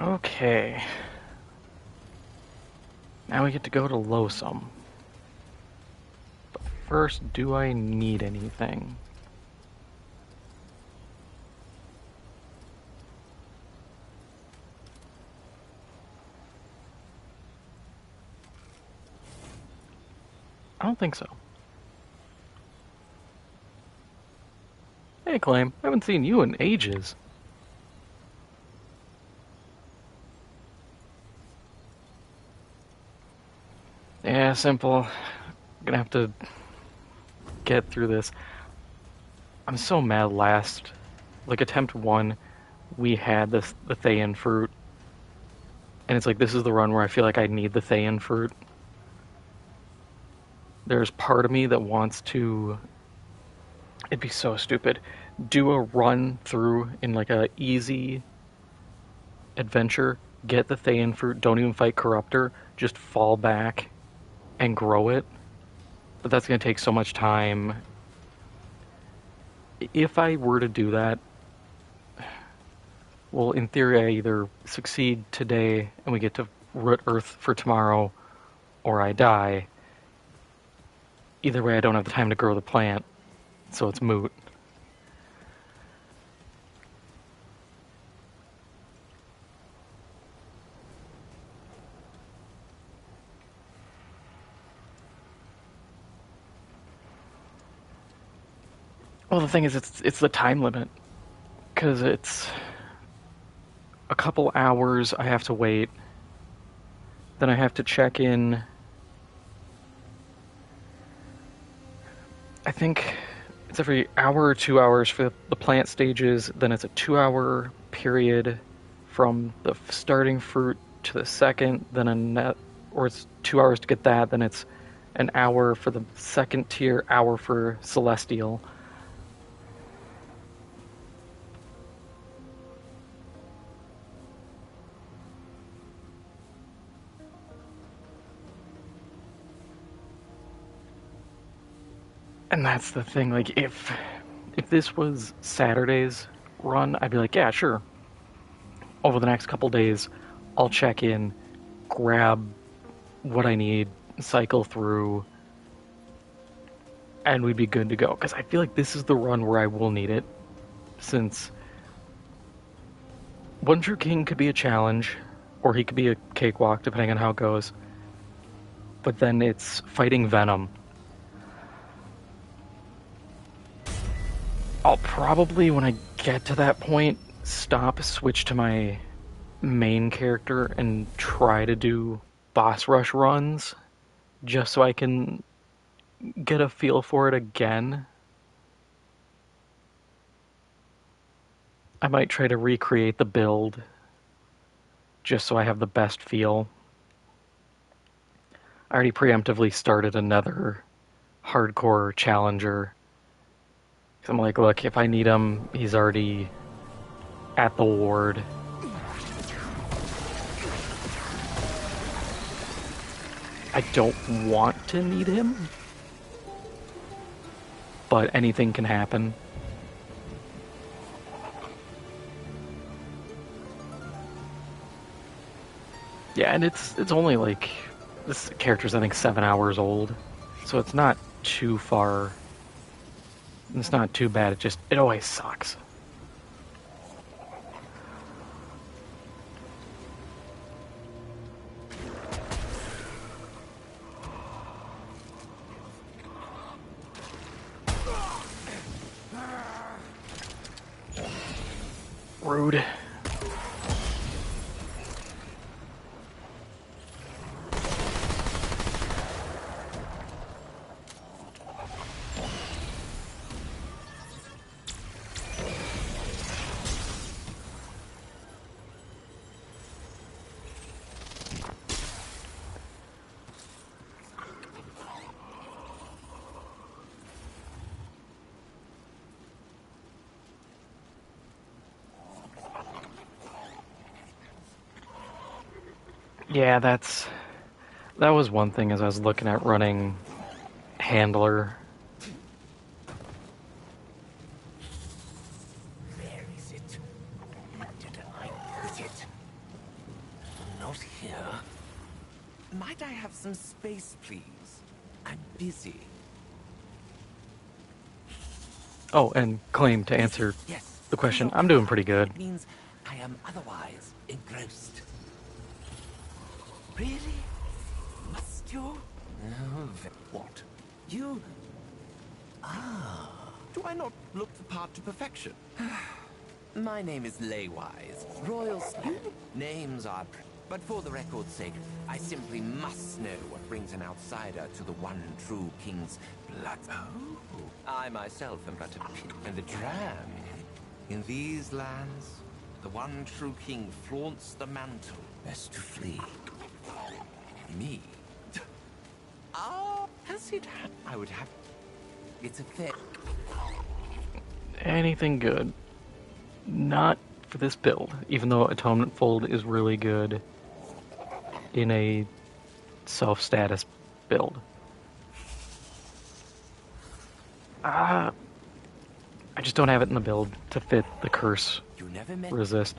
Okay. Now we get to go to Losum. But first, do I need anything? I don't think so. Hey, Claim. I haven't seen you in ages. Yeah, simple. I'm gonna have to get through this. I'm so mad last, like attempt 1, we had the Thayan fruit. And it's like, this is the run where I feel like I need the Thayan fruit. There's part of me that wants to, it'd be so stupid, do a run through in like a easy adventure, get the Thayan fruit, don't even fight Corruptor, just fall back and grow it. But that's going to take so much time. If I were to do that, well, in theory, I either succeed today and we get to root Earth for tomorrow, or I die. Either way, I don't have the time to grow the plant, so it's moot. Well, the thing is, it's the time limit, because it's a couple hours I have to wait, then I have to check in. I think it's every hour or 2 hours for the plant stages, then it's a 2 hour period from the starting fruit to the second, then or it's 2 hours to get that, then it's an hour for the second tier, hour for Celestial. And that's the thing, like, if this was Saturday's run, I'd be like, yeah, sure. Over the next couple days, I'll check in, grab what I need, cycle through, and we'd be good to go. Because I feel like this is the run where I will need it, since One True King could be a challenge, or he could be a cakewalk, depending on how it goes. But then it's fighting Venom. I'll probably, when I get to that point, switch to my main character, and try to do boss rush runs, just so I can get a feel for it again. I might try to recreate the build, just so I have the best feel. I already preemptively started another hardcore challenger. I'm like, look, if I need him, he's already at the ward. I don't want to need him, but anything can happen. Yeah, and it's only like, this character's I think 7 hours old, so it's not too far. It's not too bad. It always sucks. Rude. Yeah, that was one thing as I was looking at running handler. Where is it? Did I hurt it? I have some space, please? I'm busy. Oh, and claim to answer Yes. the question. I'm doing pretty good. It means I am otherwise engrossed. Really? Must you? Oh, what? You... Do I not look the part to perfection? My name is Laywise. Royal... Names are... But for the record's sake, I simply must know what brings an outsider to the one true king's blood. Oh, I myself am but a pin and the dram. In these lands, the one true king flaunts the mantle. Best to flee. Me? Oh, has it happened? I would have... It's a fair... Anything good? Not for this build, even though Atonement Fold is really good in a self-status build. I just don't have it in the build to fit the curse resist.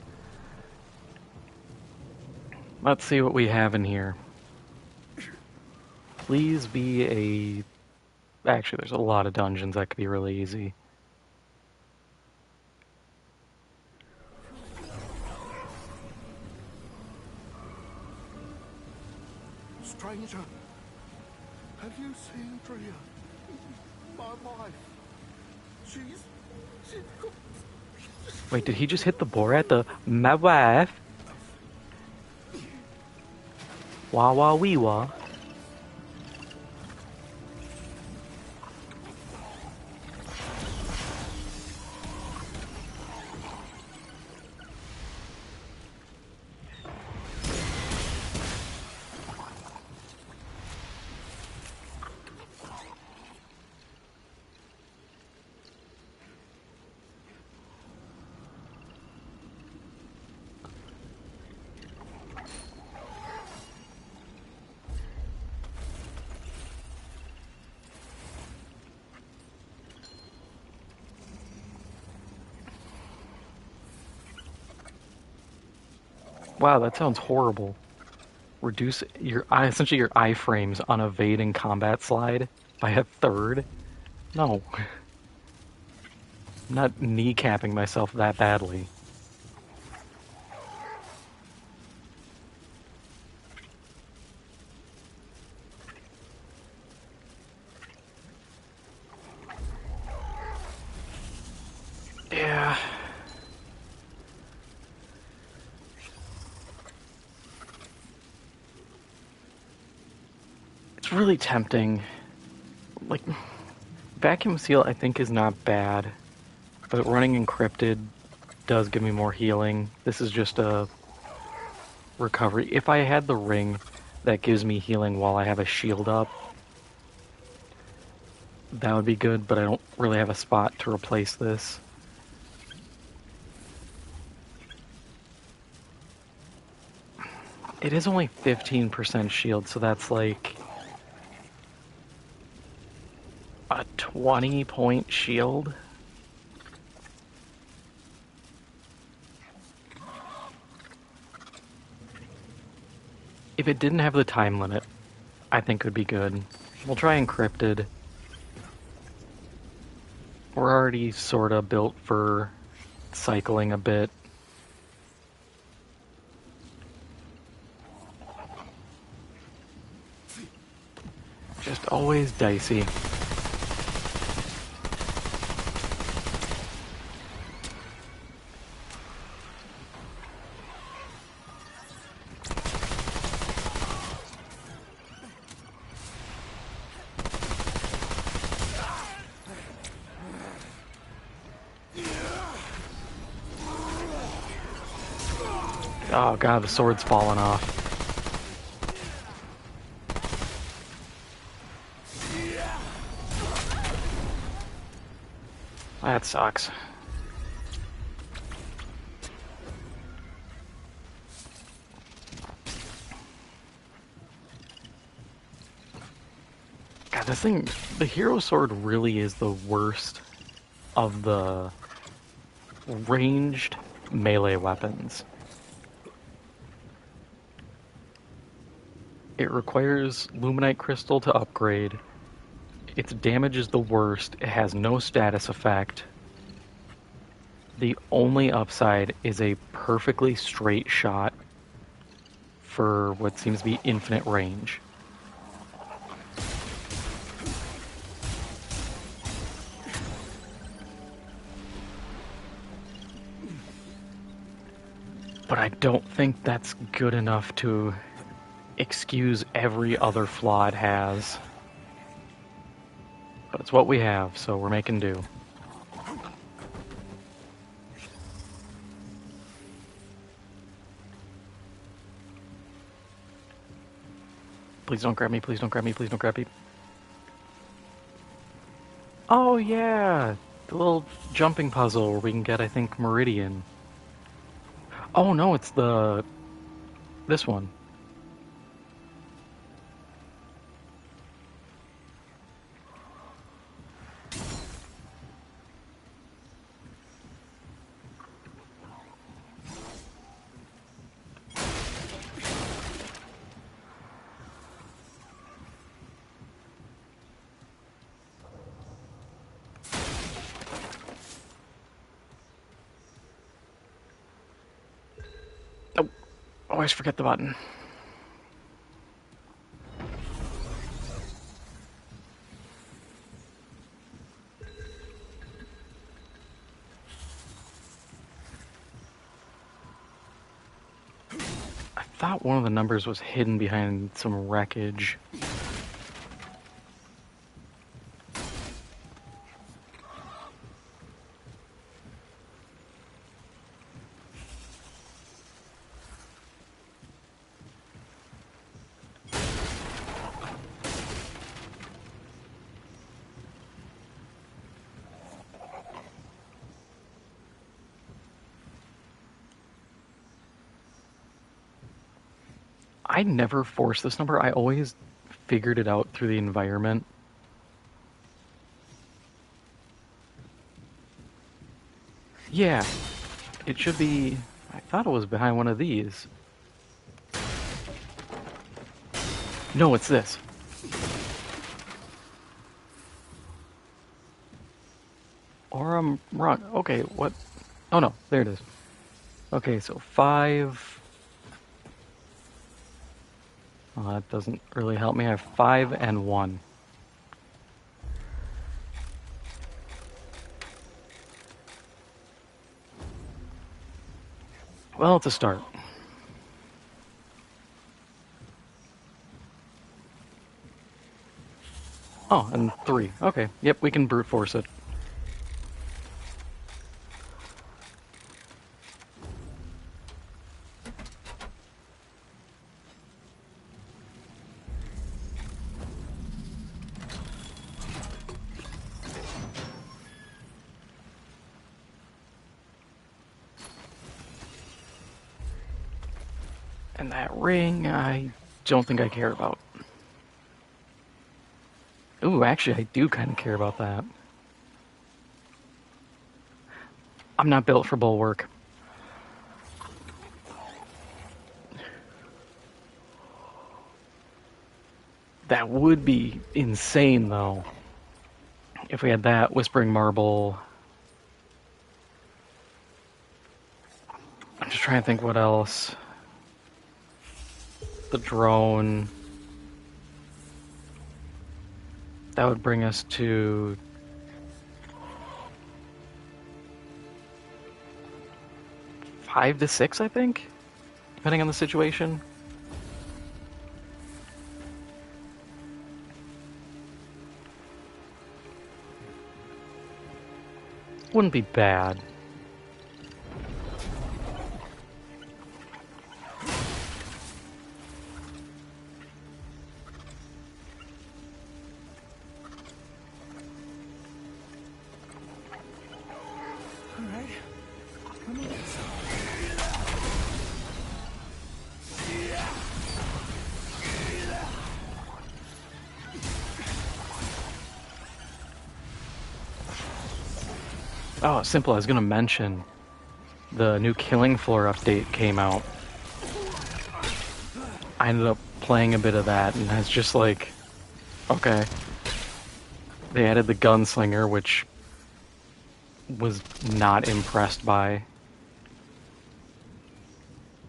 Let's see what we have in here. Please be a... Actually, there's a lot of dungeons that could be really easy. Stranger, have you seen Drea? My wife. She's... Wait, did he just hit the Borat? My wife? Wah wah wee wah. Wow, that sounds horrible. Reduce your essentially your iframes on evade and combat slide by a third? No. I'm not kneecapping myself that badly. Yeah. It's really tempting. Like, Vacuum Seal I think is not bad, but running Encrypted does give me more healing. This is just a recovery. If I had the ring that gives me healing while I have a shield up, that would be good, but I don't really have a spot to replace this. It is only 15% shield, so that's like a 20-point shield. If it didn't have the time limit, I think it would be good. We'll try Encrypted. We're already sort of built for cycling a bit. Just always dicey. Oh god, the sword's falling off. That sucks. God, this thing, the hero sword really is the worst of the ranged melee weapons. It requires Luminite Crystal to upgrade. Its damage is the worst. It has no status effect. The only upside is a perfectly straight shot for what seems to be infinite range. But I don't think that's good enough to excuse every other flaw it has. But it's what we have, so we're making do. Please don't grab me, please don't grab me, please don't grab me. Oh yeah! The little jumping puzzle where we can get, I think, Meridian. Oh no, it's this one. Oh, always forget the button. I thought one of the numbers was hidden behind some wreckage. I never forced this number. I always figured it out through the environment. Yeah, it should be... I thought it was behind one of these. No, it's this. Or I'm wrong. Okay, what? Oh no, there it is. Okay, so 5... Well, that doesn't really help me. I have 5 and 1. Well, it's a start. Oh, and 3. Okay, yep, we can brute force it. And that ring, I don't think I care about. Ooh, actually, I do kind of care about that. I'm not built for bulwark. That would be insane, though. If we had that, Whispering Marble. I'm just trying to think what else. The drone. That would bring us to... 5 to 6, I think? Depending on the situation. Wouldn't be bad. Oh, simple. I was gonna mention the new Killing Floor update came out. I ended up playing a bit of that, and I was just like, okay. They added the gunslinger, which was not impressed by.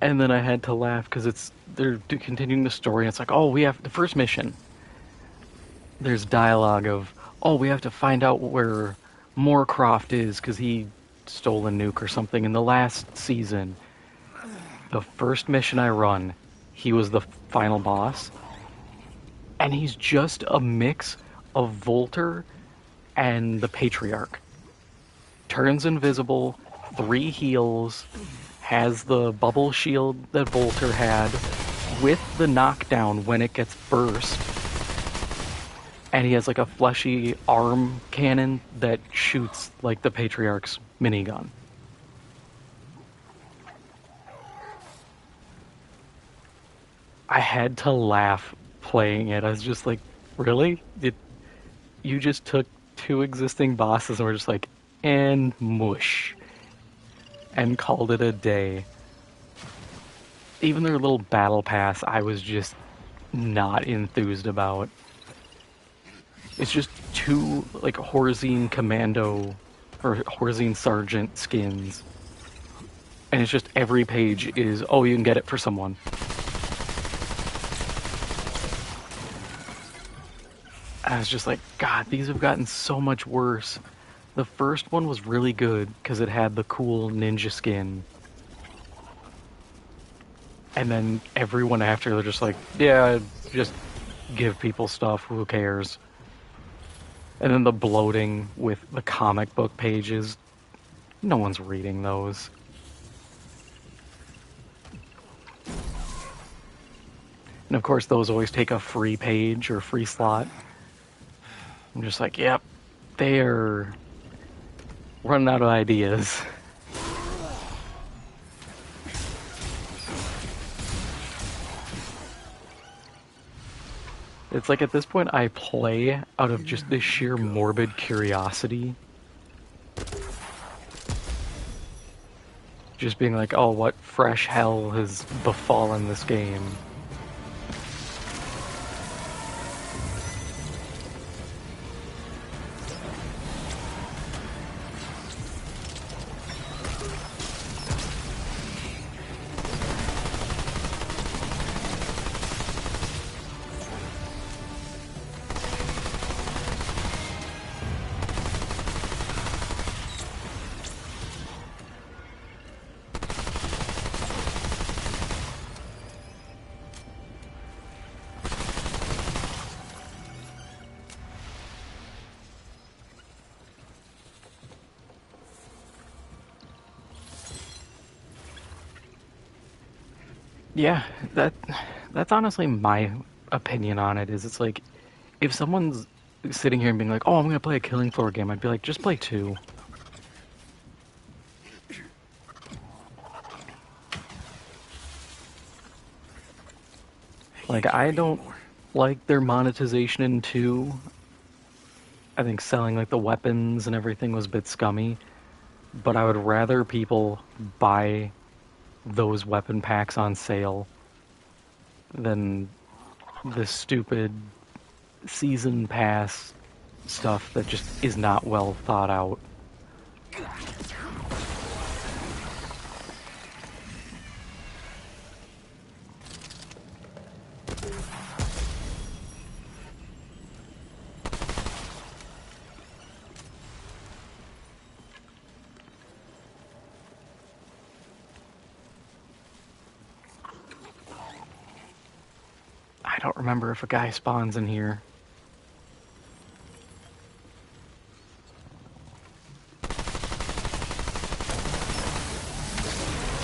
And then I had to laugh because they're continuing the story, and it's like, oh, we have the first mission. There's dialogue of, oh, we have to find out where Moorcroft is because he stole a nuke or something in the last season. The first mission I run, he was the final boss, and he's just a mix of Volter and the Patriarch. Turns invisible, 3 heals, has the bubble shield that Volter had, with the knockdown when it gets burst, and he has like a fleshy arm cannon that shoots like the Patriarch's minigun. I had to laugh playing it. I was just like, really? You just took 2 existing bosses and were just like, and mush, and called it a day. Even their little battle pass, I was just not enthused about. It's just 2 like Horzine Commando or Horzine Sergeant skins, and it's just every page is, oh, you can get it for someone. I was just like, God, these have gotten so much worse. The first one was really good because it had the cool ninja skin. And then everyone after, they're just like, yeah, just give people stuff, who cares? And then the bloating with the comic book pages, no one's reading those. And of course, those always take a free page or free slot. I'm just like, yep, they are running out of ideas. It's like at this point I play out of just this sheer morbid curiosity. Just being like, oh, what fresh hell has befallen this game? Yeah, that's honestly my opinion on it. Is it's like, if someone's sitting here and being like, "Oh, I'm gonna play a Killing Floor game," I'd be like, just play 2. Like, I don't like their monetization in 2. I think selling like the weapons and everything was a bit scummy, but I would rather people buy those weapon packs on sale than the stupid season pass stuff that just is not well thought out. I don't remember if a guy spawns in here.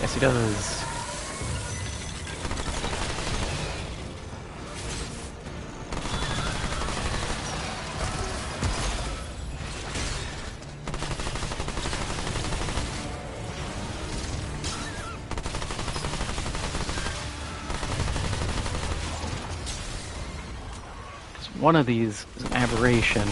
Yes, he does. One of these is an aberration.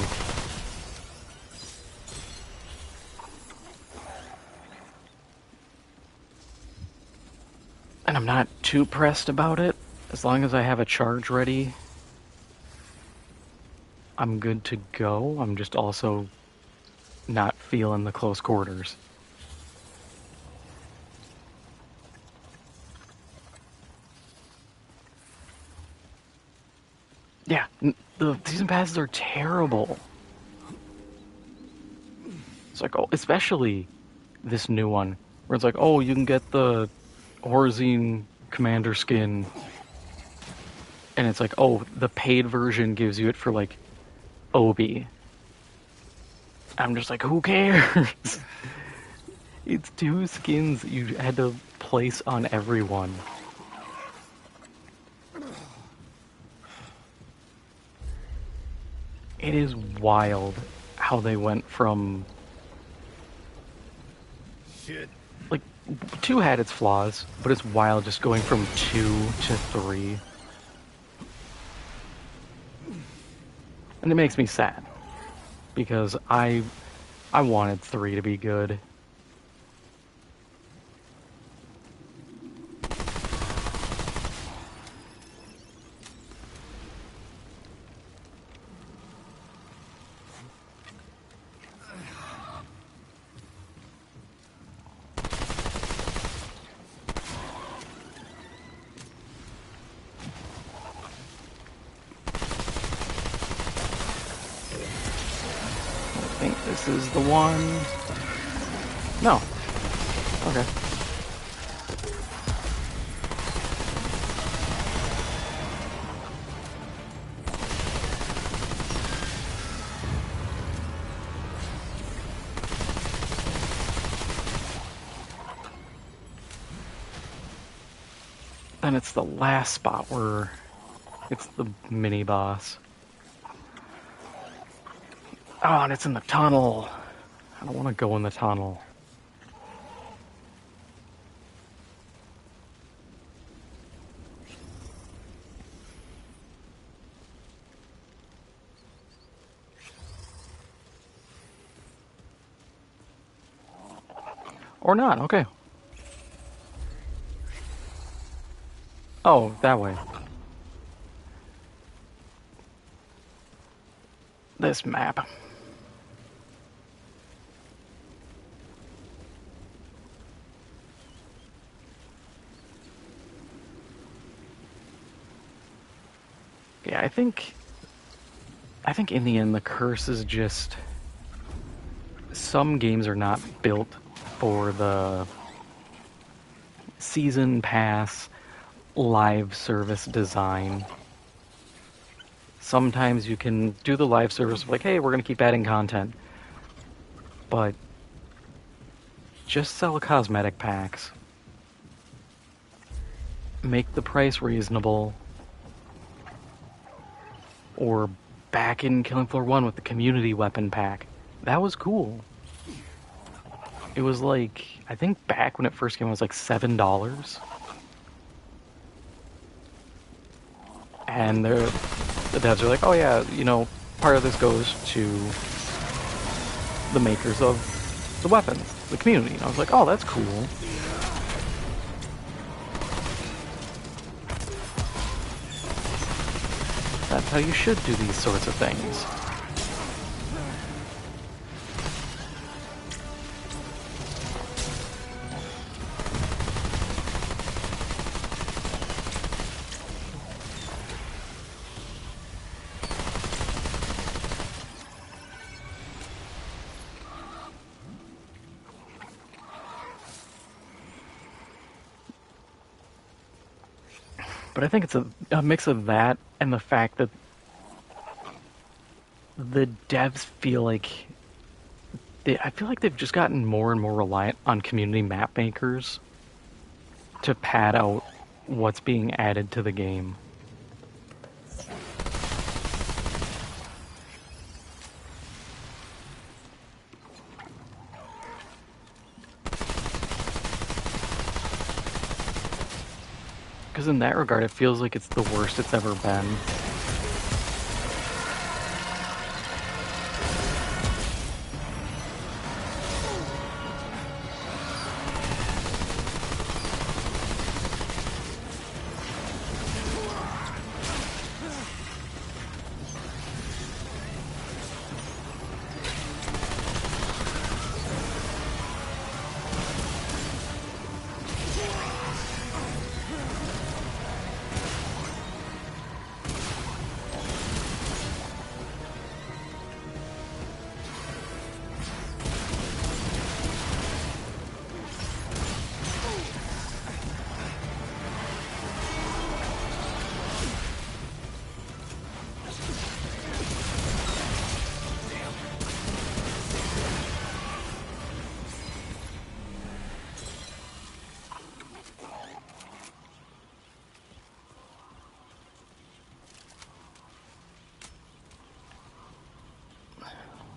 And I'm not too pressed about it. As long as I have a charge ready, I'm good to go. I'm just also not feeling the close quarters. Yeah, the season passes are terrible. It's like, oh, especially this new one, where it's like, oh, you can get the Horzine commander skin, and it's like, oh, the paid version gives you it for like Obi. I'm just like, who cares? It's 2 skins that you had to place on everyone. It is wild how they went from Shit. like 2 had its flaws, but it's wild just going from 2 to 3. And it makes me sad because I wanted 3 to be good. I think this is the one. No. Okay. Then it's the last spot where it's the mini boss. Oh, and it's in the tunnel. I don't want to go in the tunnel. Or not, okay. Oh, that way. This map. Yeah, I think in the end the curse is just some games are not built for the season pass live service design. Sometimes you can do the live service of like, hey, we're going to keep adding content. But just sell cosmetic packs. Make the price reasonable. Or back in Killing Floor 1 with the community weapon pack. That was cool. It was like, I think back when it first came, it was like $7. And the devs are like, oh yeah, you know, part of this goes to the makers of the weapons, the community. And I was like, oh, that's cool. That's how you should do these sorts of things. But I think it's a mix of that and the fact that the devs feel like I feel like they've just gotten more and more reliant on community map makers to pad out what's being added to the game. Because in that regard, it feels like it's the worst it's ever been.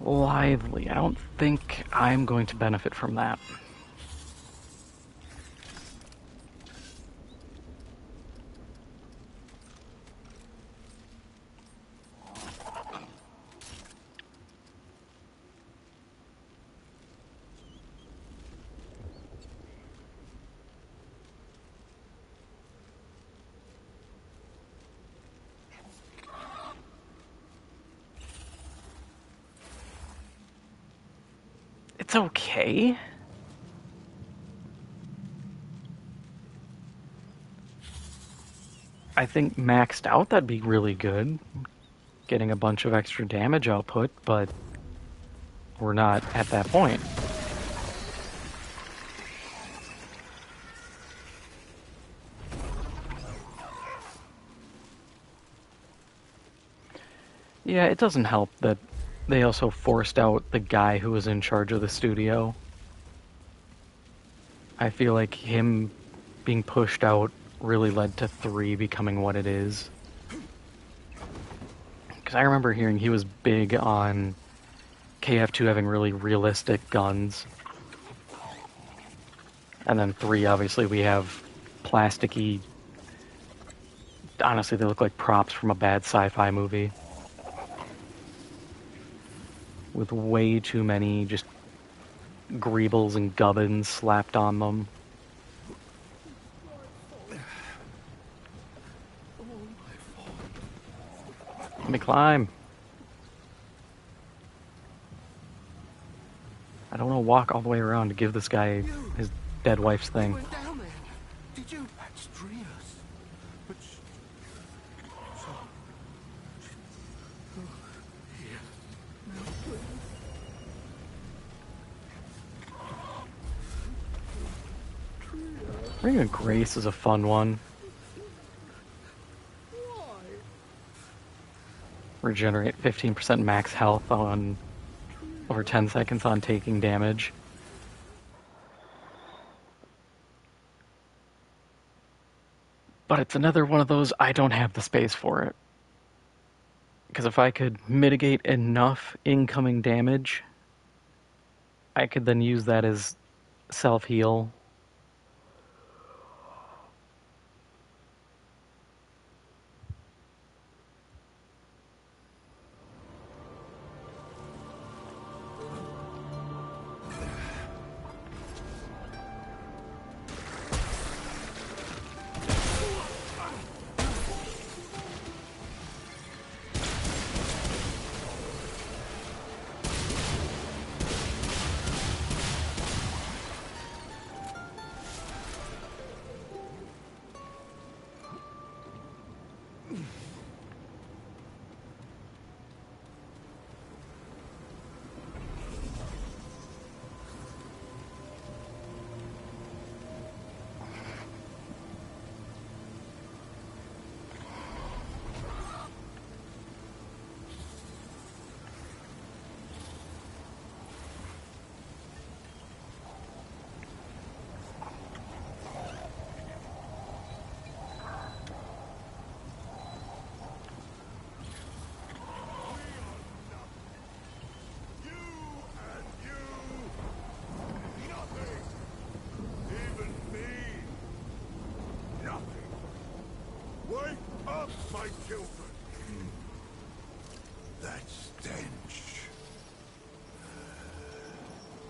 lively. I don't think I'm going to benefit from that. It's okay. I think maxed out that'd be really good, getting a bunch of extra damage output, but we're not at that point. Yeah, it doesn't help that they also forced out the guy who was in charge of the studio. I feel like him being pushed out really led to 3 becoming what it is. Because I remember hearing he was big on KF2 having really realistic guns. And then 3, obviously, we have plasticky. Honestly, they look like props from a bad sci-fi movie. With way too many just greebles and gubbins slapped on them. Let me climb. I don't want to walk all the way around to give this guy his dead wife's You thing. went down there. Did you? That's Tria's. But so. Here. Now, please. Ring of Grace is a fun one. Why? Regenerate 15% max health on over 10 seconds on taking damage. But it's another one of those, I don't have the space for it. Because if I could mitigate enough incoming damage, I could then use that as self-heal. Wake up, my children! That stench!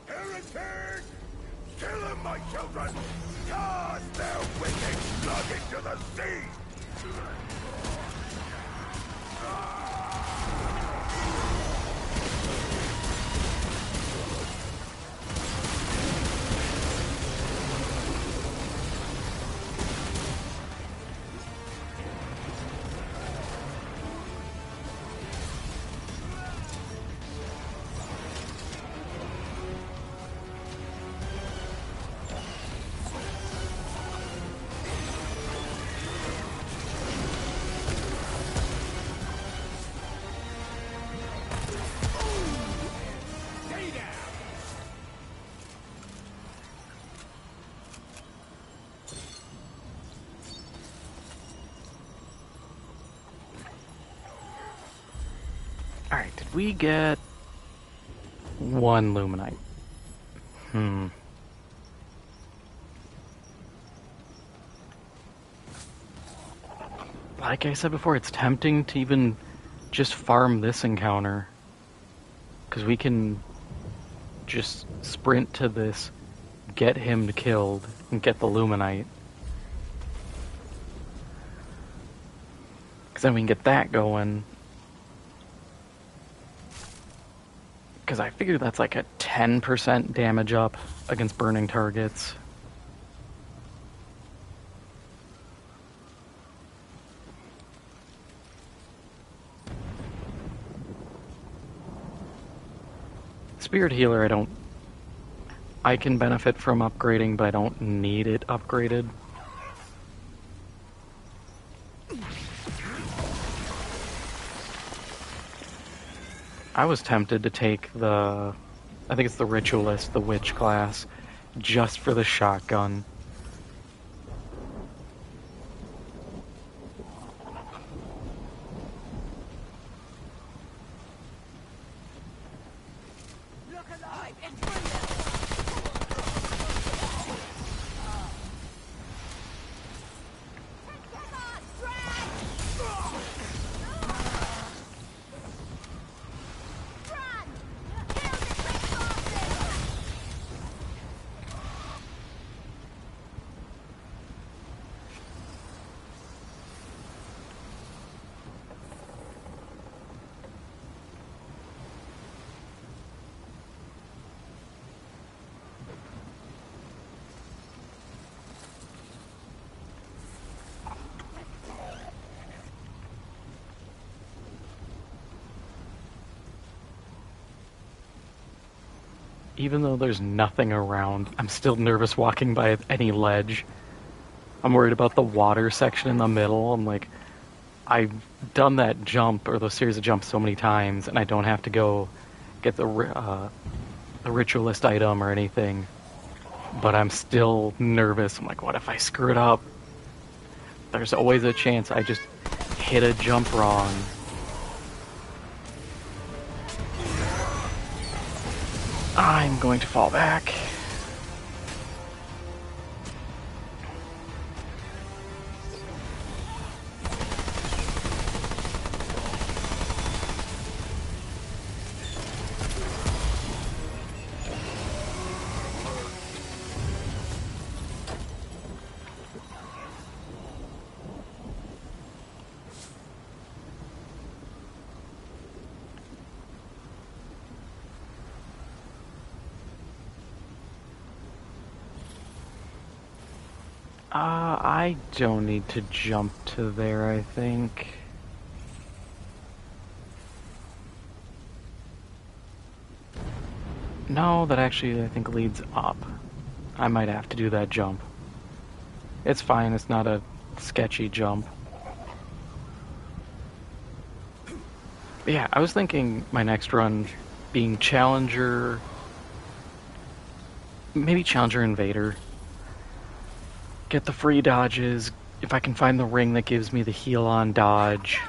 Heretic! Kill him, my children! Cast their wicked blood into the sea! Alright, did we get one Luminite. Like I said before, it's tempting to even just farm this encounter. Because we can just sprint to this, get him killed, and get the Luminite. Because then we can get that going. Because I figure that's like a 10% damage up against burning targets. Spirit Healer, I can benefit from upgrading, but I don't need it upgraded. I was tempted to take I think it's the Ritualist, the Witch class, just for the shotgun. Even though there's nothing around, I'm still nervous walking by any ledge. I'm worried about the water section in the middle. I'm like, I've done that jump, or those series of jumps so many times, and I don't have to go get the Ritualist item or anything. But I'm still nervous. I'm like, what if I screw it up? There's always a chance I just hit a jump wrong. I'm going to fall back. I don't need to jump to there, I think. No, that actually, I think, leads up. I might have to do that jump. It's fine, it's not a sketchy jump. But yeah, I was thinking my next run being Challenger... Maybe Challenger Invader. Get the free dodges. If I can find the ring that gives me the heal on dodge.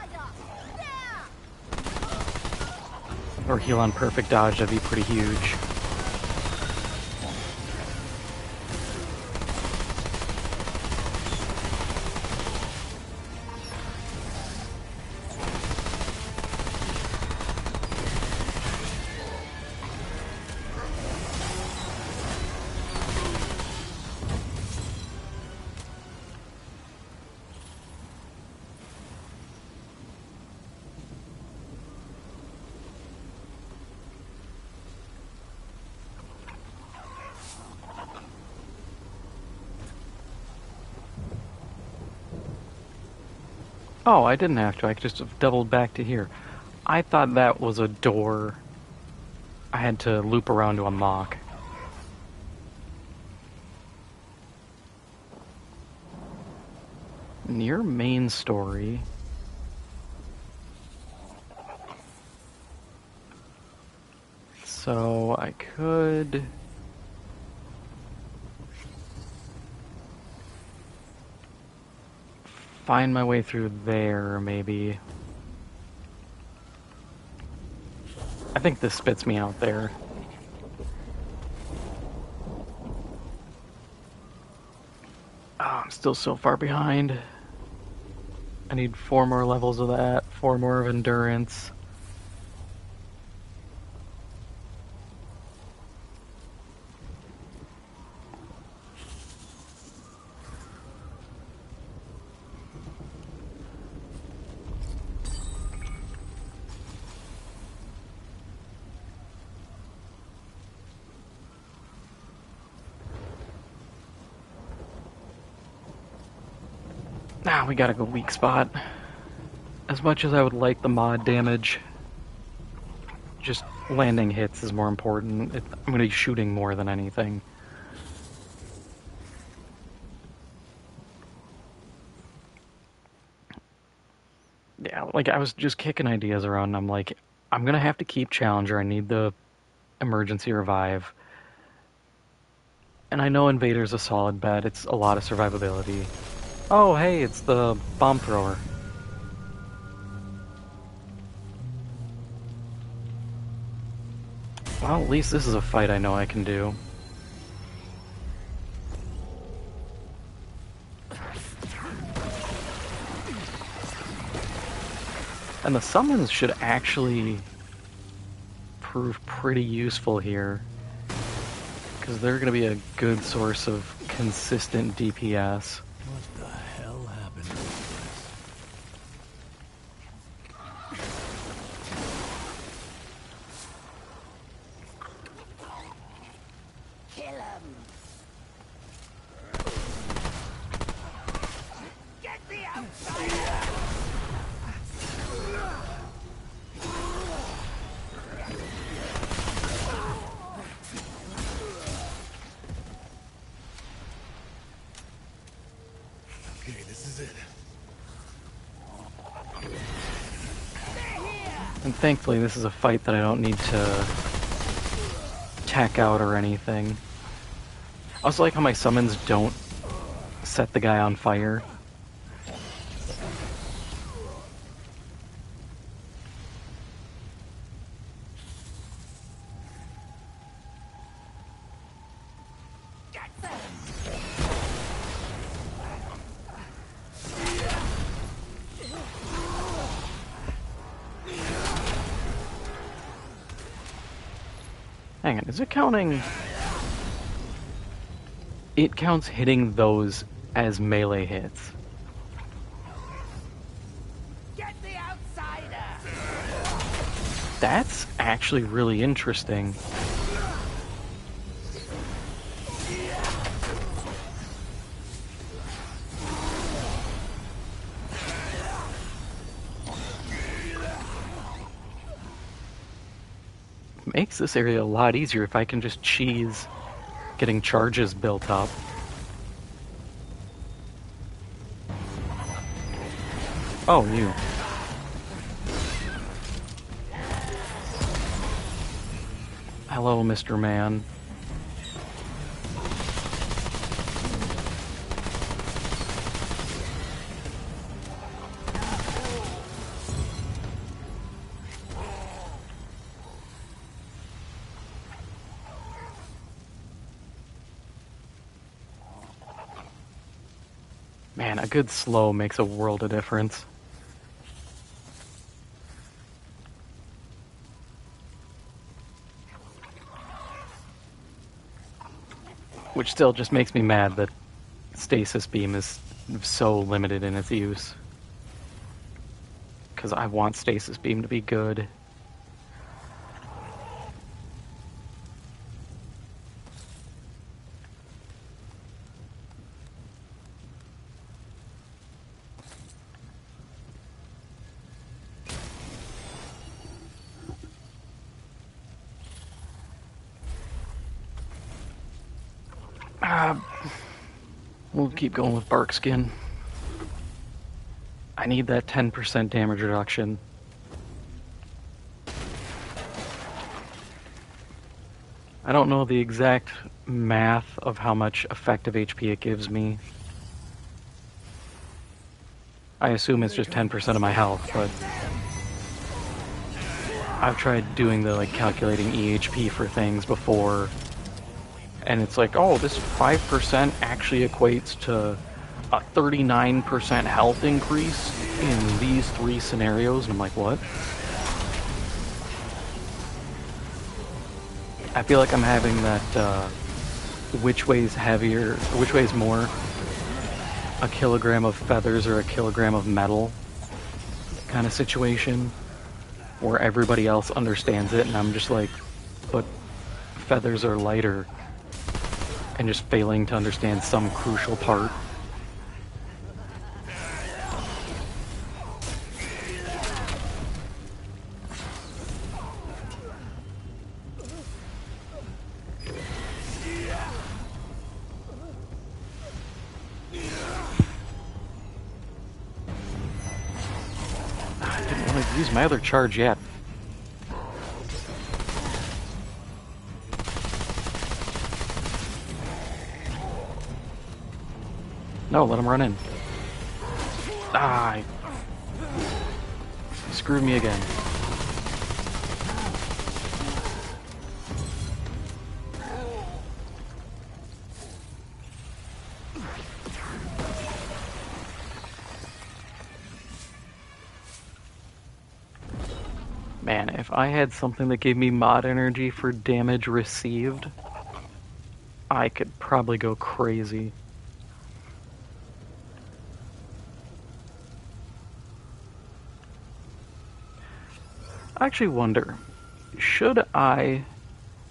Or heal on perfect dodge, that'd be pretty huge. Oh, I didn't have to. I could just have doubled back to here. I thought that was a door I had to loop around to unlock. Near main story. So I could... find my way through there, maybe. I think this spits me out there. Oh, I'm still so far behind. I need 4 more levels of that, 4 more of endurance. Now we gotta go weak spot. As much as I would like the mod damage, just landing hits is more important. I'm gonna be shooting more than anything. Yeah, like I was just kicking ideas around and I'm like, I'm gonna have to keep Challenger. I need the emergency revive. And I know Invader's a solid bet. It's a lot of survivability. Oh, hey, it's the bomb thrower. Well, at least this is a fight I know I can do. And the summons should actually prove pretty useful here, because they're going to be a good source of consistent DPS. What the hell happened to this? Kill him! Get the outsider! Okay, this is it. And thankfully this is a fight that I don't need to tack out or anything. I also like how my summons don't set the guy on fire. Hang on, is it counting? It counts hitting those as melee hits. Get the outsider! That's actually really interesting. Makes this area a lot easier if I can just cheese getting charges built up. Oh, you. Hello, Mr. Man. Man, a good slow makes a world of difference. Which still just makes me mad that Stasis Beam is so limited in its use. Because I want Stasis Beam to be good. We'll keep going with Bark Skin. I need that 10% damage reduction. I don't know the exact math of how much effective HP it gives me. I assume it's just 10% of my health, but I've tried doing the calculating EHP for things before, and it's like, oh, this 5% actually equates to a 39% health increase in these 3 scenarios, and I'm like, what? I feel like I'm having that which way's heavier, which way's more, a kilogram of feathers or a kilogram of metal kind of situation, where everybody else understands it, and I'm just like, but feathers are lighter, and just failing to understand some crucial part. I didn't want to use my other charge yet. No, let him run in. Ah, he screwed me again. Man, if I had something that gave me mod energy for damage received, I could probably go crazy. I actually wonder, should I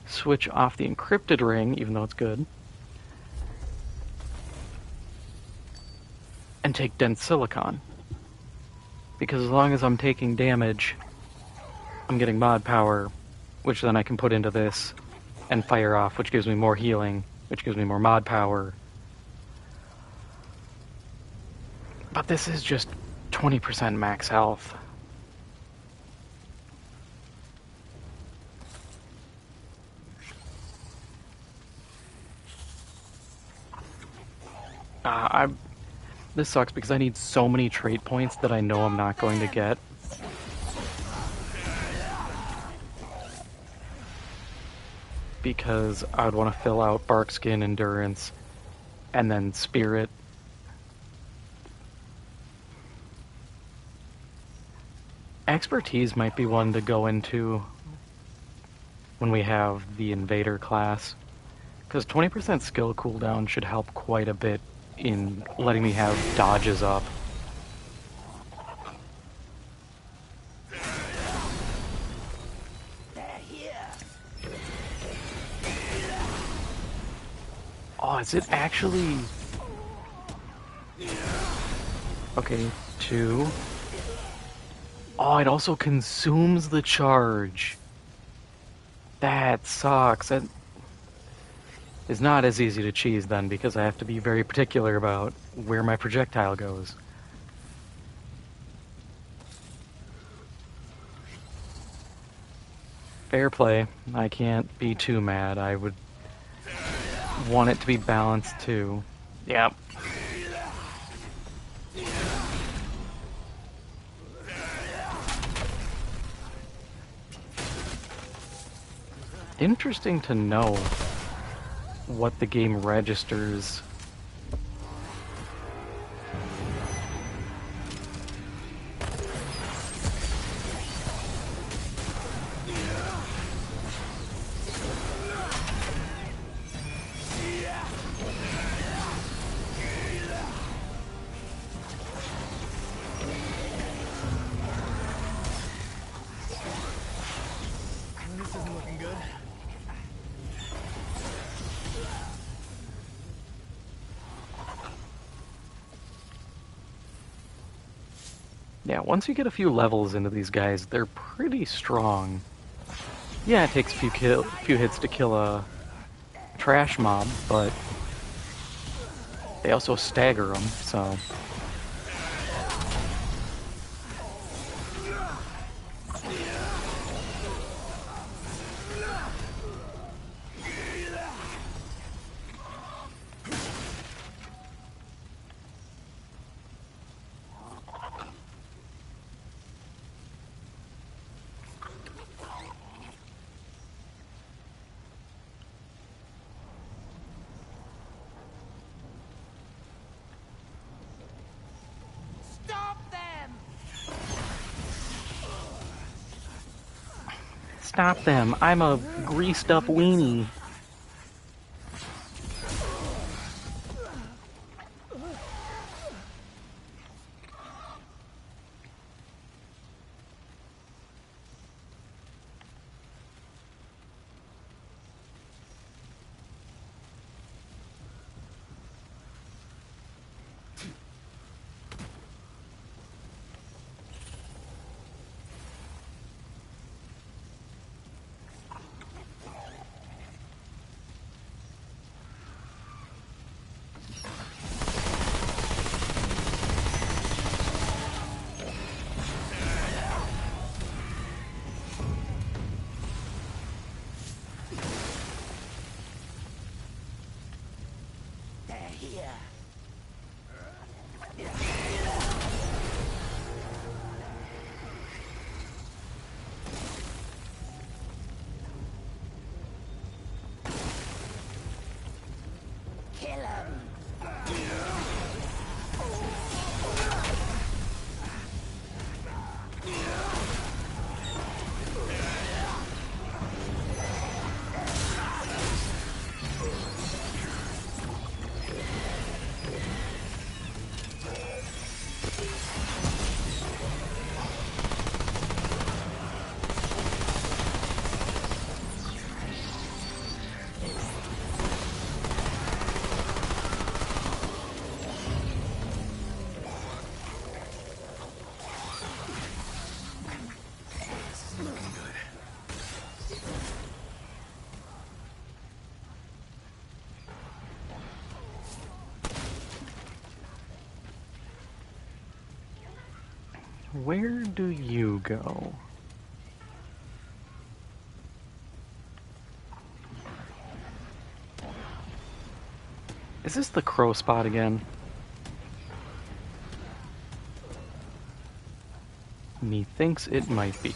switch off the encrypted ring, even though it's good, and take dense silicon? Because as long as I'm taking damage, I'm getting mod power, which then I can put into this and fire off, which gives me more healing, which gives me more mod power. But this is just 20% max health. This sucks because I need so many trait points that I know I'm not going to get. Because I would want to fill out Bark Skin, Endurance, and then Spirit. Expertise might be one to go into when we have the Invader class. Because 20% skill cooldown should help quite a bit in letting me have dodges up. Oh, is it actually... Okay, 2. Oh, it also consumes the charge. That sucks. That is not as easy to cheese then, because I have to be very particular about where my projectile goes. Fair play. I can't be too mad. I would want it to be balanced too. Yep. Interesting to know what the game registers. This isn't looking good. Yeah, once you get a few levels into these guys, they're pretty strong. Yeah, it takes a few hits to kill a trash mob, but they also stagger them, so... stop them. I'm a greased up weenie. Where do you go? Is this the crow spot again? Methinks it might be.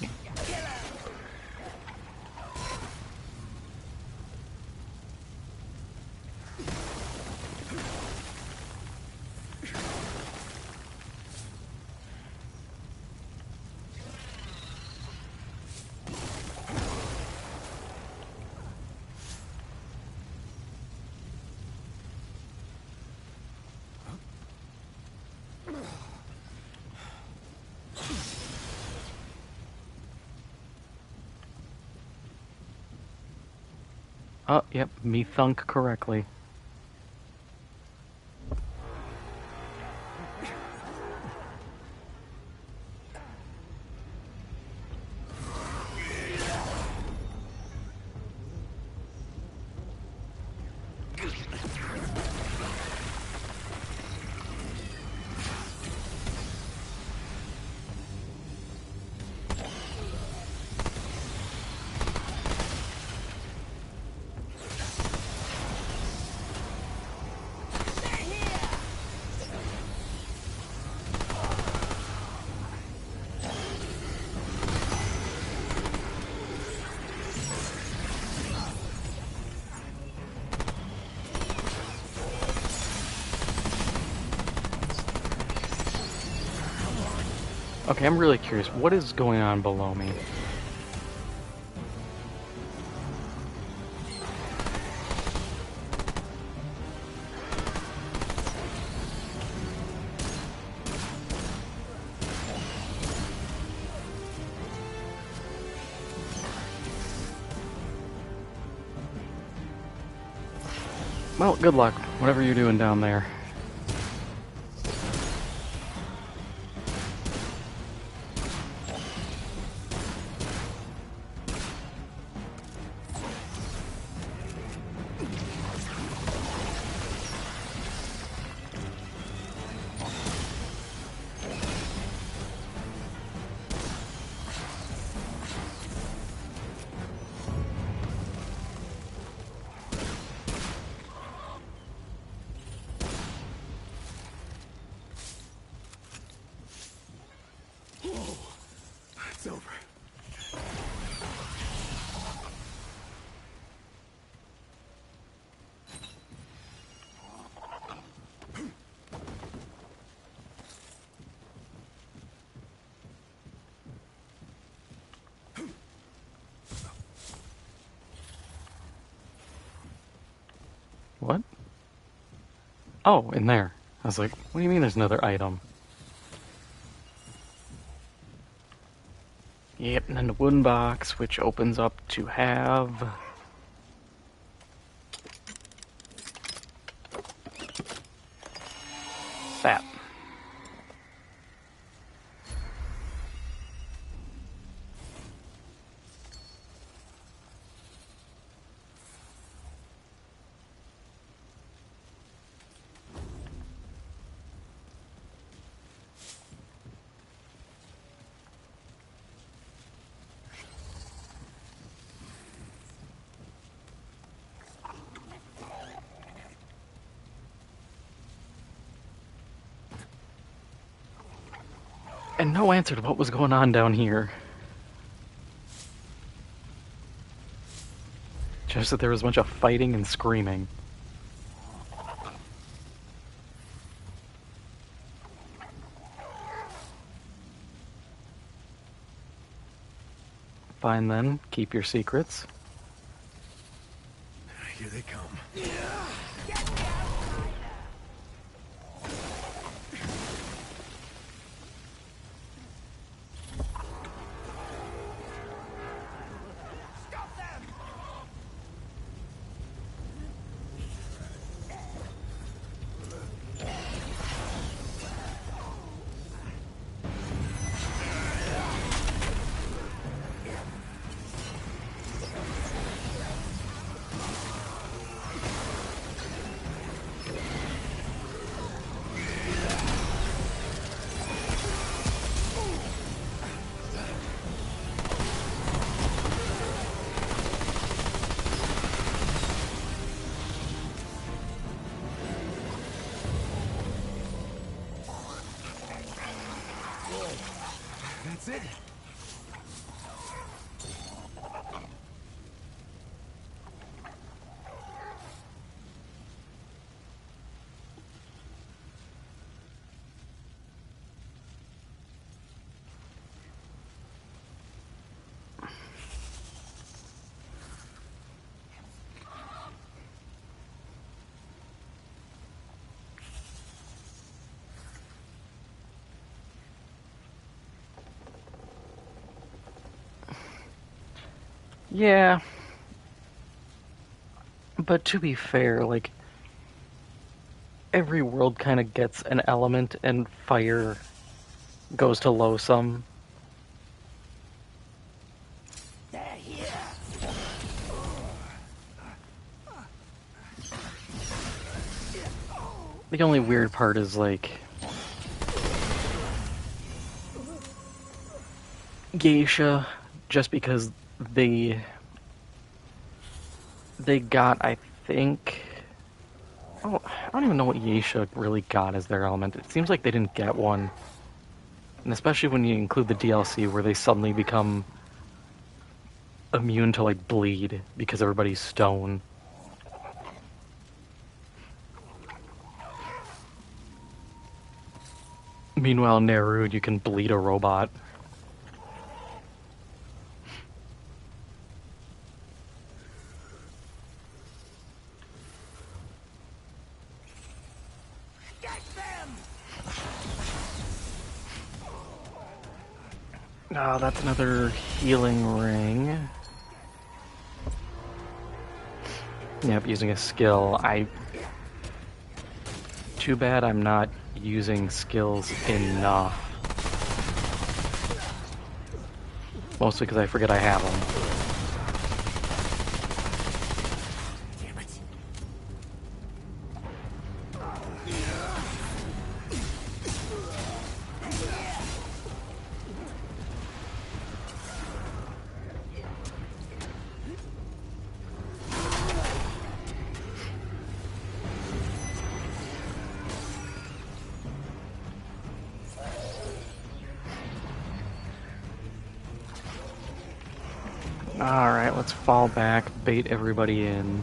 Oh, yep, me thunk correctly. Okay, I'm really curious. What is going on below me? Well, good luck, whatever you're doing down there. Oh, in there. I was like, what do you mean there's another item? Yep, and then the wooden box, which opens up to have... that. And no answer to what was going on down here. Just that there was a bunch of fighting and screaming. Fine then, keep your secrets. Here they come. That's it. Yeah. But to be fair, like, every world kind of gets an element, and fire goes to low sum. They're here. The only weird part is, like, Geisha, just because they got, I think... Oh, I don't even know what Geisha really got as their element. It seems like they didn't get one. And especially when you include the DLC where they suddenly become immune to, like, bleed because everybody's stone. Meanwhile, Nerud, you can bleed a robot. Oh, that's another healing ring. Yep, using a skill. Too bad I'm not using skills enough. Mostly because I forget I have them. Damn it. Alright, let's fall back, bait everybody in.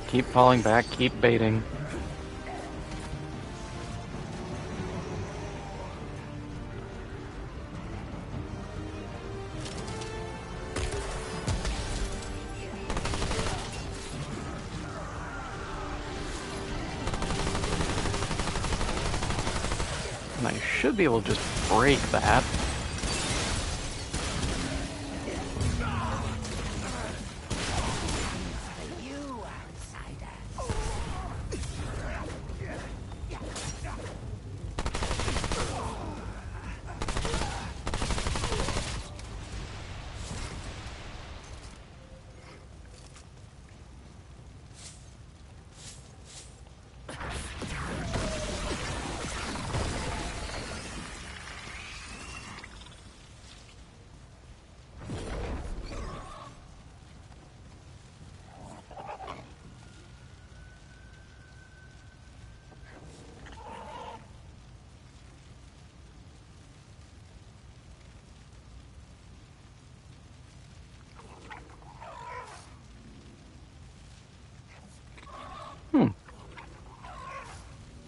Keep falling back, keep baiting. And I should be able to just break that. You outsider.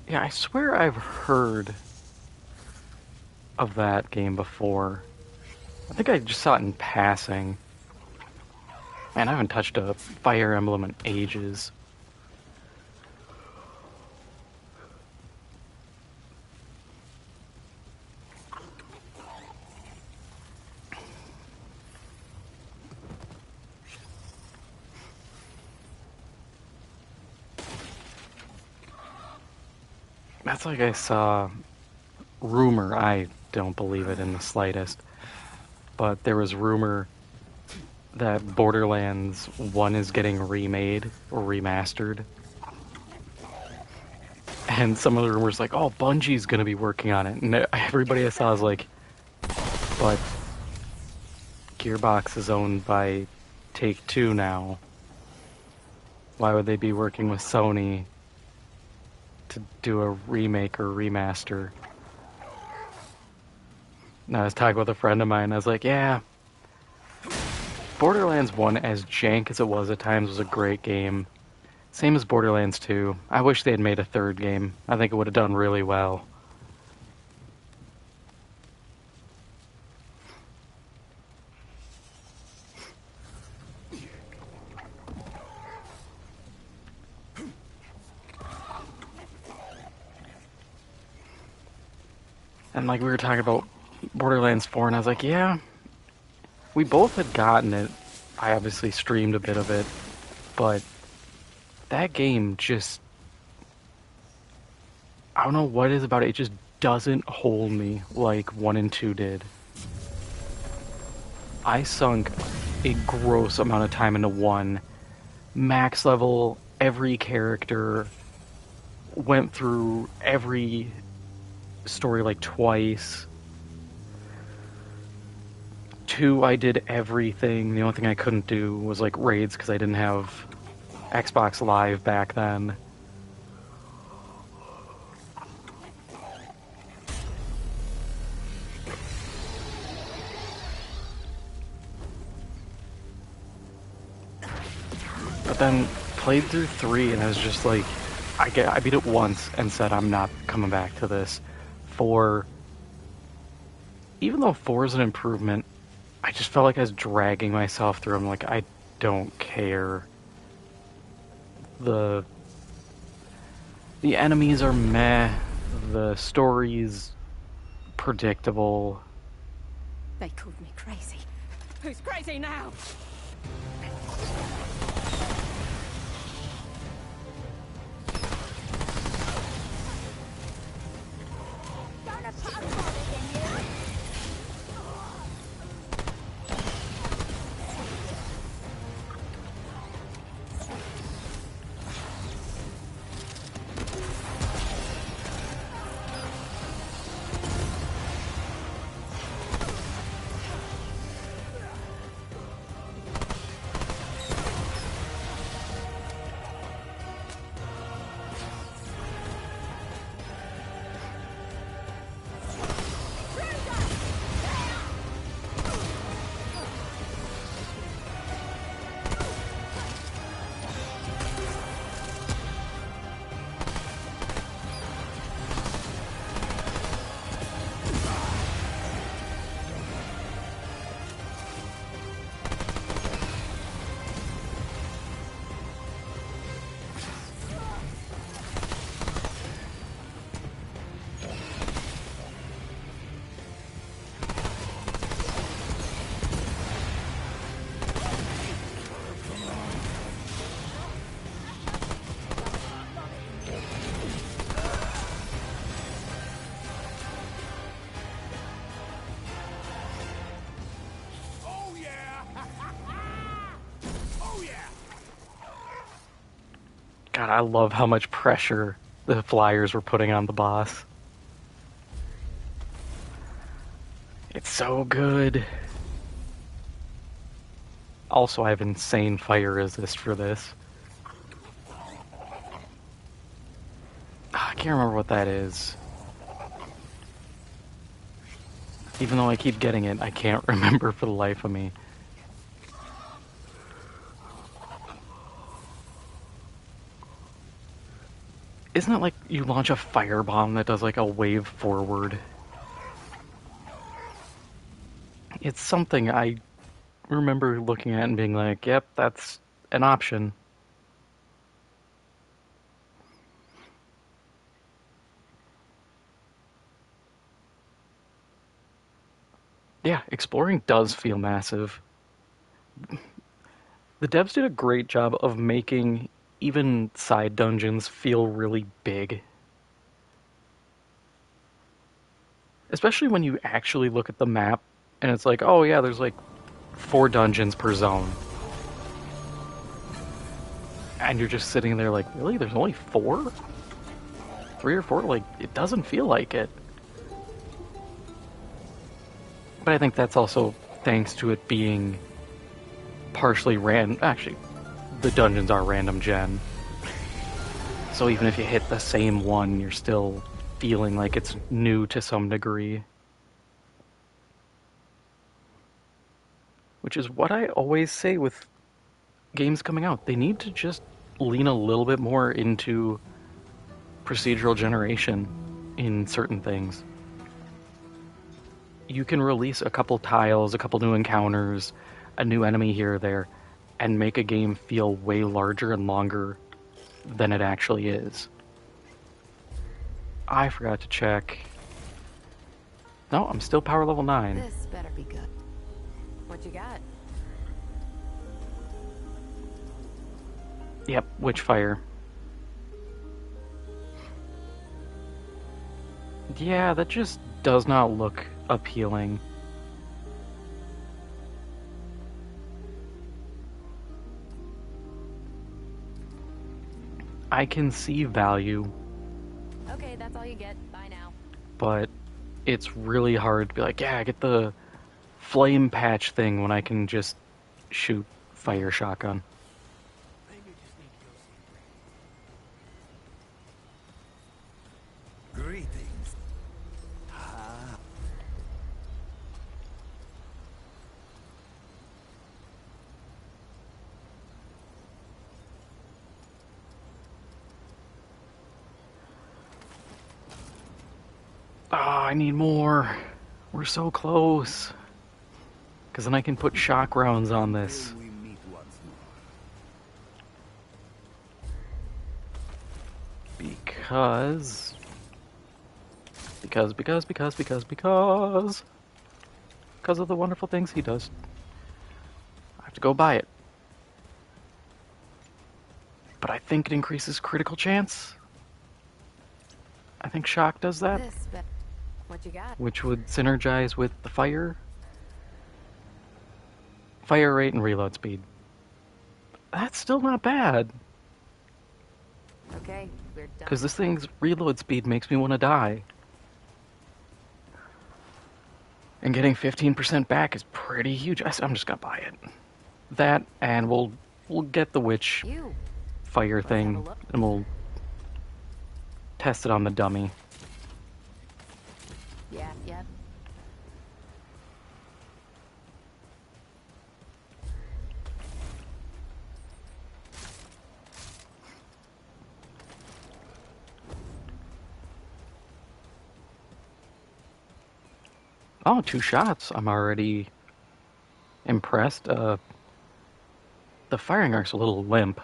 Yeah, I swear I've heard of that game before. I think I just saw it in passing. Man, I haven't touched a Fire Emblem in ages. That's like I saw rumor, I don't believe it in the slightest, but there was rumor that Borderlands 1 is getting remade or remastered. And some of the rumors like, oh, Bungie's gonna be working on it. And everybody I saw was like, but Gearbox is owned by Take-Two now. Why would they be working with Sony to do a remake or remaster? And I was talking with a friend of mine, I was like, yeah, Borderlands 1, as jank as it was at times, was a great game. Same as Borderlands 2. I wish they had made a third game. I think it would have done really well. And like we were talking about Borderlands 4, and I was like, yeah, we both had gotten it. I obviously streamed a bit of it, but that game just, I don't know what it is about it. It just doesn't hold me like 1 and 2 did. I sunk a gross amount of time into 1. Max level every character, went through every story like twice. 2, I did everything. The only thing I couldn't do was like raids because I didn't have Xbox Live back then. But then played through 3 and I was just like, I beat it once and said I'm not coming back to this. 4, even though 4 is an improvement, I just felt like I was dragging myself through. I'm like, I don't care. The enemies are meh. The story's predictable. They called me crazy. Who's crazy now? Gonna put a bullet in you. God, I love how much pressure the flyers were putting on the boss. It's so good. Also, I have insane fire resist for this. I can't remember what that is. Even though I keep getting it, I can't remember for the life of me. Isn't it like you launch a firebomb that does like a wave forward? It's something I remember looking at and being like, yep, that's an option. Yeah, exploring does feel massive. The devs did a great job of making even side dungeons feel really big. Especially when you actually look at the map and it's like, oh yeah, there's like 4 dungeons per zone. And you're just sitting there like, really? There's only 4? 3 or 4? Like, it doesn't feel like it. But I think that's also thanks to it being partially random. Actually, the dungeons are random gen. So even if you hit the same one, you're still feeling like it's new to some degree. Which is what I always say with games coming out. They need to just lean a little bit more into procedural generation in certain things. You can release a couple tiles, a couple new encounters, a new enemy here or there, and make a game feel way larger and longer than it actually is. I forgot to check. No, I'm still power level 9. This better be good. What you got? Yep, Witchfire. Yeah, that just does not look appealing. I can see value, Okay, that's all you get. Bye now. but it's really hard to be like, yeah, get the flame patch thing when I can just shoot fire shotgun. Greetings. Ah, I need more. We're so close. Because then I can put shock rounds on this. May we meet once more. Because of the wonderful things he does. I have to go buy it. But I think it increases critical chance. I think shock does that, This what you got? which would synergize with the fire rate and reload speed. That's still not bad, Okay, we're done. because this thing's reload speed makes me want to die. And getting 15% back is pretty huge. I'm just gonna buy it. That, and we'll get the witch You. fire Let's thing, have a look. and we'll test it on the dummy. Yeah. Oh, 2 shots. I'm already impressed. The firing arc's a little limp.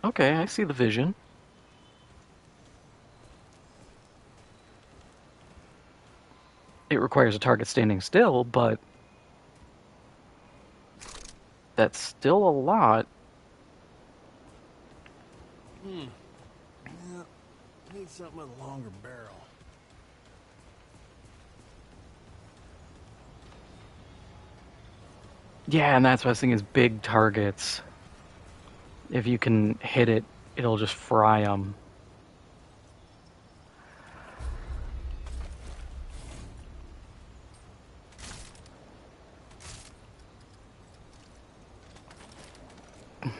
Okay, I see the vision. It requires a target standing still, but that's still a lot. Yeah, need something with a longer barrel. Yeah, and that's what I was thinking is big targets. If you can hit it, it'll just fry them.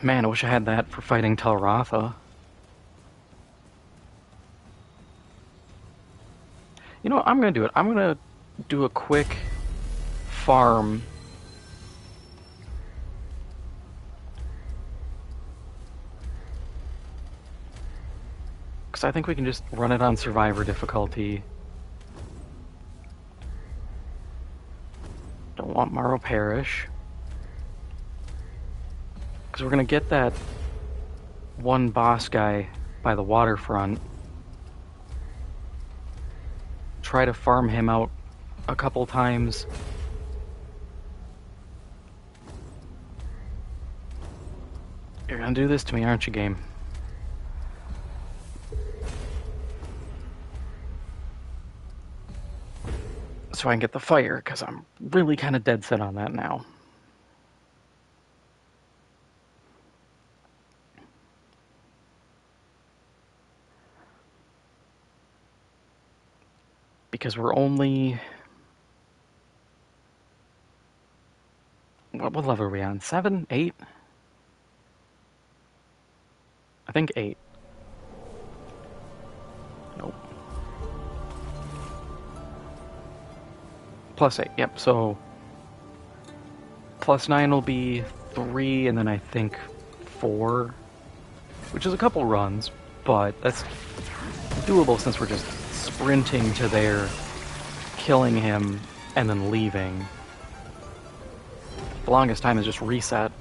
Man, I wish I had that for fighting Telratha. You know what? I'm going to do it. I'm going to do a quick farm. Because I think we can just run it on Survivor difficulty. Don't want Morrow Parish. Because we're going to get that one boss guy by the waterfront. Try to farm him out a couple times. You're going to do this to me, aren't you, game? So I can get the fire, because I'm really kind of dead set on that now. Because we're only... What level are we on? 7? 8? I think 8. Nope. Plus 8, yep, so... Plus 9 will be 3, and then I think 4. Which is a couple runs, but that's doable since we're just sprinting to there, killing him, and then leaving. The longest time is just reset.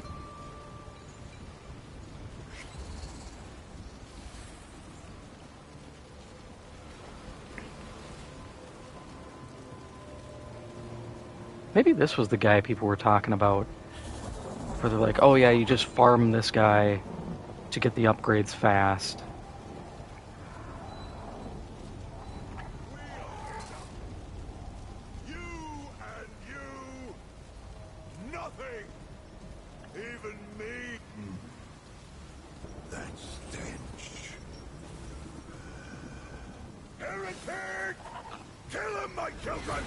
Maybe this was the guy people were talking about. Where they're like, oh yeah, you just farm this guy to get the upgrades fast. You and you, nothing. Even me. That stench. Heretic! Kill him, my children!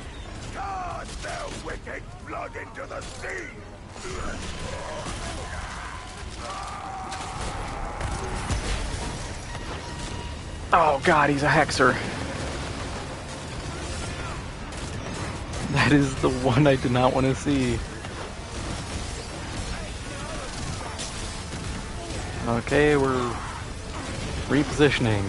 Cast their wicked blood into the sea! Oh god, he's a hexer. That is the one I did not want to see. Okay, we're repositioning.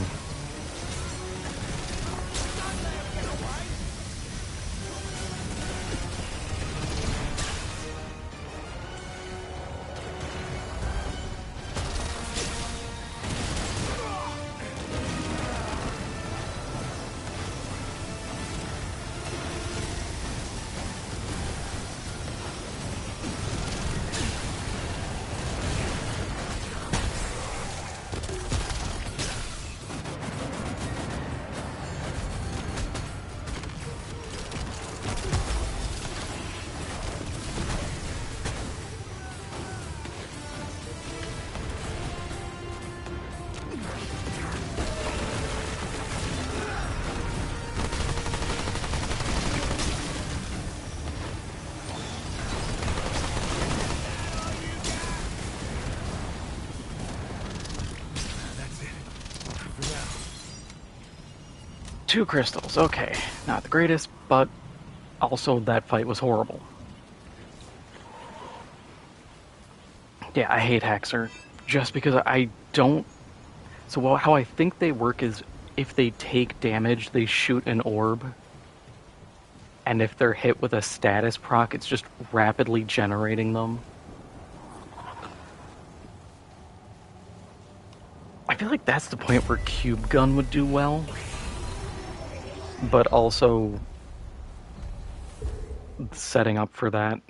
Two crystals, okay. Not the greatest, but also that fight was horrible. Yeah, I hate Hexer. Just because I don't... So how I think they work is if they take damage, they shoot an orb. And if they're hit with a status proc, it's just rapidly generating them. I feel like that's the point where Cube Gun would do well. But also setting up for that.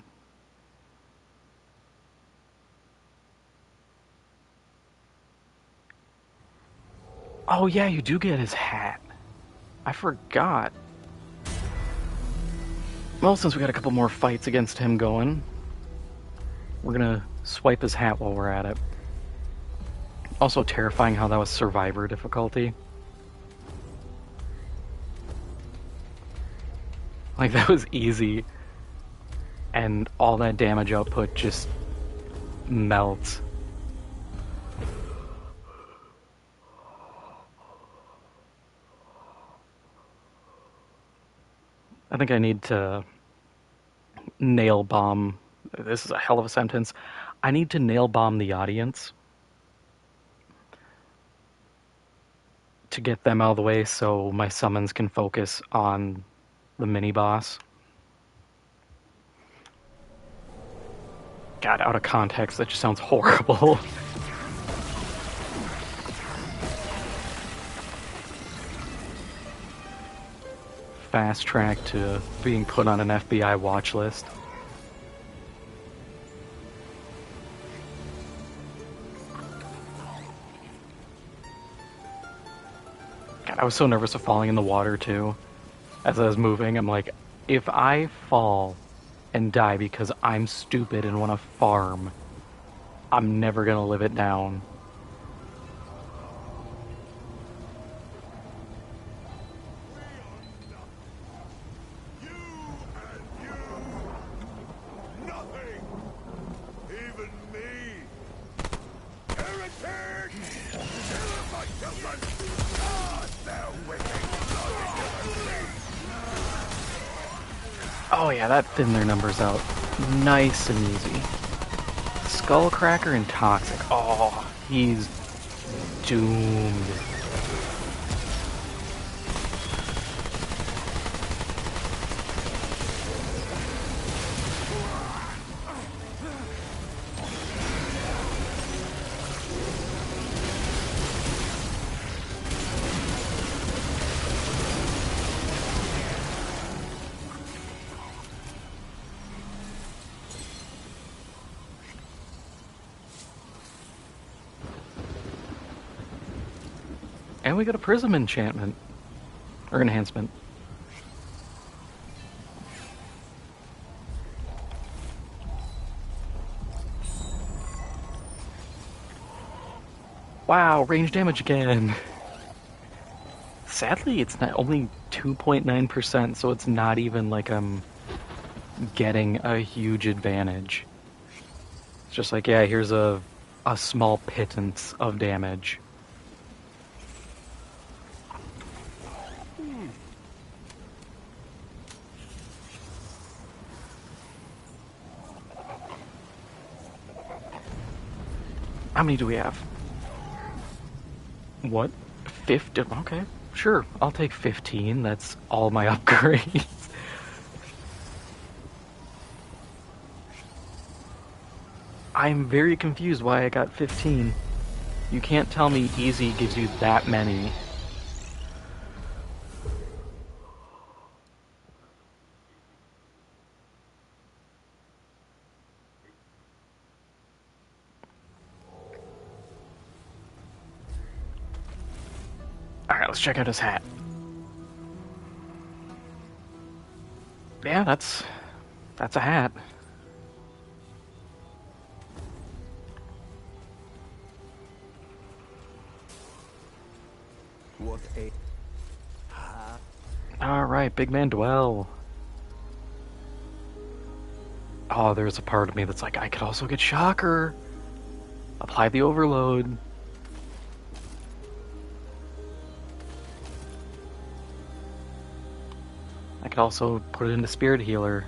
Oh yeah, you do get his hat. I forgot. Well, since we got a couple more fights against him going, we're gonna swipe his hat while we're at it. Also terrifying how that was survivor difficulty. Like, that was easy, and all that damage output just melts. I think I need to nail bomb. This is a hell of a sentence. I need to nail bomb the audience to get them out of the way so my summons can focus on the mini boss. God, out of context, that just sounds horrible. Fast track to being put on an FBI watch list. God, I was so nervous of falling in the water too. As I was moving, I'm like, if I fall and die because I'm stupid and want to farm, I'm never gonna live it down. You and you. Nothing. Even me. Heretic! Kill my children! Cast their wicked blood into the sea! Oh yeah, that thinned their numbers out. Nice and easy. Skullcracker and Toxic. Oh, he's doomed. And we got a Prism enchantment. Or enhancement. Wow, range damage again. Sadly, it's not only 2.9%, so it's not even like I'm getting a huge advantage. It's just like, yeah, here's a small pittance of damage. How many do we have? What? 50? Okay, sure. I'll take 15. That's all my upgrades. I'm very confused why I got 15. You can't tell me easy gives you that many. Alright, let's check out his hat. Yeah, that's a hat. What a... Alright, Big Man Dwell. Oh, there's a part of me that's like, I could also get Shocker. Apply the overload. I could also put it into Spirit Healer.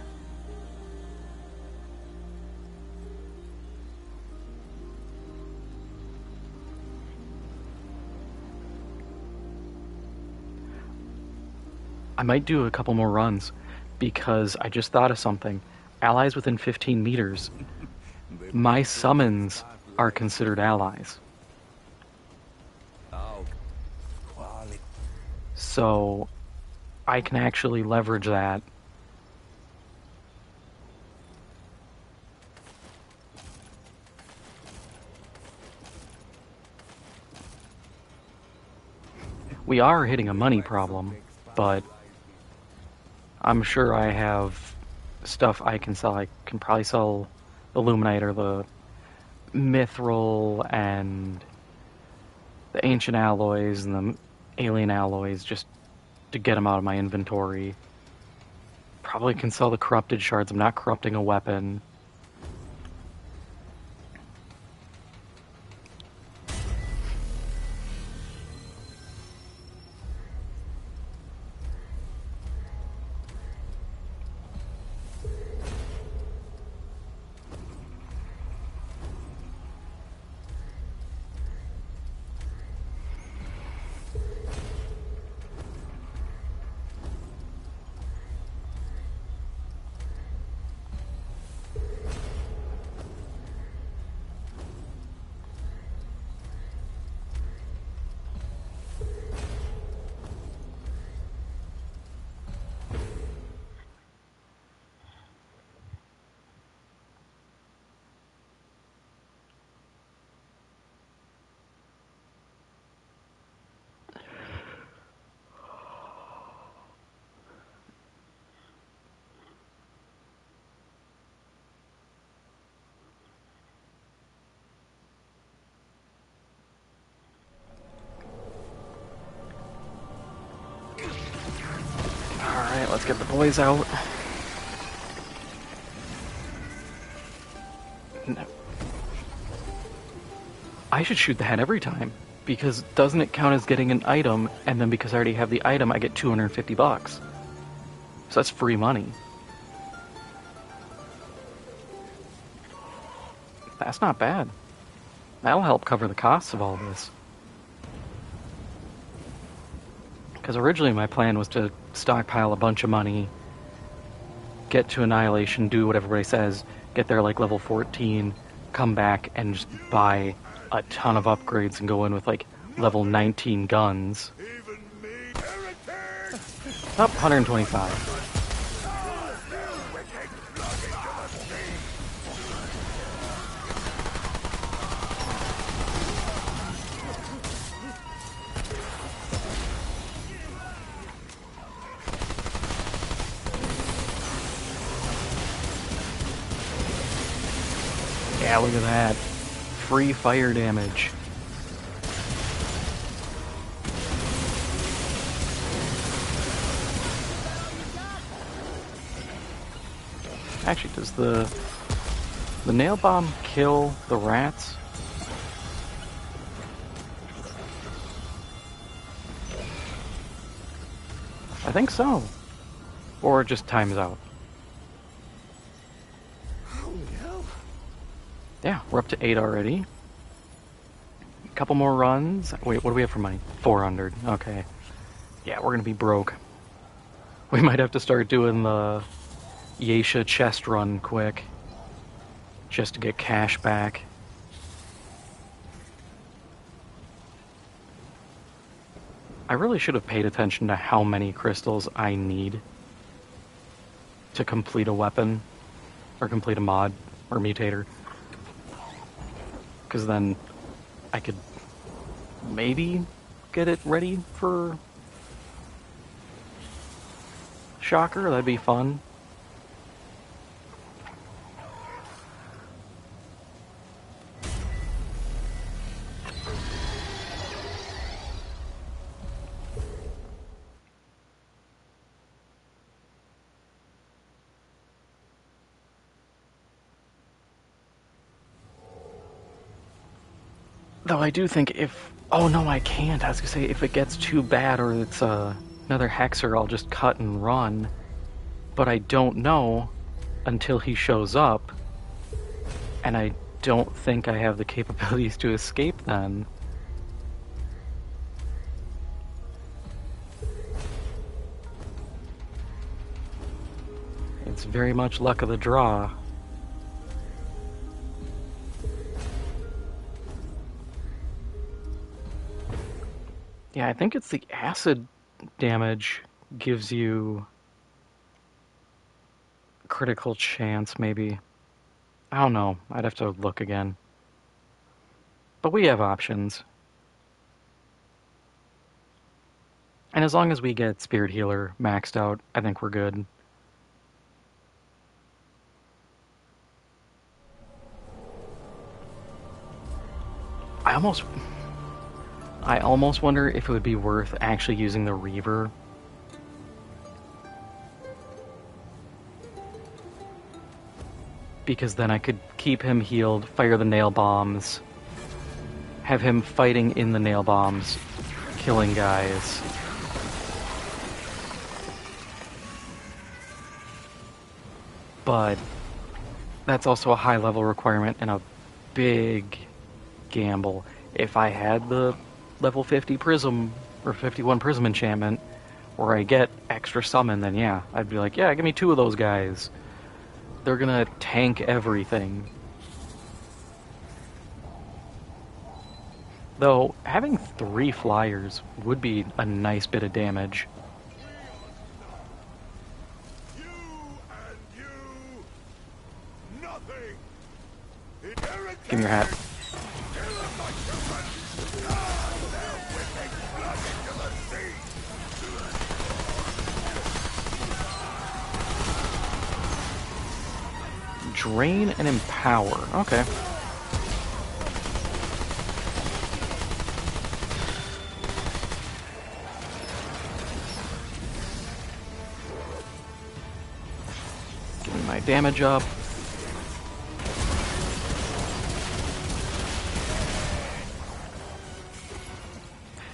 I might do a couple more runs, because I just thought of something. Allies within 15 meters, my summons are considered allies. Oh, quality. So I can actually leverage that. We are hitting a money problem, but I'm sure I have stuff I can sell. I can probably sell the Luminite or the Mithril and the Ancient Alloys and the Alien Alloys just to get them out of my inventory. Probably can sell the Corrupted Shards. I'm not corrupting a weapon. Alright, let's get the boys out. No. I should shoot the head every time, because doesn't it count as getting an item, and then because I already have the item, I get 250 bucks. So that's free money. That's not bad. That'll help cover the costs of all this. Because originally my plan was to stockpile a bunch of money, get to Annihilation, do what everybody says, get there like level 14, come back and just buy a ton of upgrades and go in with like level 19 guns. Up 125. Yeah, look at that. Free fire damage. Actually, does the nail bomb kill the rats? I think so. Or it just times out. Yeah, we're up to 8 already. A couple more runs. Wait, what do we have for money? 400. Okay. Yeah, we're gonna be broke. We might have to start doing the Yesha chest run quick. Just to get cash back. I really should have paid attention to how many crystals I need to complete a weapon. Or complete a mod. Or mutator. Because then I could maybe get it ready for Shocker. That'd be fun. Though I do think if... Oh, no, I can't. I was going to say, if it gets too bad or it's another Hexer, I'll just cut and run. But I don't know until he shows up. And I don't think I have the capabilities to escape then. It's very much luck of the draw. Yeah, I think it's the acid damage gives you critical chance, maybe. I don't know. I'd have to look again. But we have options. And as long as we get Spirit Healer maxed out, I think we're good. I almost wonder if it would be worth actually using the Reaver. Because then I could keep him healed, fire the nail bombs, have him fighting in the nail bombs, killing guys. But that's also a high level requirement and a big gamble. If I had the level 50 prism or 51 prism enchantment where I get extra summon, then yeah, I'd be like, yeah, give me 2 of those guys. They're gonna tank everything. Though, having 3 flyers would be a nice bit of damage. You and you, nothing. Give me your hat. Kill them, my children. Cast their wicked blood into the sea. Drain and empower. Okay. Getting my damage up.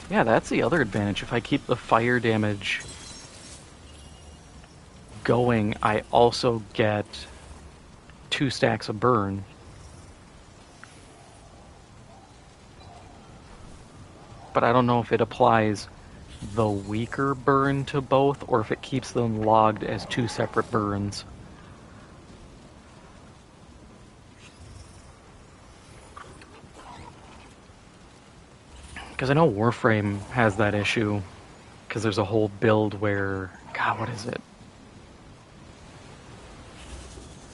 Yeah, that's the other advantage. If I keep the fire damage going, I also get 2 stacks of burn. But I don't know if it applies the weaker burn to both or if it keeps them logged as 2 separate burns. Because I know Warframe has that issue, because there's a whole build where... God, what is it?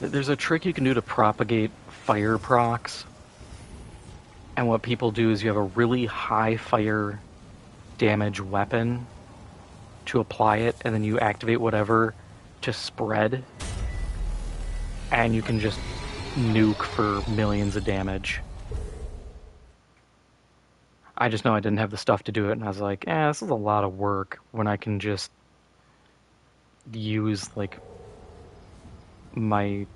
There's a trick you can do to propagate fire procs. And what people do is you have a really high fire damage weapon to apply it, and then you activate whatever to spread. And you can just nuke for millions of damage. I just know I didn't have the stuff to do it, and I was like, this is a lot of work when I can just use, like, my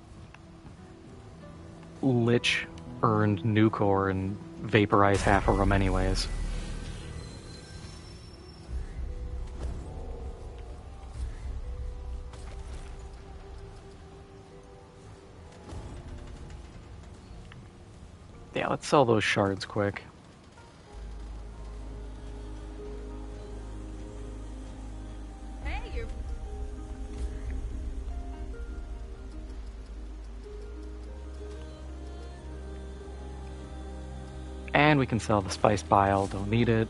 Lich-earned nuke ore and vaporize half of them anyways. Yeah, let's sell those shards quick. And we can sell the spiced bile, don't need it.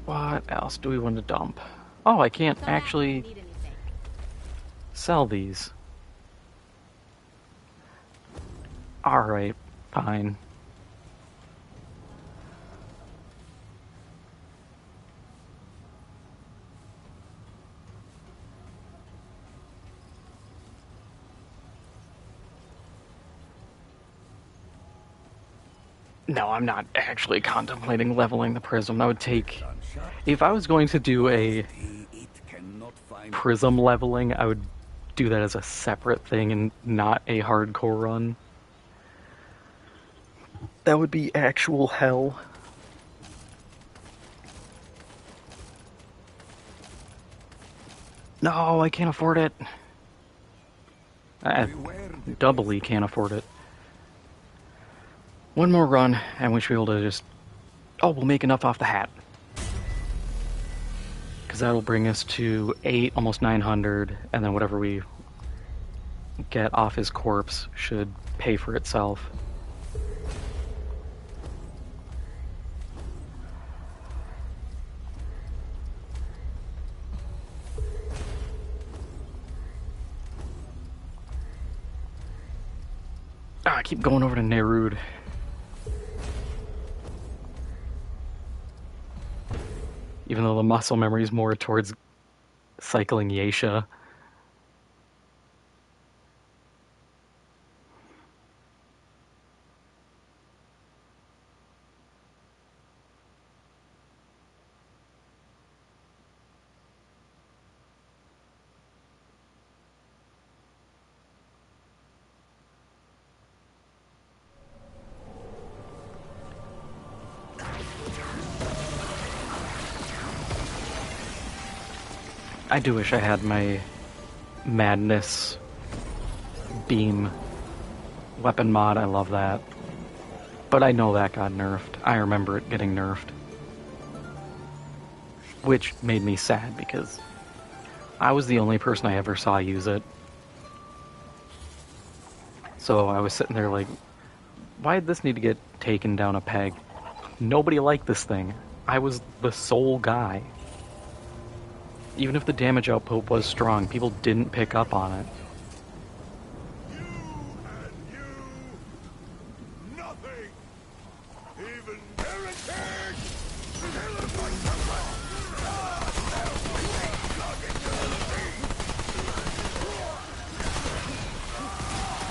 What else do we want to dump? Oh, I can't actually sell these. Alright, fine. No, I'm not actually contemplating leveling the prism. That would take... If I was going to do a prism leveling, I would do that as a separate thing and not a hardcore run. That would be actual hell. No, I can't afford it. I doubly can't afford it. One more run, and we should be able to just... Oh, we'll make enough off the hat. Because that'll bring us to 8, almost 900, and then whatever we get off his corpse should pay for itself. keep going over to Nerud. Even though the muscle memory is more towards cycling Yesha. I do wish I had my Madness Beam weapon mod. I love that. But I know that got nerfed. I remember it getting nerfed. Which made me sad because I was the only person I ever saw use it. So I was sitting there like, why did this need to get taken down a peg? Nobody liked this thing. I was the sole guy. Even if the damage output was strong, people didn't pick up on it. You and you, nothing. Even heritage. Kill him, my children. Cast their wicked blood into the sea.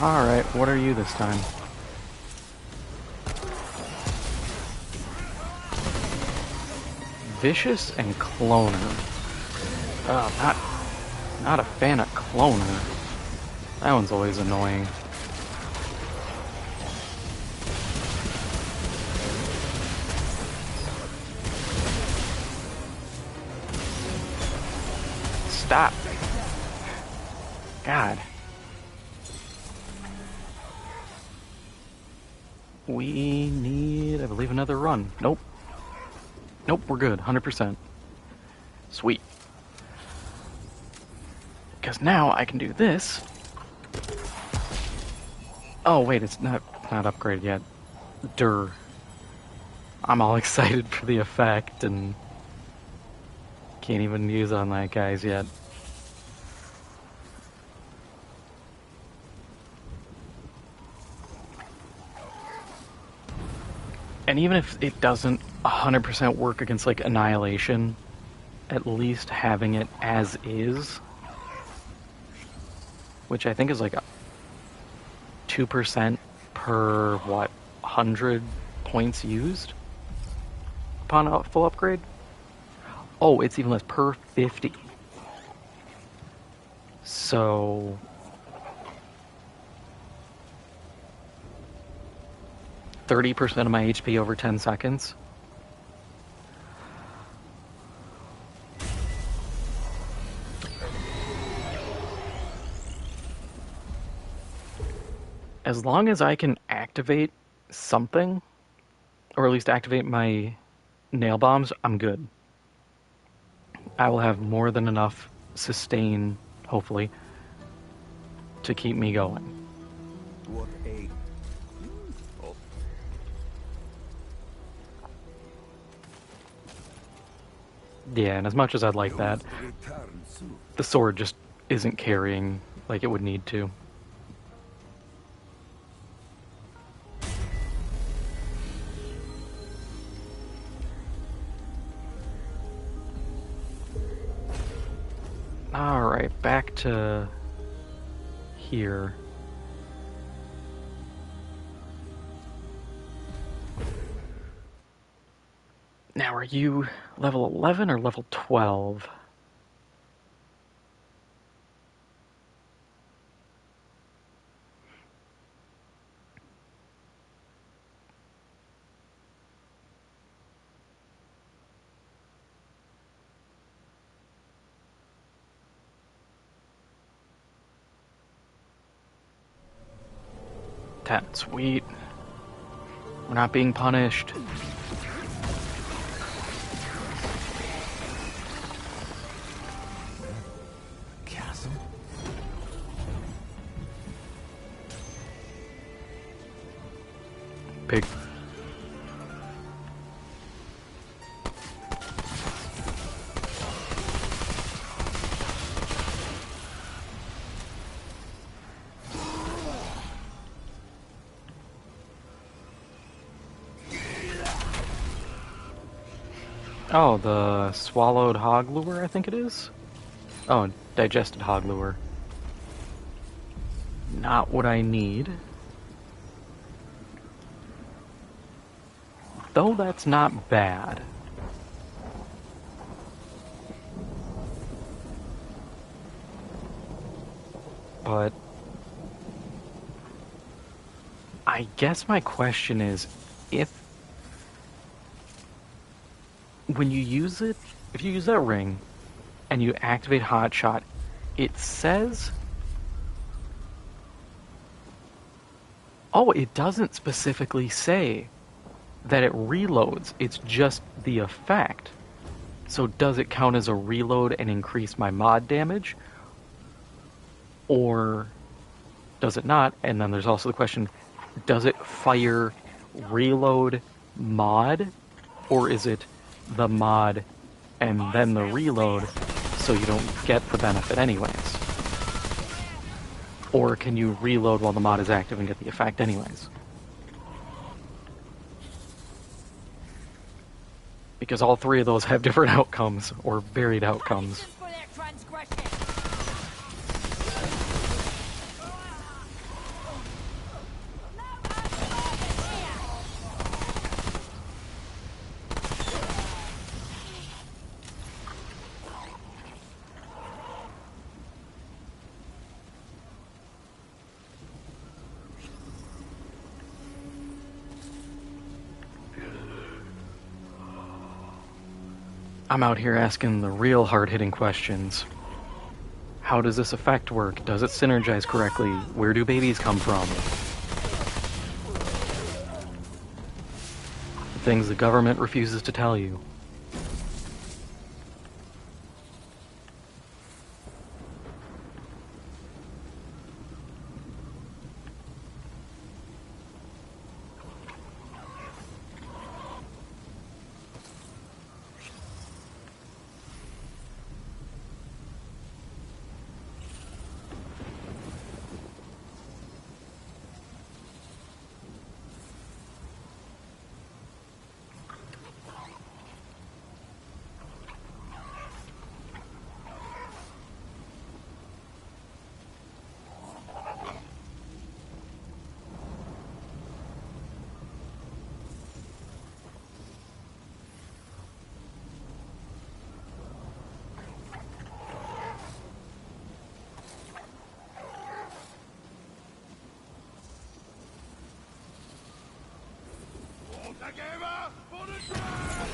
Alright, what are you this time? Vicious and Cloner. Not a fan of Cloner. That one's always annoying. Stop. God. We need, I believe, another run. Nope. Nope, we're good. 100%. Sweet. Because now I can do this. Oh, wait, it's not upgraded yet. Durr. I'm all excited for the effect and can't even use on that guys yet. And even if it doesn't 100% work against like Annihilation, at least having it as is, which I think is like 2% per, what, 100 points used upon a full upgrade? Oh, it's even less, per 50. So 30% of my HP over 10 seconds. As long as I can activate something, or at least activate my nail bombs, I'm good. I will have more than enough sustain, hopefully, to keep me going. What a... Yeah, and as much as I'd like that, the sword just isn't carrying like it would need to. Alright, back to here. Now, are you level 11 or level 12? Sweet. We're not being punished. Castle? Pig. Oh, the swallowed hog lure, I think it is? Oh, digested hog lure. Not what I need. Though that's not bad. But I guess my question is, if when you use it, if you use that ring and you activate Hotshot, it says, oh, it doesn't specifically say that it reloads. It's just the effect. So does it count as a reload and increase my mod damage? Or does it not? And then there's also the question, does it fire reload mod? Or is it the mod and then the reload so you don't get the benefit anyways? Or can you reload while the mod is active and get the effect anyways? Because all three of those have different outcomes, or varied outcomes. For their transgression. I'm out here asking the real hard-hitting questions. How does this effect work? Does it synergize correctly? Where do babies come from? The things the government refuses to tell you. Together for the drive!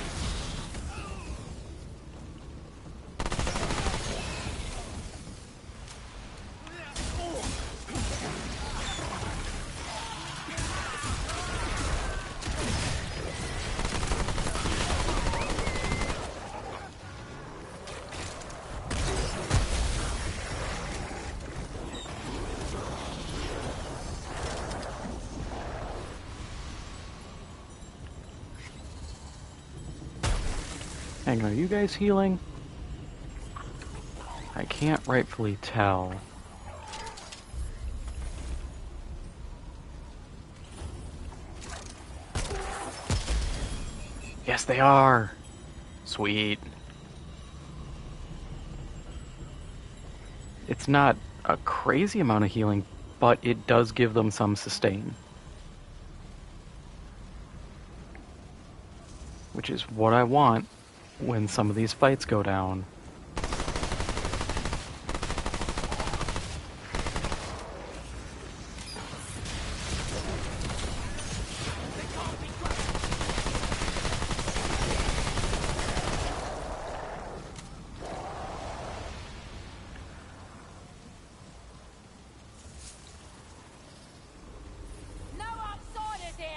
Hang on, are you guys healing? I can't rightfully tell. Yes, they are! Sweet. It's not a crazy amount of healing, but it does give them some sustain. Which is what I want when some of these fights go down. No outsiders here.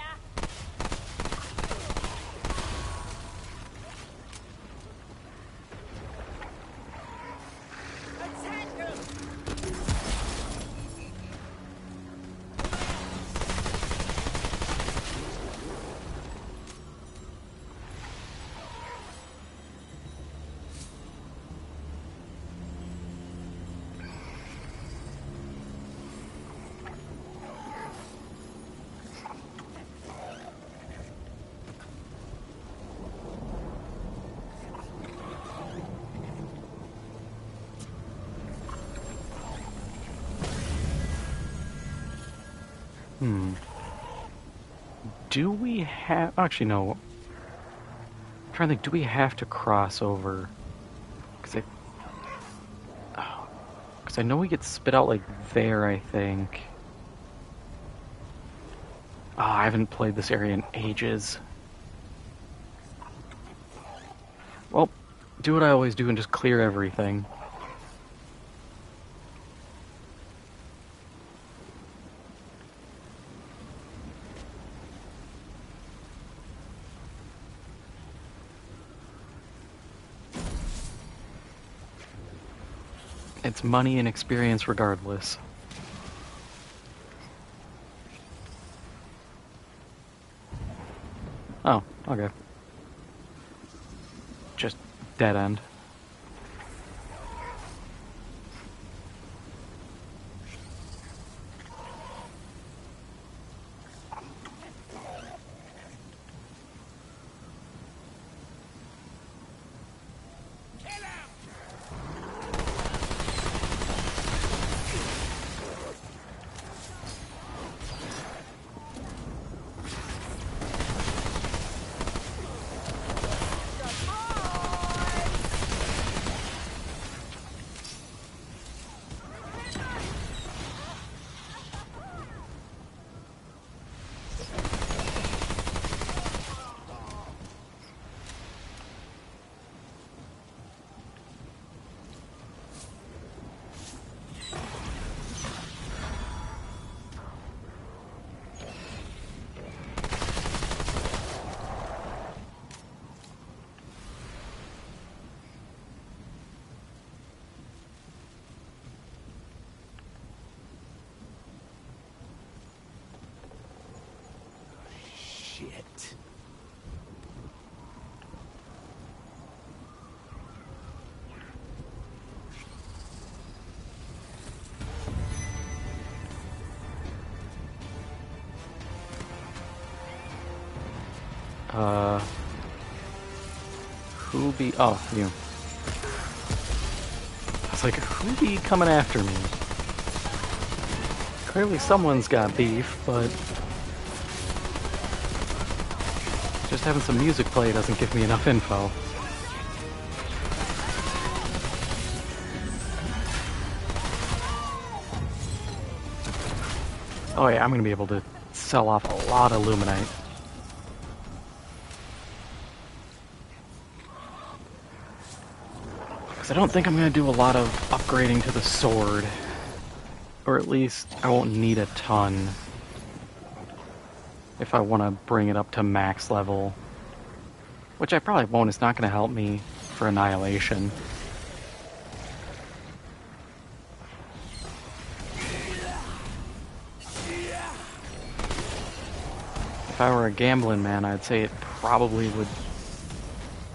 Do we have... Actually, no. I'm trying to think, do we have to cross over? Because I know we get spit out like there, I think. Oh, I haven't played this area in ages. Well, do what I always do and just clear everything. It's money and experience regardless. Oh, okay. Just dead end. Shit. Who be... Oh, you. I was like, who be coming after me? Clearly someone's got beef, but... just having some music play doesn't give me enough info. Oh yeah, I'm gonna be able to sell off a lot of Luminite. Because I don't think I'm gonna do a lot of upgrading to the sword. Or at least I won't need a ton if I want to bring it up to max level. Which I probably won't. It's not going to help me for Annihilation. If I were a gambling man, I'd say it probably would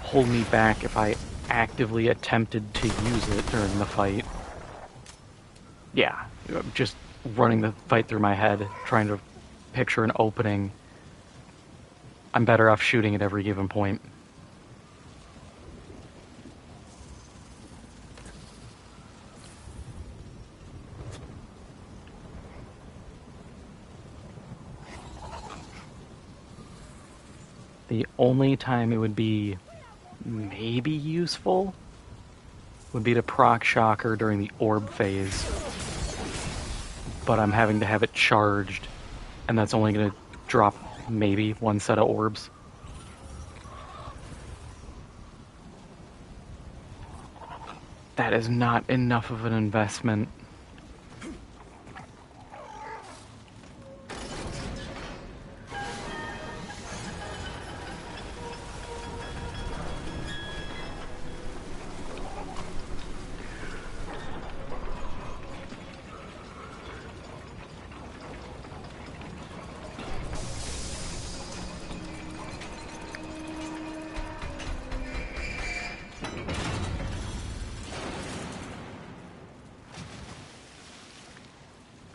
hold me back if I actively attempted to use it during the fight. Yeah, just running the fight through my head, trying to picture an opening. I'm better off shooting at every given point. The only time it would be maybe useful would be to proc Shocker during the orb phase. But I'm having to have it charged, and that's only going to drop maybe one set of orbs. That is not enough of an investment.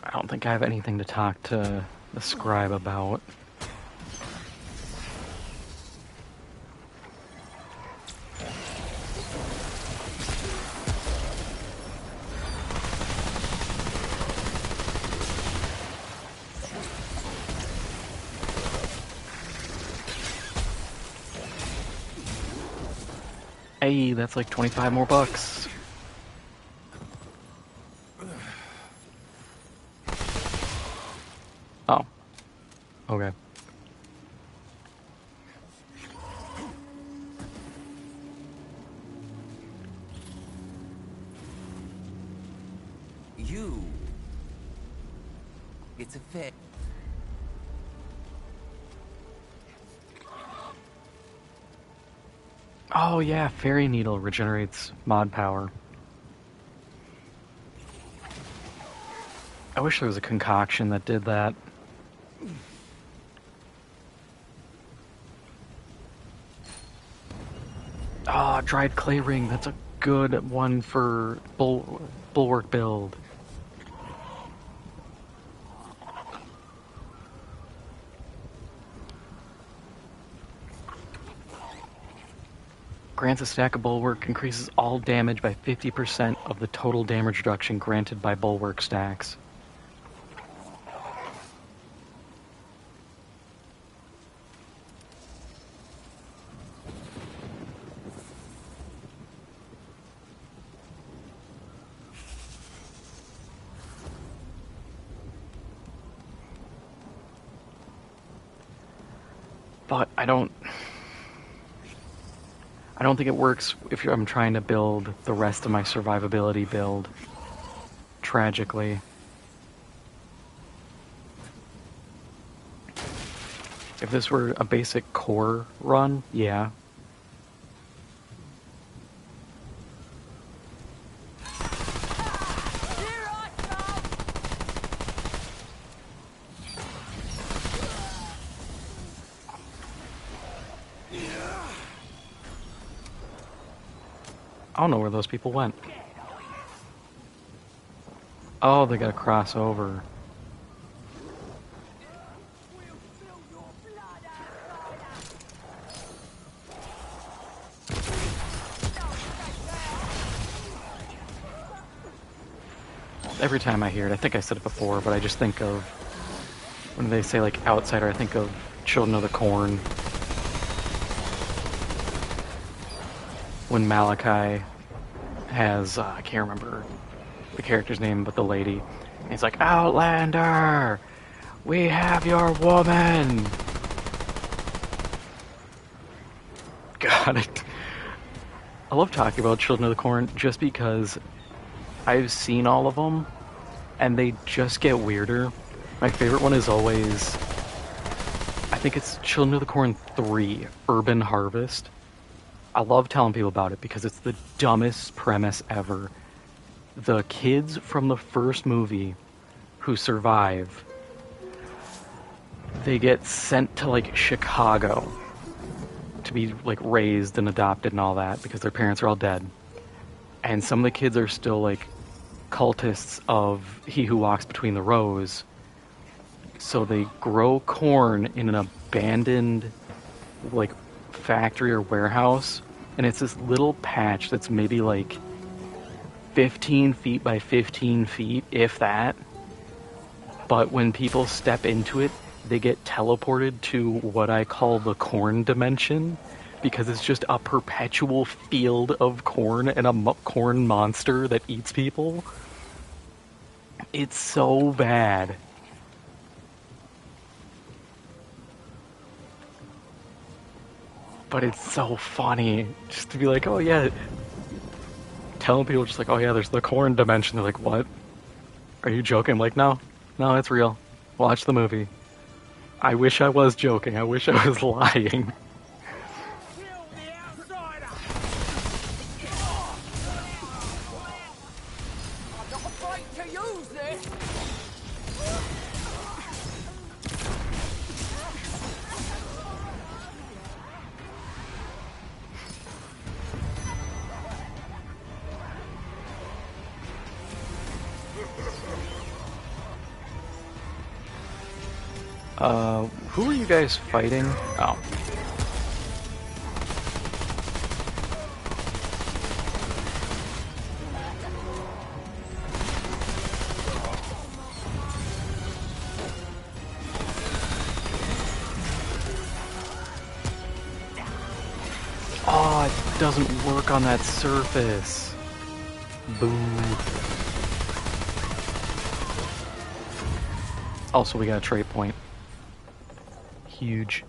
I don't think I have anything to talk to the scribe about. Hey, that's like 25 more bucks. Oh. Okay. You. It's a fair. Oh yeah, Fairy Needle regenerates mod power. I wish there was a concoction that did that. Oh, dried clay ring. That's a good one for bulwark build. Grants a stack of bulwark, increases all damage by 50% of the total damage reduction granted by bulwark stacks. But I don't think it works if I'm trying to build the rest of my survivability build. Tragically. If this were a basic core run, yeah. I don't know where those people went. Oh, they gotta cross over. Every time I hear it, I think I said it before, but I just think of, when they say like outsider, I think of Children of the Corn. When Malachi has, I can't remember the character's name, but the lady, and he's like, Outlander! We have your woman! God, I love talking about Children of the Corn just because I've seen all of them, and they just get weirder. My favorite one is always, I think it's Children of the Corn 3, Urban Harvest. I love telling people about it because it's the dumbest premise ever. The kids from the first movie who survive, they get sent to like Chicago to be like raised and adopted and all that because their parents are all dead. And some of the kids are still like cultists of He Who Walks Between the Rows. So they grow corn in an abandoned like factory or warehouse, and it's this little patch that's maybe like 15 feet by 15 feet, if that. But when people step into it, they get teleported to what I call the corn dimension, because it's just a perpetual field of corn and a corn monster that eats people. It's so bad. But it's so funny just to be like, oh yeah, telling people just like, oh yeah, there's the corn dimension. They're like, what? Are you joking? I'm like, no, it's real. Watch the movie. I wish I was joking. I wish I was lying. Who are you guys fighting? Oh. Oh, it doesn't work on that surface. Boo. Also, we got a trait point. Huge.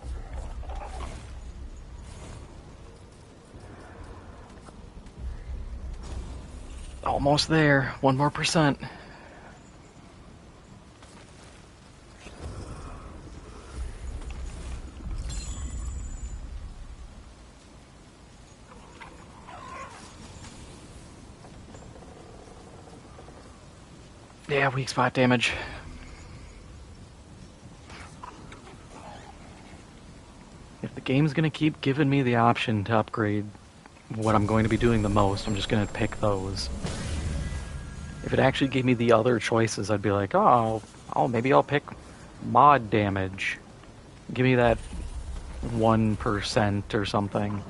Almost there. 1 more percent. Yeah, weak spot damage. If the game's gonna keep giving me the option to upgrade what I'm going to be doing the most, I'm just gonna pick those. If it actually gave me the other choices, I'd be like, oh, maybe I'll pick mod damage. Give me that 1% or something.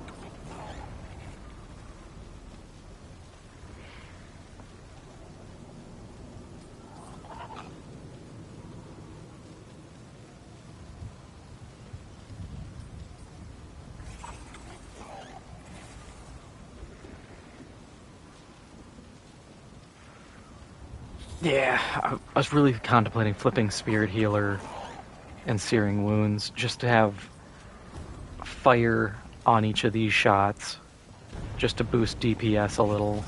Yeah, I was really contemplating flipping Spirit Healer and Searing Wounds just to have fire on each of these shots, just to boost DPS a little.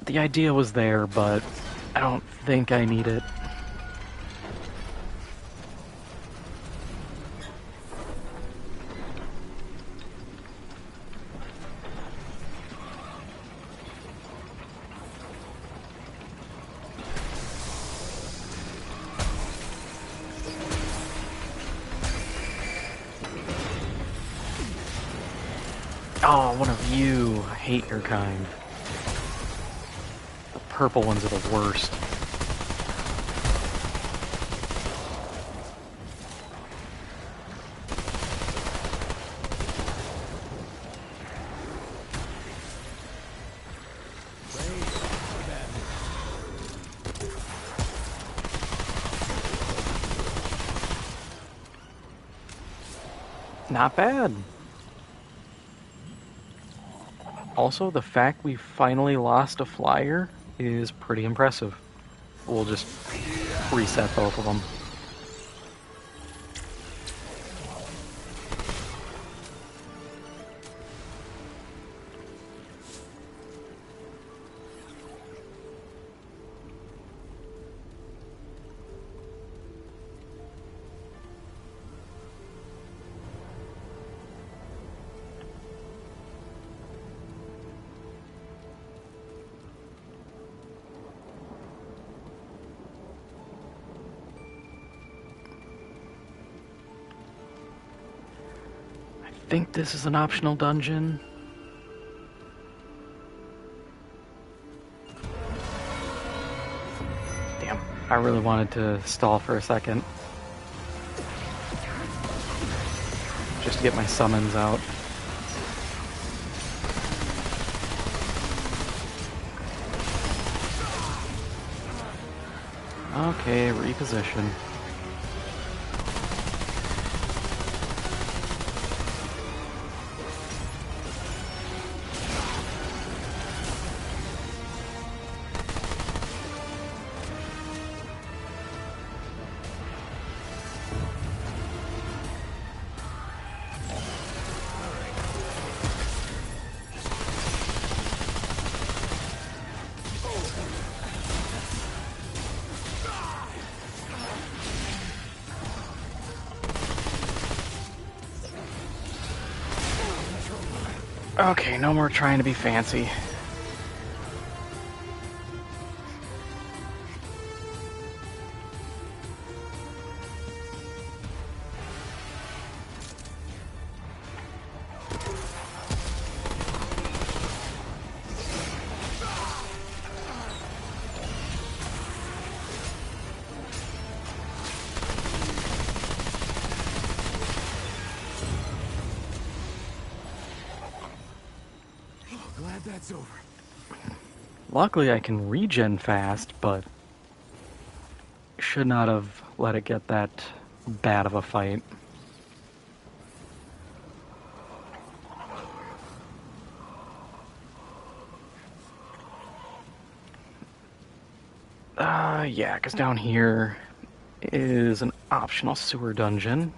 The idea was there, but I don't think I need it. Oh, one of you. I hate your kind. The purple ones are the worst. Not bad. Also, the fact we finally lost a flyer is pretty impressive. We'll just reset both of them. I think this is an optional dungeon. Damn, I really wanted to stall for a second. Just to get my summons out. Okay, reposition. Okay, no more trying to be fancy. Glad that's over. Luckily I can regen fast, but should not have let it get that bad of a fight. Yeah, because down here is an optional sewer dungeon.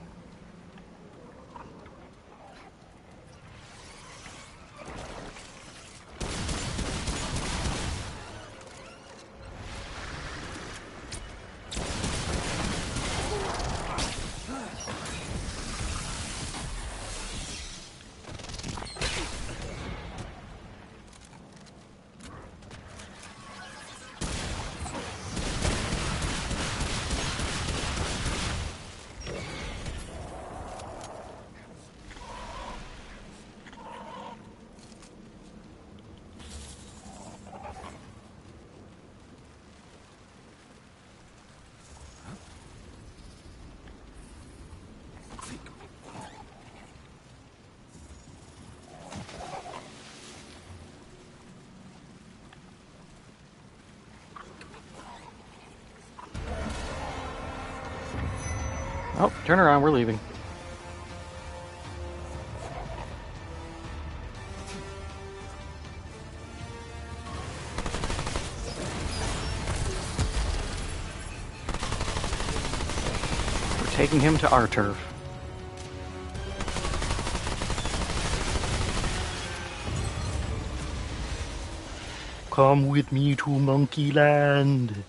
Oh, turn around, we're leaving. We're taking him to our turf. Come with me to Monkey Land.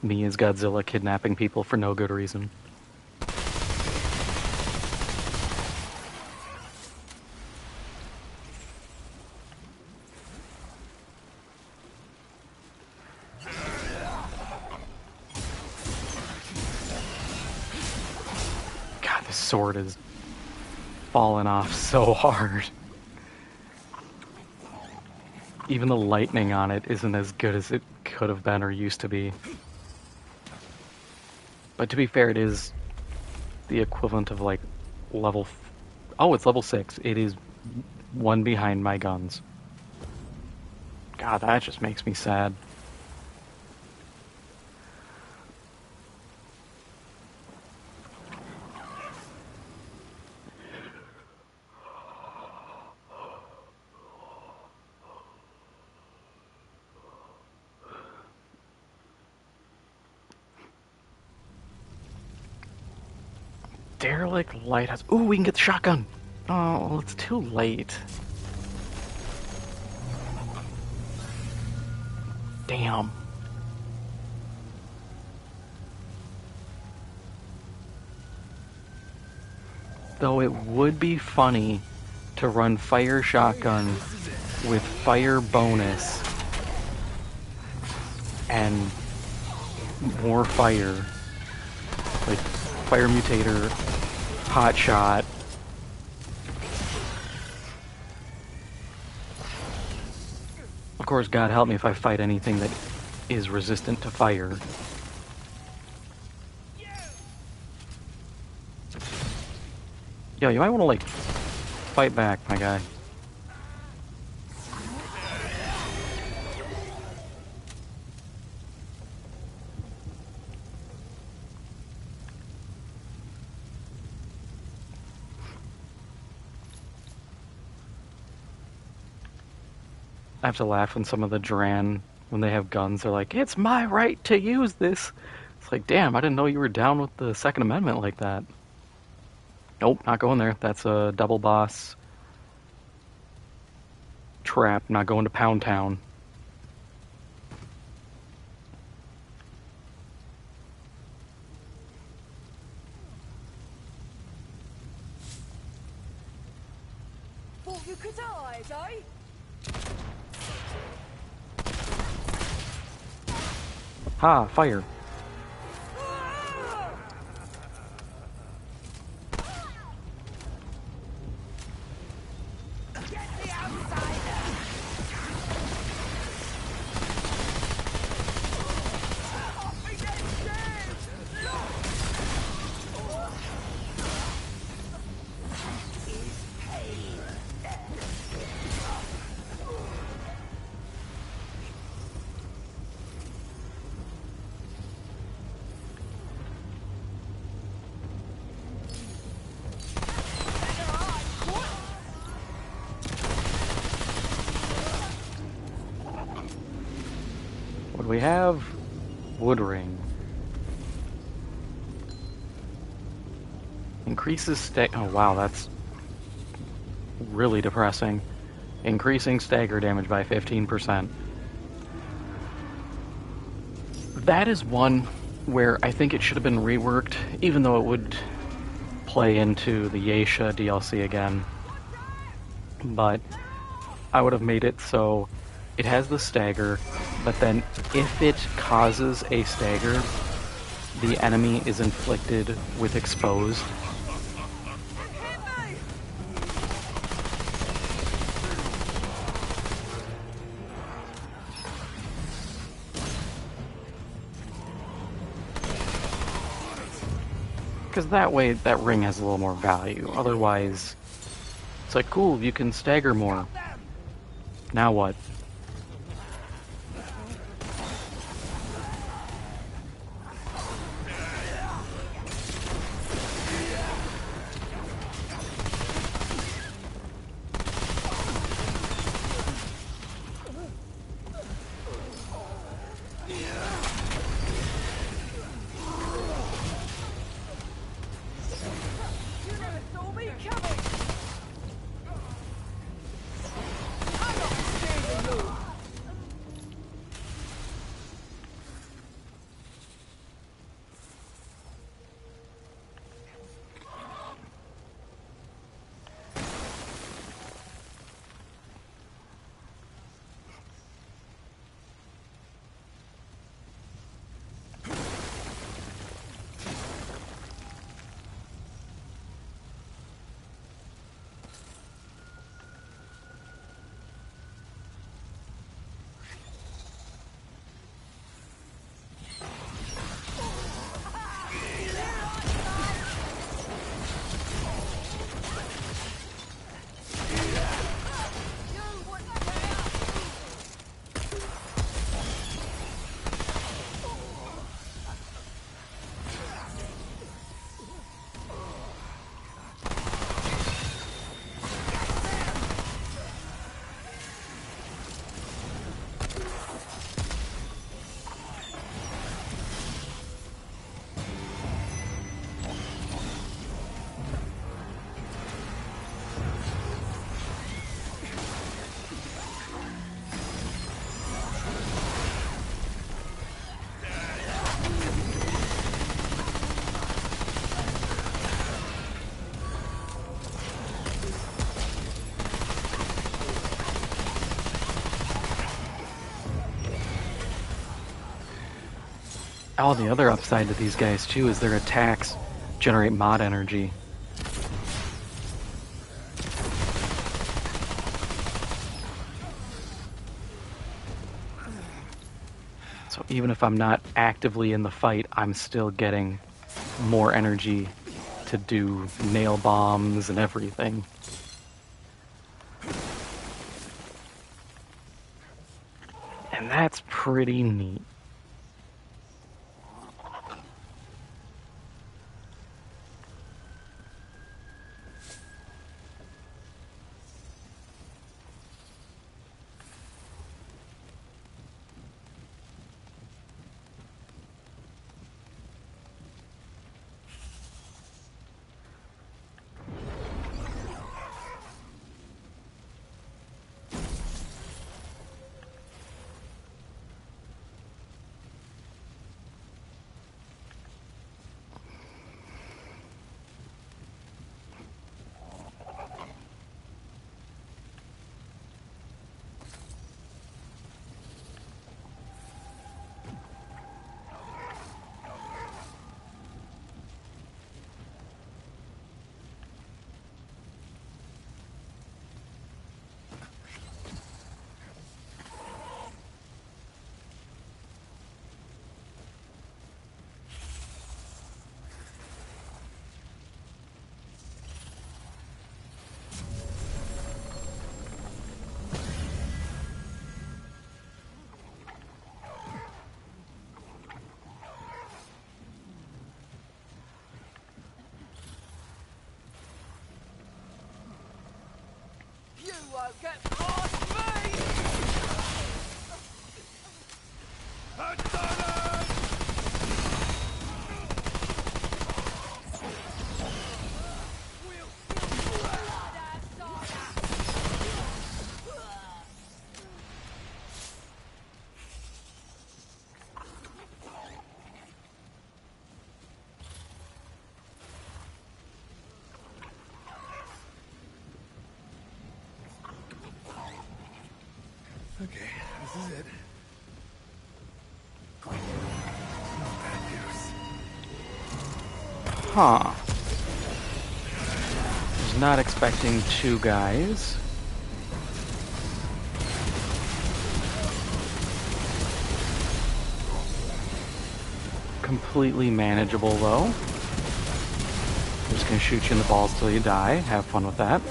Me as Godzilla kidnapping people for no good reason. God, this sword is falling off so hard. Even the lightning on it isn't as good as it could have been or used to be. But to be fair, it is the equivalent of like level... Oh, it's level 6. It is one behind my guns. God, that just makes me sad. Derelict lighthouse. Ooh, we can get the shotgun. Oh, it's too late. Damn. Though it would be funny to run fire shotgun with fire bonus and more fire. Like fire mutator, hot shot. Of course, God help me if I fight anything that is resistant to fire. Yo, you might want to, like, fight back, my guy. I have to laugh when some of the Dran, when they have guns, they're like, it's my right to use this. It's like, damn, I didn't know you were down with the Second Amendment like that. Nope, not going there. That's a double boss trap. Not going to Pound Town. Thought you could hide, eh? Ha, fire. we have Wood Ring. Increases oh wow, that's really depressing. Increasing stagger damage by 15%. That is one where I think it should have been reworked, even though it would play into the Yeisha DLC again. But I would have made it so it has the stagger, but then if it causes a stagger, the enemy is inflicted with exposed. Because that way, that ring has a little more value. Otherwise, it's like, cool, you can stagger more. Now what? Oh, the other upside to these guys, too, is their attacks generate mod energy. So even if I'm not actively in the fight, I'm still getting more energy to do nail bombs and everything. And that's pretty neat. Won't get past me! This is it. No bad news. Huh. Was not expecting two guys. Completely manageable though. Just gonna shoot you in the balls till you die. Have fun with that.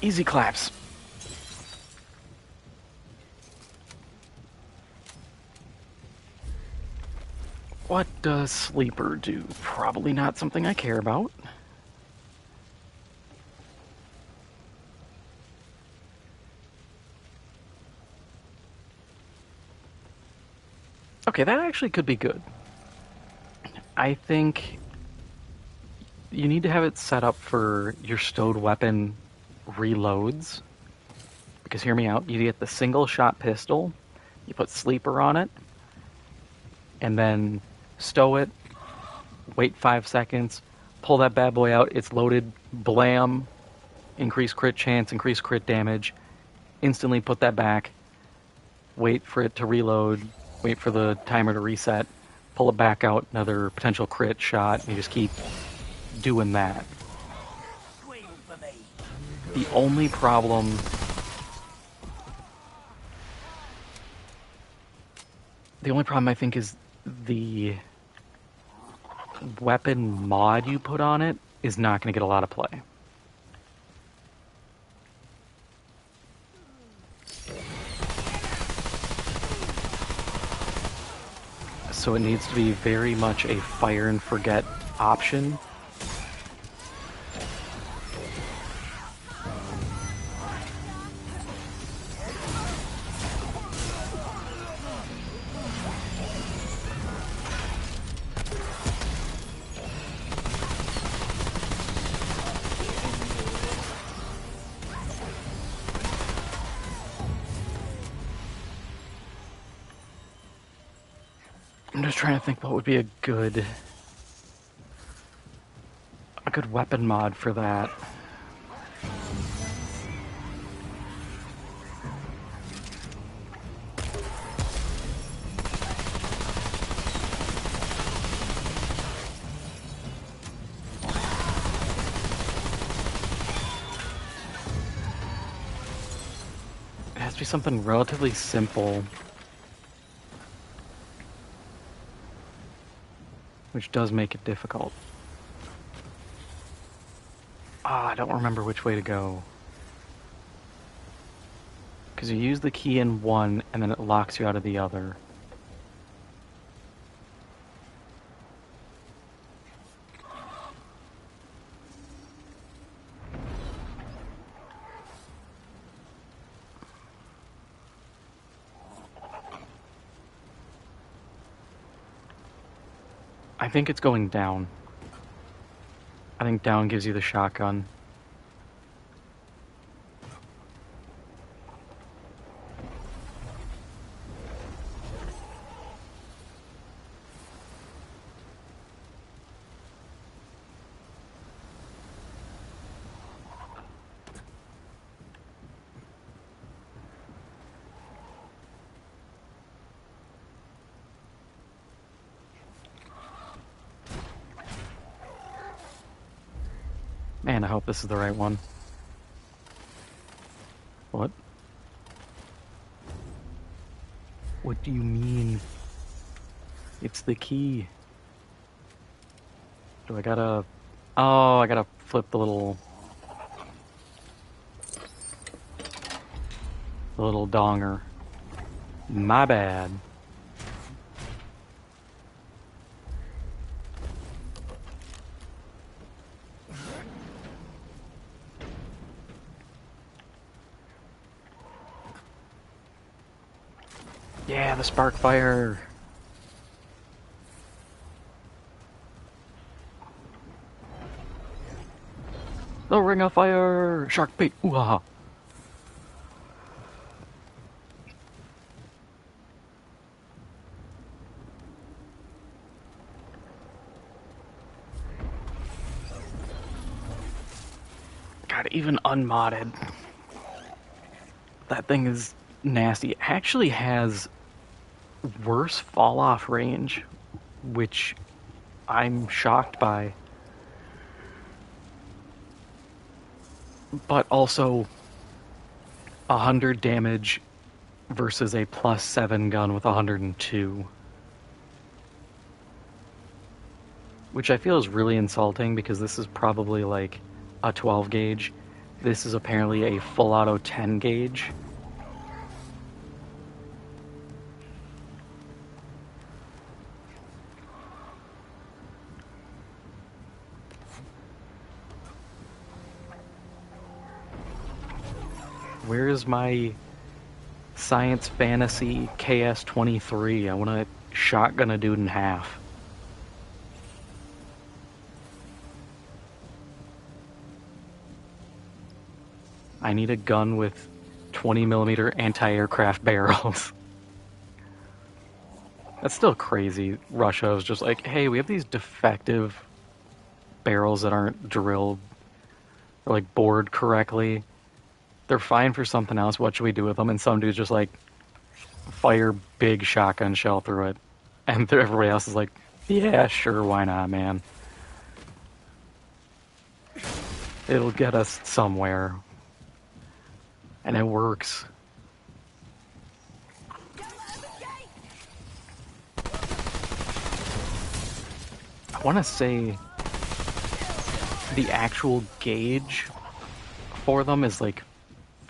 Easy claps. What does Sleeper do? Probably not something I care about. Okay, that actually could be good. I think you need to have it set up for your stowed weapon reloads. Because hear me out, you get the single shot pistol, you put Sleeper on it, and then stow it, wait 5 seconds, pull that bad boy out, it's loaded, blam, increase crit chance, increase crit damage, instantly put that back, wait for it to reload, wait for the timer to reset, pull it back out, another potential crit shot, and you just keep doing that. The only problem I think is the weapon mod you put on it is not going to get a lot of play. So it needs to be very much a fire and forget option. I'm just trying to think what would be a good weapon mod for that. It has to be something relatively simple, which does make it difficult. I don't remember which way to go. Because you use the key in one, and then it locks you out of the other. I think it's going down. I think down gives you the shotgun. Man, I hope this is the right one. What? What do you mean? It's the key. Do I gotta... Oh, I gotta flip the little donger. My bad. Yeah, the spark fire. The ring of fire. Shark bait. Ooh-ah. God, even unmodded, that thing is nasty. It actually has worse fall off range, which I'm shocked by. But also 100 damage versus a +7 gun with 102. Which I feel is really insulting because this is probably like a 12 gauge. This is apparently a full auto 10 gauge. Where is my science fantasy KS-23? I want to shotgun a dude in half. I need a gun with 20mm anti-aircraft barrels. That's still crazy. Russia was just like, hey, we have these defective barrels that aren't drilled or like bored correctly. They're fine for something else. What should we do with them? And some dude's just like, fire big shotgun shell through it. And everybody else is like, yeah, sure, why not, man? It'll get us somewhere. And it works. I want to say the actual gauge for them is like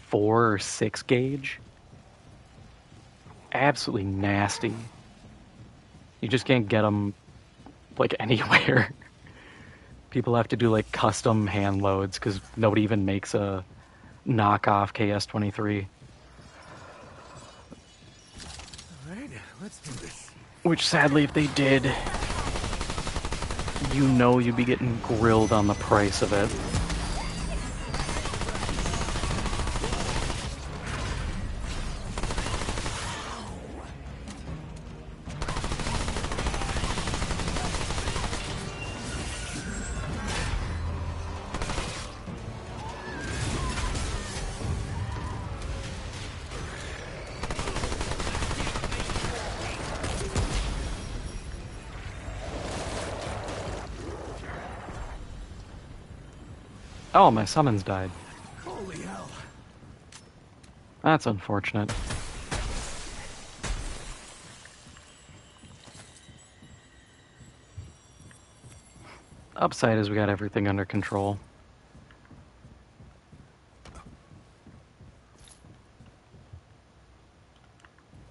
4 or 6 gauge. Absolutely nasty. You just can't get them like anywhere. People have to do like custom hand loads because nobody even makes a knockoff KS-23. Alright, let's do this. Which sadly, if they did, you know you'd be getting grilled on the price of it. Oh, my summons died. Holy hell. That's unfortunate. Upside is we got everything under control.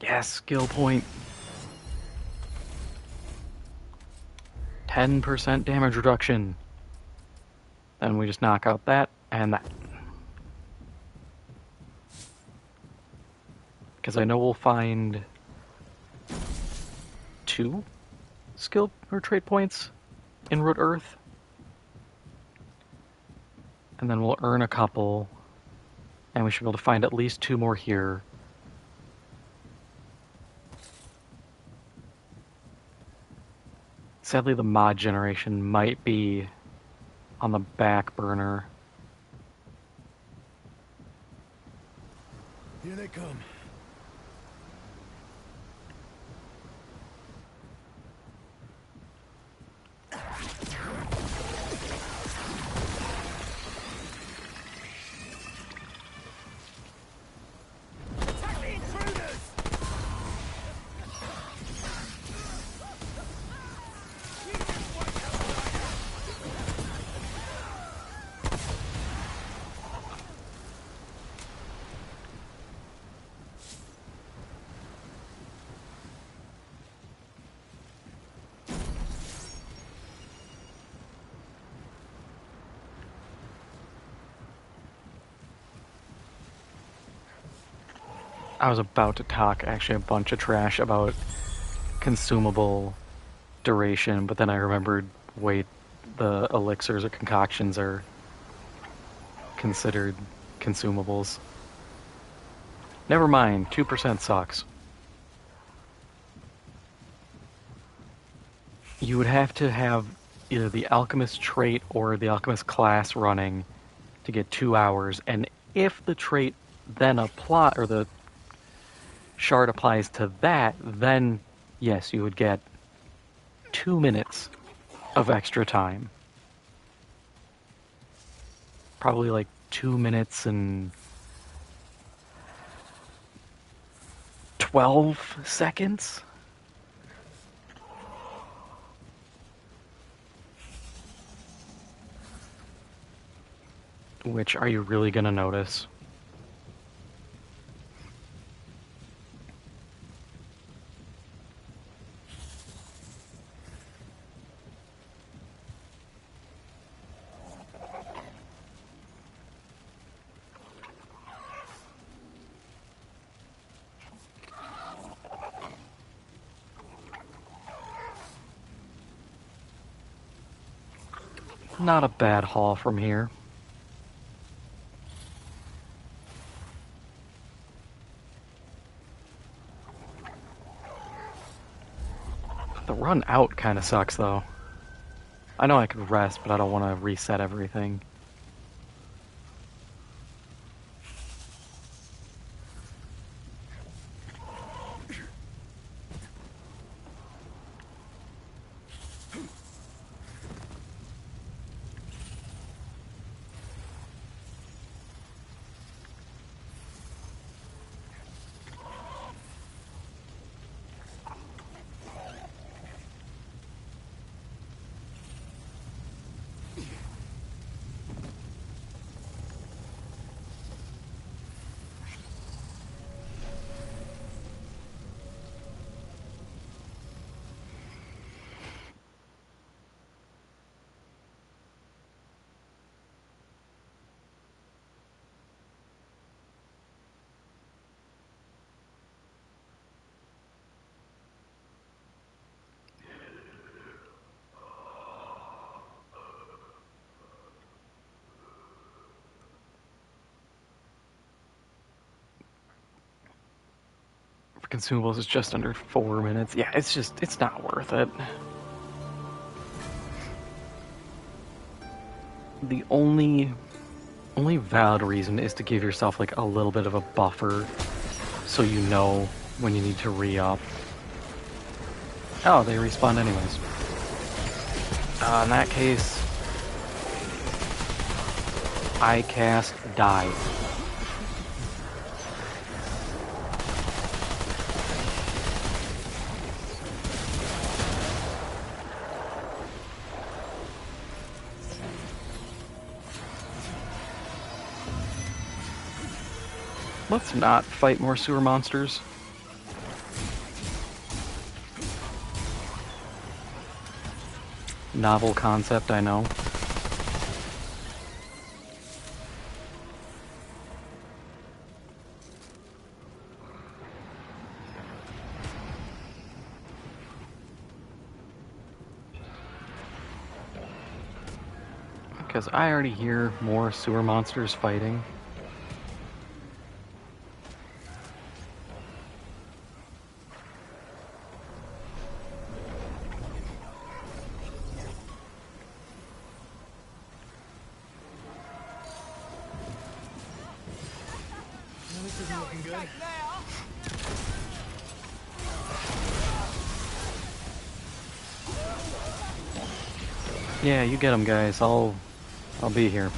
Yes, skill point. 10% damage reduction. Then we just knock out that and that. Because I know we'll find 2 skill or trait points in Root Earth. And then we'll earn a couple. And we should be able to find at least 2 more here. Sadly, the mod generation might be on the back burner. Here they come. I was about to talk actually a bunch of trash about consumable duration, but then I remembered, wait, the elixirs or concoctions are considered consumables. Never mind, 2% sucks. You would have to have either the alchemist trait or the alchemist class running to get 2 hours, and if the trait then apply, or the shard applies to that, then yes, you would get 2 minutes of extra time. Probably like 2 minutes and 12 seconds. Which, are you really gonna notice? Not a bad haul from here. The run out kind of sucks, though. I know I could rest, but I don't want to reset everything. For consumables, it's just under 4 minutes. Yeah, it's not worth it. The only valid reason is to give yourself like a little bit of a buffer so you know when you need to re-up. Oh, they respawn anyways. In that case, I cast die. Let's not fight more sewer monsters. Novel concept, I know. Because I already hear more sewer monsters fighting. This isn't looking good. Yeah, you get them, guys. I'll be here.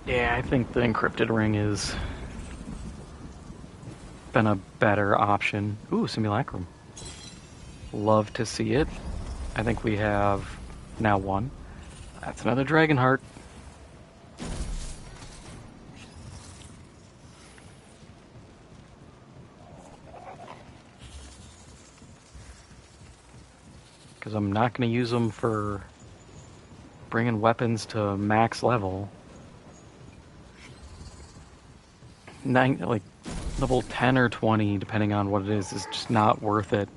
Yeah, I think the encrypted ring is been a better option. Ooh, simulacrum. Love to see it. I think we have now one. That's another dragon heart. Because I'm not going to use them for bringing weapons to max level. Like level 10 or 20, depending on what it is just not worth it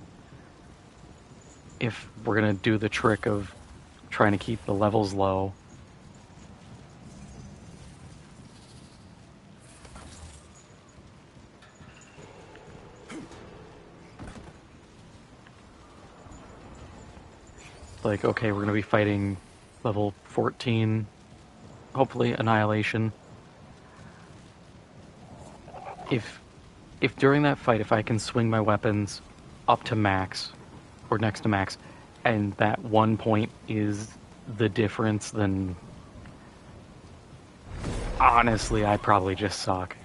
if we're going to do the trick of trying to keep the levels low. Like, okay, we're going to be fighting level 14, hopefully Annihilation. If during that fight, if I can swing my weapons up to max, or next to max, and that 1 point is the difference, then honestly, I probably just suck.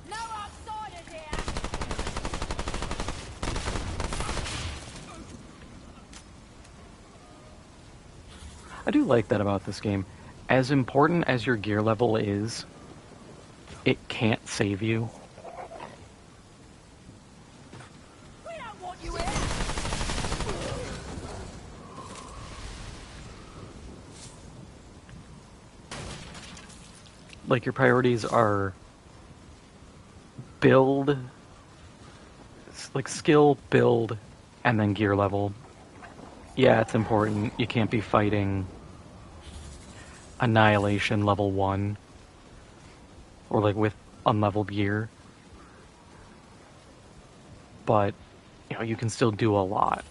No outsiders here! I do like that about this game. As important as your gear level is, it can't save you. We don't want you here! Like, your priorities are build, like skill, build, and then gear level. Yeah, it's important. You can't be fighting Annihilation level 1, or like with unleveled gear. But, you know, you can still do a lot.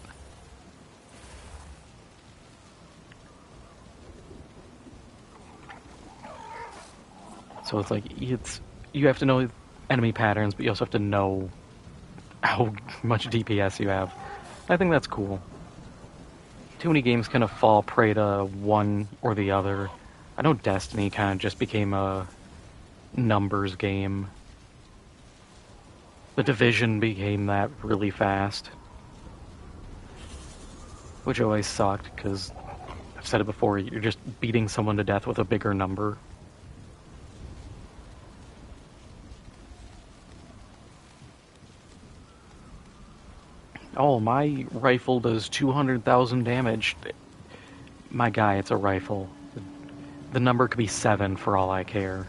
So it's like, you have to know enemy patterns, but you also have to know how much DPS you have. I think that's cool. Too many games kind of fall prey to one or the other. I know Destiny kind of just became a numbers game. The Division became that really fast. Which always sucked, because I've said it before, you're just beating someone to death with a bigger number. Oh, my rifle does 200,000 damage. My guy, it's a rifle. The number could be 7 for all I care.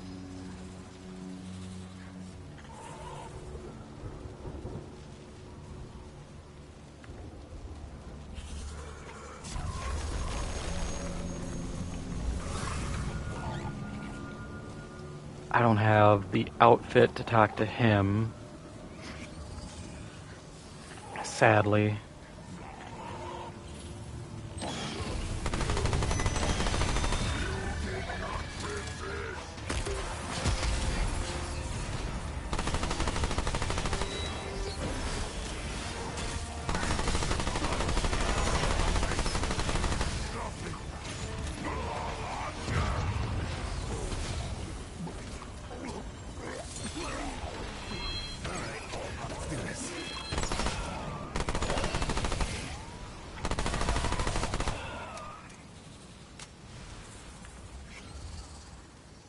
I don't have the outfit to talk to him, sadly.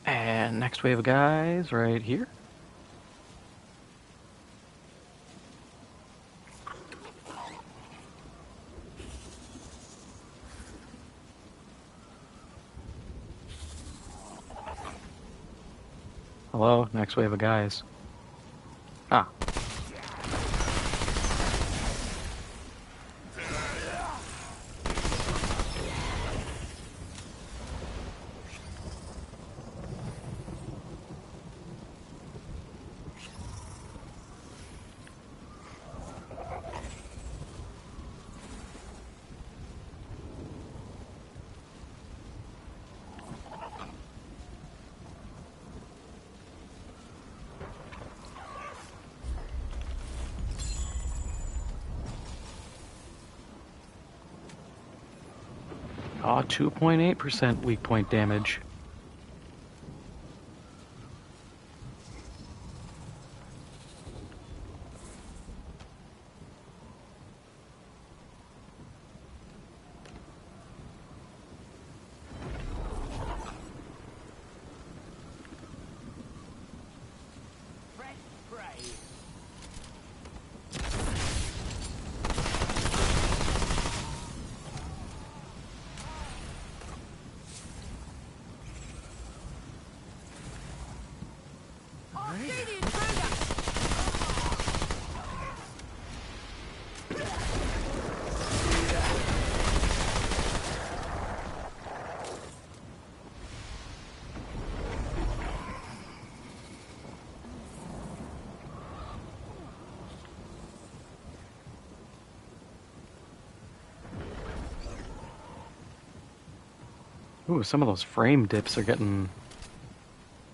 And next wave of guys right here. Hello, next wave of guys. Ah. Oh, 2.8% weak point damage. Ooh, some of those frame dips are getting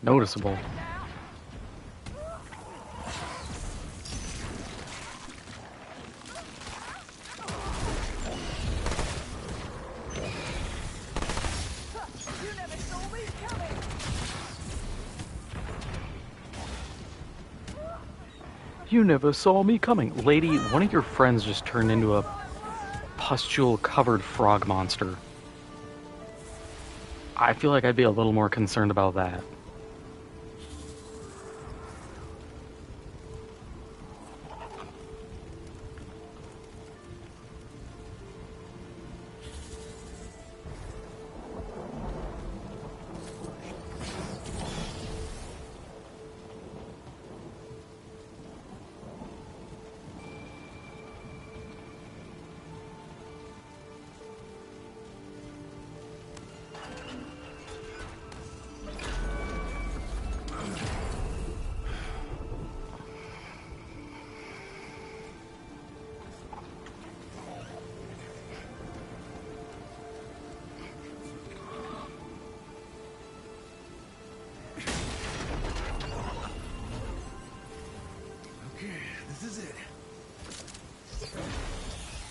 noticeable. You never saw me coming. Lady, one of your friends just turned into a pustule-covered frog monster. I feel like I'd be a little more concerned about that.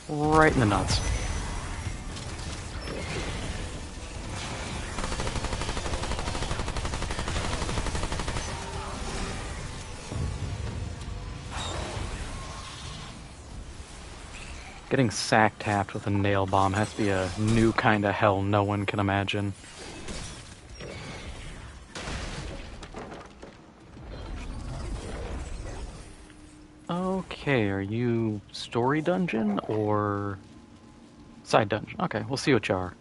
Right in the nuts. Getting sack-tapped with a nail bomb has to be a new kind of hell no one can imagine. Okay, are you story dungeon or side dungeon? Okay, we'll see what you are.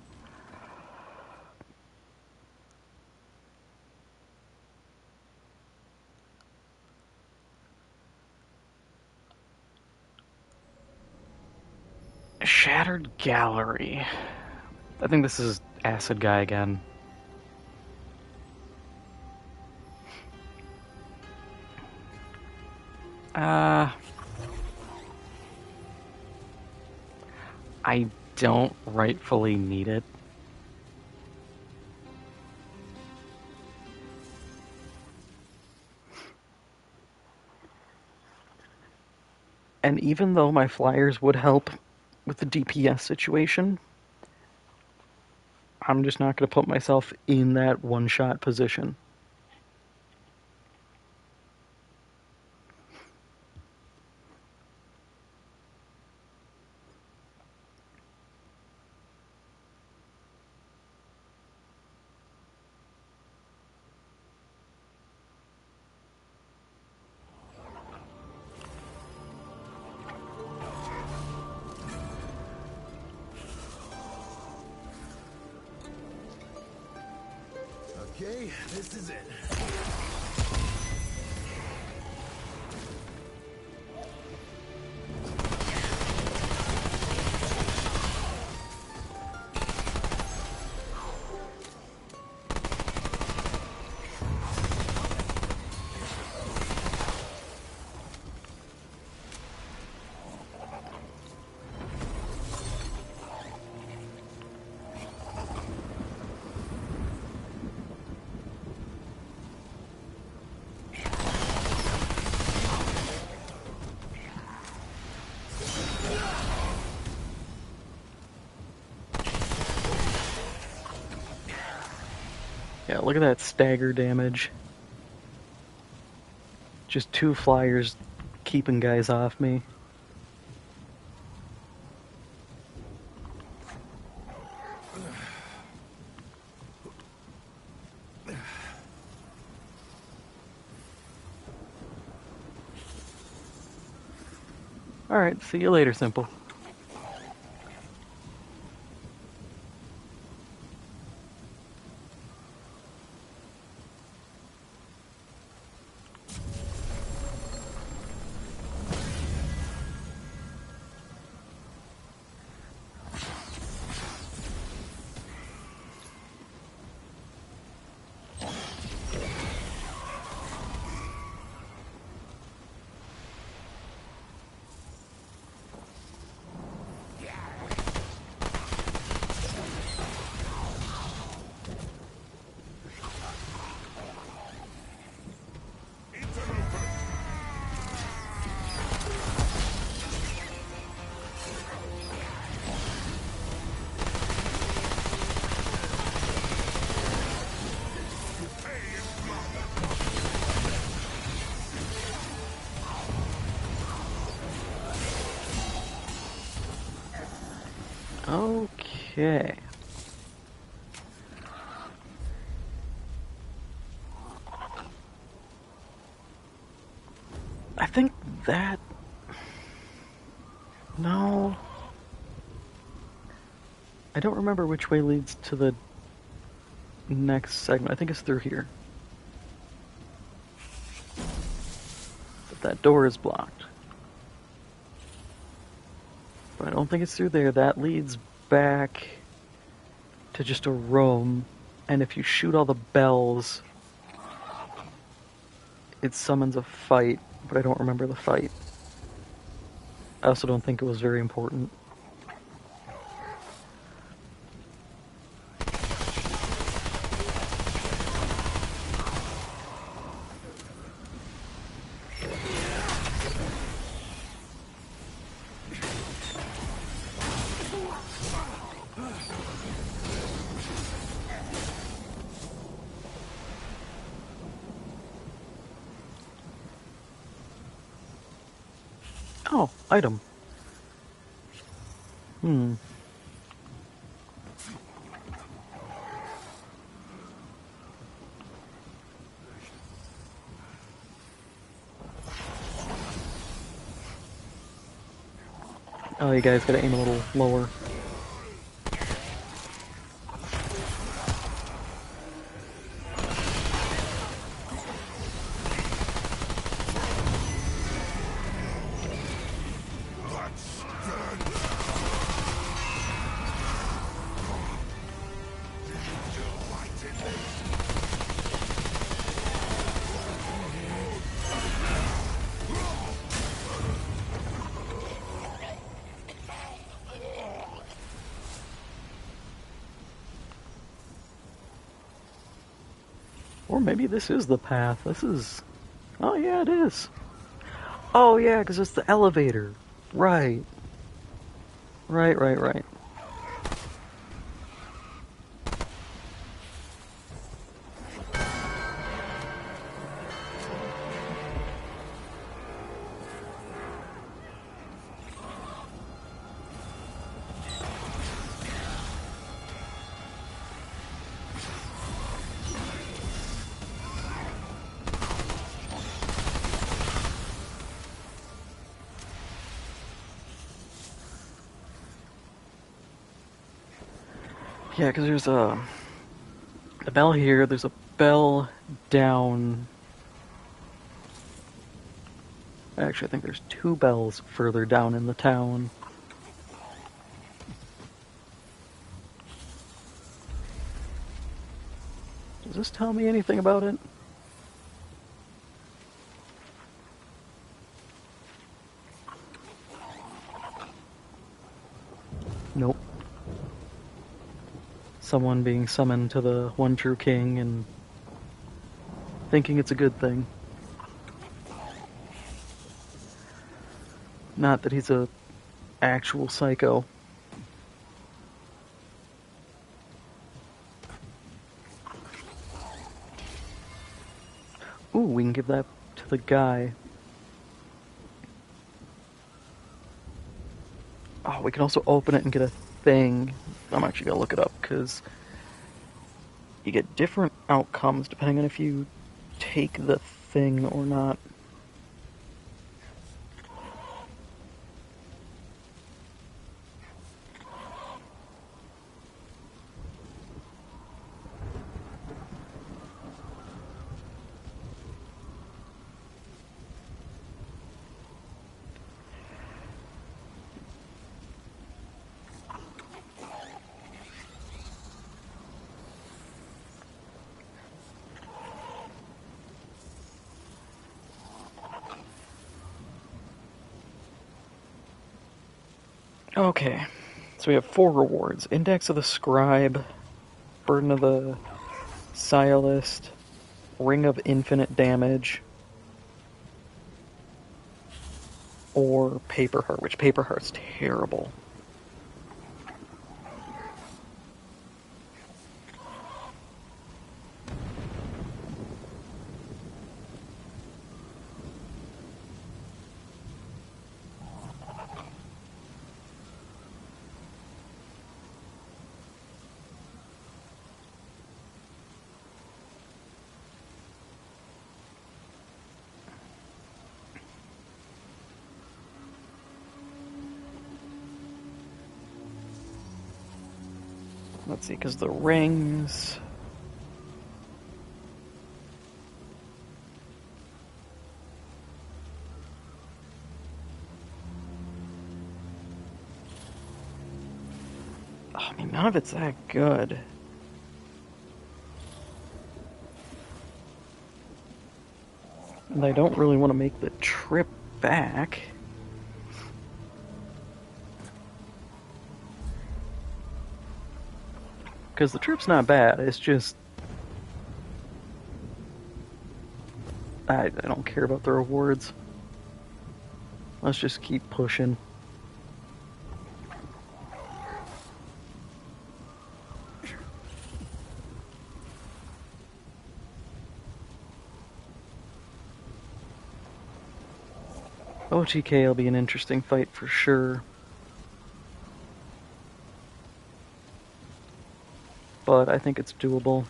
Shattered Gallery. I think this is Acid Guy again. I don't rightfully need it. And even though my flyers would help with the DPS situation, I'm just not going to put myself in that one-shot position. Okay, this is it. Yeah, look at that stagger damage. Just 2 flyers keeping guys off me. Alright, see you later, Simple. Okay. I think that... No. I don't remember which way leads to the next segment. I think it's through here. But that door is blocked. But I don't think it's through there. That leads back to just a room. And if you shoot all the bells, it summons a fight. But I don't remember the fight. I also don't think it was very important. Oh, item. Oh, you guys gotta aim a little lower. Or maybe this is the path. This is... Oh, yeah, it is. Oh, yeah, because it's the elevator. Right. Right. Yeah, because there's a bell here, there's a bell down... Actually, I think there's 2 bells further down in the town. Does this tell me anything about it? Nope. Someone being summoned to the one true king and thinking it's a good thing. Not that he's a actual psycho. give that to the guy. Oh, we can also open it and get a thing. I'm actually gonna look it up because you get different outcomes depending on if you take the thing or not. Okay, so we have 4 rewards. Index of the Scribe, Burden of the Sciolist, Ring of Infinite Damage, or Paper Heart, which Paper Heart's terrible. Let's see, because the rings... I mean, none of it's that good. And I don't really want to make the trip back. Because the trip's not bad, it's just... I don't care about the rewards. Let's just keep pushing. OTK will be an interesting fight for sure. But I think it's doable.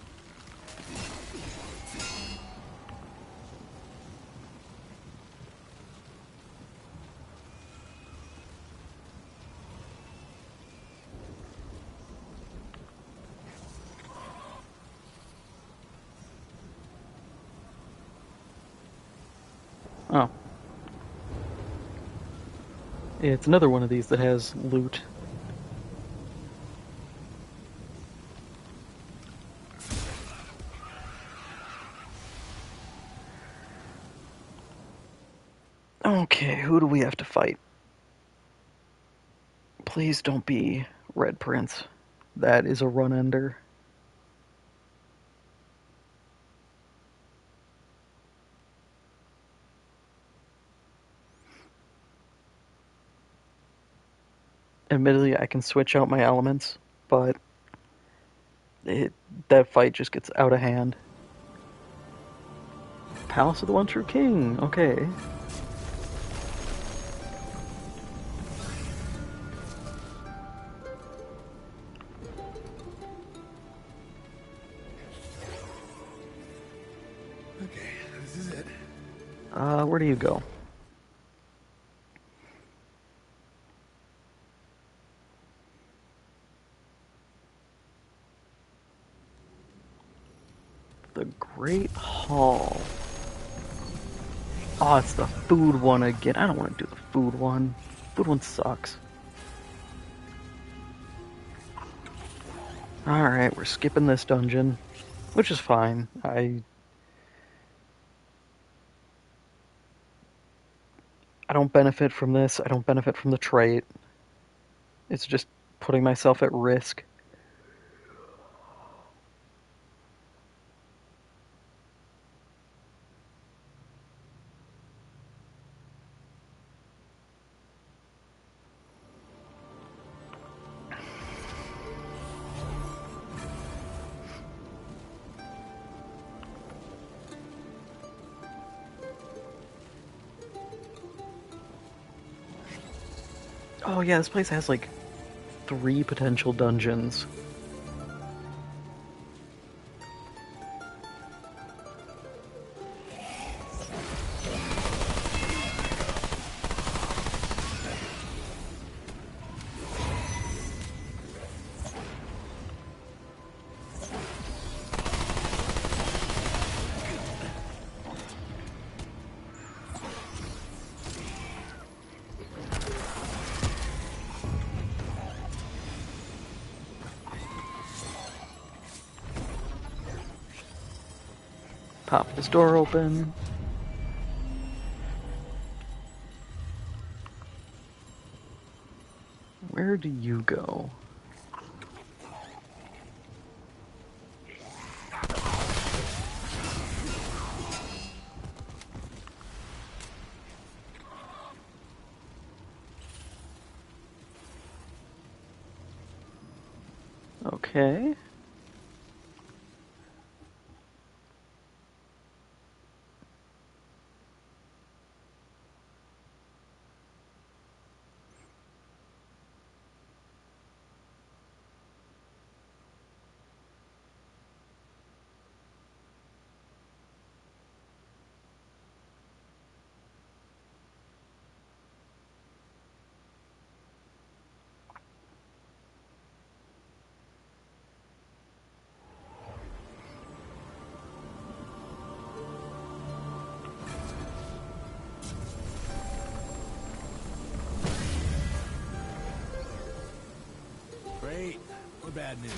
Oh. It's another one of these that has loot. Okay, who do we have to fight? Please don't be Red Prince. That is a run-ender. Admittedly, I can switch out my elements, but that fight just gets out of hand. Palace of the One True King, okay. Okay, this is it. Where do you go? The Great Hall. Oh, it's the food one again. I don't want to do the food one. Food one sucks. Alright, we're skipping this dungeon, which is fine. I don't benefit from this. I don't benefit from the trait. It's just putting myself at risk. Oh yeah, this place has like 3 potential dungeons. Pop this door open. Where do you go? Okay. Great or bad news?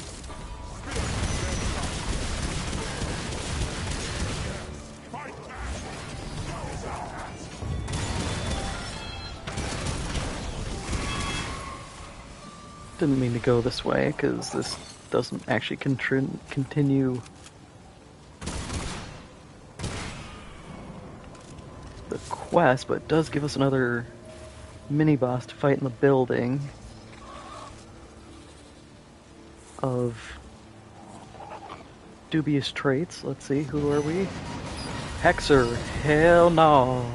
Didn't mean to go this way, because this doesn't actually continue the quest, but it does give us another mini-boss to fight in the building of dubious traits. Let's see, who are we? Hexer, hell no.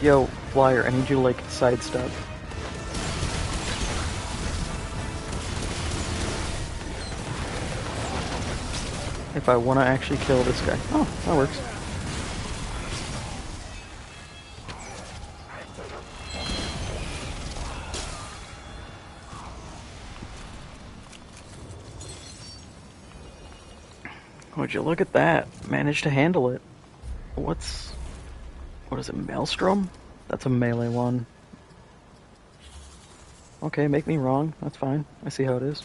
Yo, Flyer, I need you to, like, sidestep. If I want to actually kill this guy. Oh, that works. Would you look at that? Managed to handle it. What is it, Maelstrom? That's a melee one. Okay, make me wrong. That's fine. I see how it is.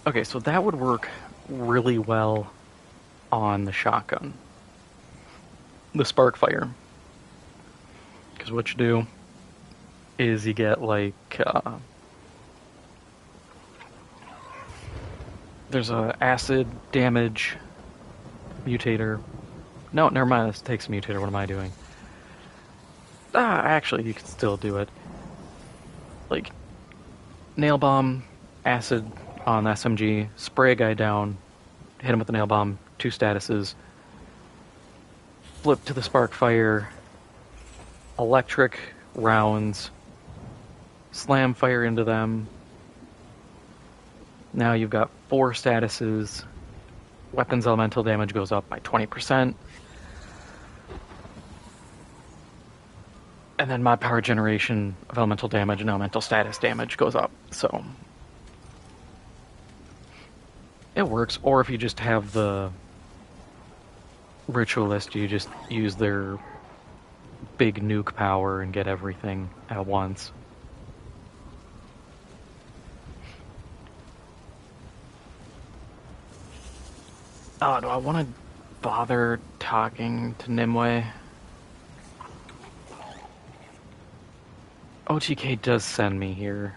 Okay, so that would work really well on the shotgun. The Sparkfire. Because what you do is you get, like, there's a acid damage mutator. No, never mind, this takes a mutator. What am I doing? Actually, you can still do it. Like, nail bomb, acid on the SMG, spray a guy down, hit him with the nail bomb, 2 statuses, flip to the Sparkfire, electric rounds, slam fire into them. Now you've got 4 statuses. Weapons elemental damage goes up by 20%. And then mod power generation of elemental damage and elemental status damage goes up. So it works. Or if you just have the ritualist, you just use their big nuke power and get everything at once. Oh, do I want to bother talking to Nimue. OTK does send me here.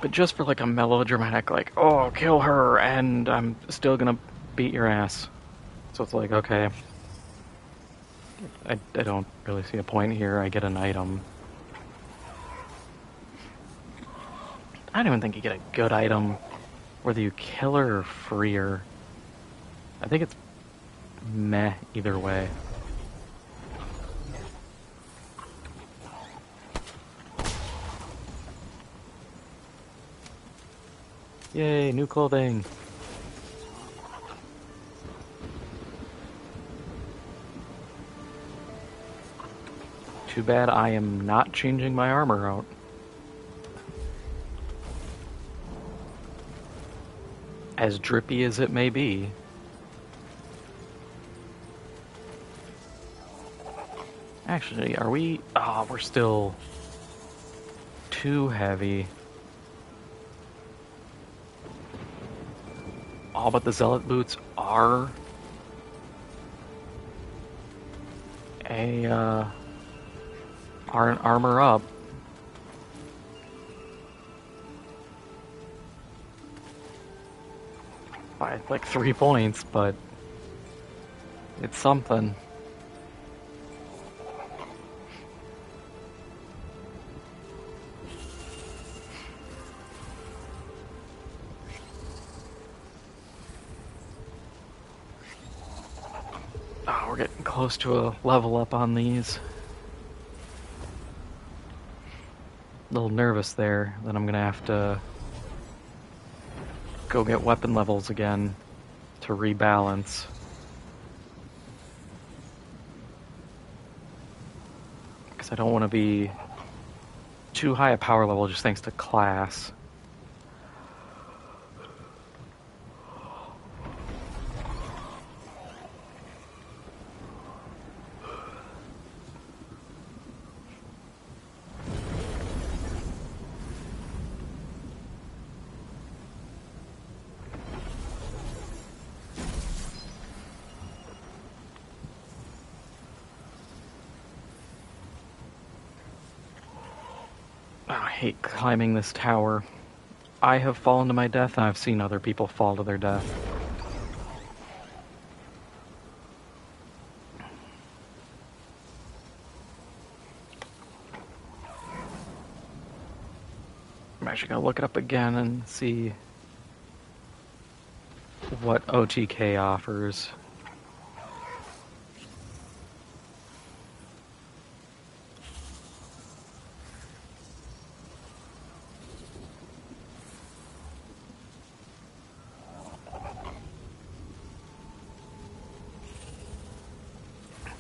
But just for like a melodramatic, like, oh, kill her, and I'm still gonna beat your ass. So it's like, okay. I don't really see a point here. I get an item. I don't even think you get a good item whether you kill her or free her. I think it's meh either way. Yay, new clothing! Too bad I am not changing my armor out. As drippy as it may be. Actually, are we... Oh, we're still too heavy. Oh, but the Zealot boots are are an armor up. By like 3 points, but it's something. Oh, we're getting close to a level up on these. A little nervous there that I'm gonna have to go get weapon levels again to rebalance. Because I don't want to be too high a power level just thanks to class. Oh, I hate climbing this tower. I have fallen to my death, and I've seen other people fall to their death. I'm actually gonna look it up again and see what OTK offers.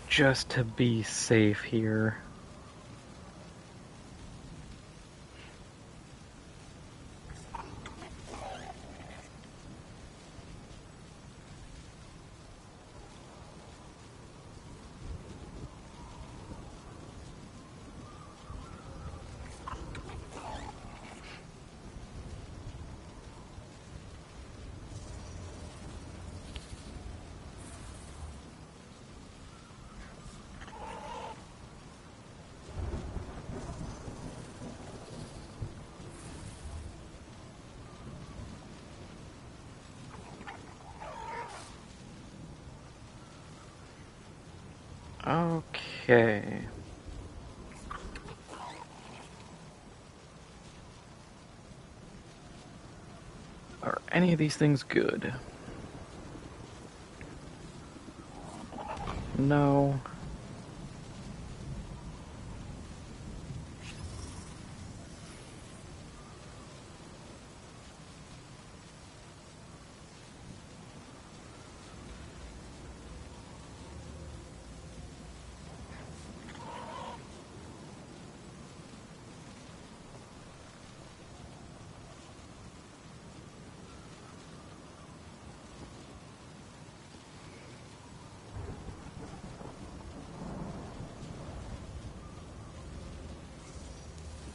Just to be safe here. Okay. Are any of these things good? No.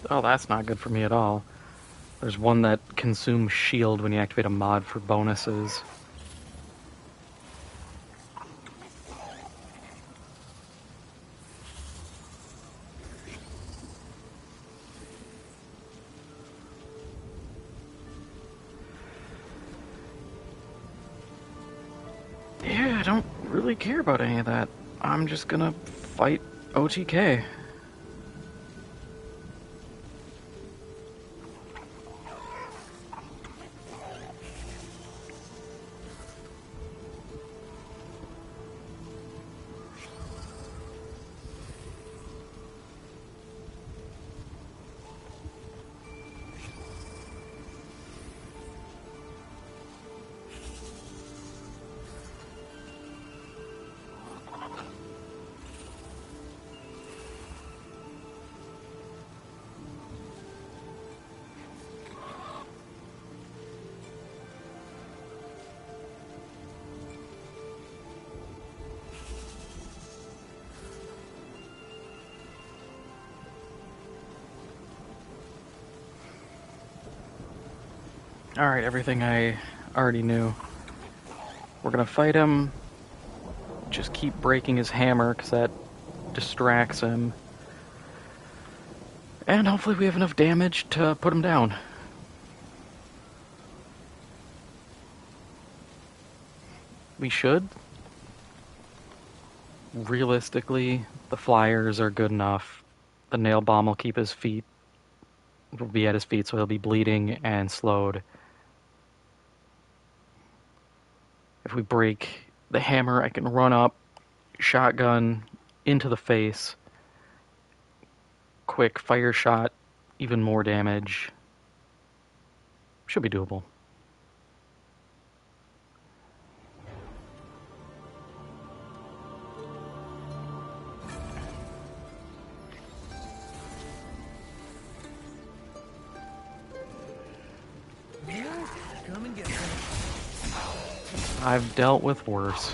Oh, that's not good for me at all. There's one that consumes shield when you activate a mod for bonuses. Yeah, I don't really care about any of that. I'm just gonna fight OTK. Alright, everything I already knew. We're gonna fight him. Just keep breaking his hammer, because that distracts him. And hopefully we have enough damage to put him down. We should. Realistically, the flyers are good enough. The nail bomb will keep his feet. Will be at his feet, so he'll be bleeding and slowed. If we break the hammer, I can run up, shotgun into the face, quick fire shot, even more damage. Should be doable. Come and get some. I've dealt with worse.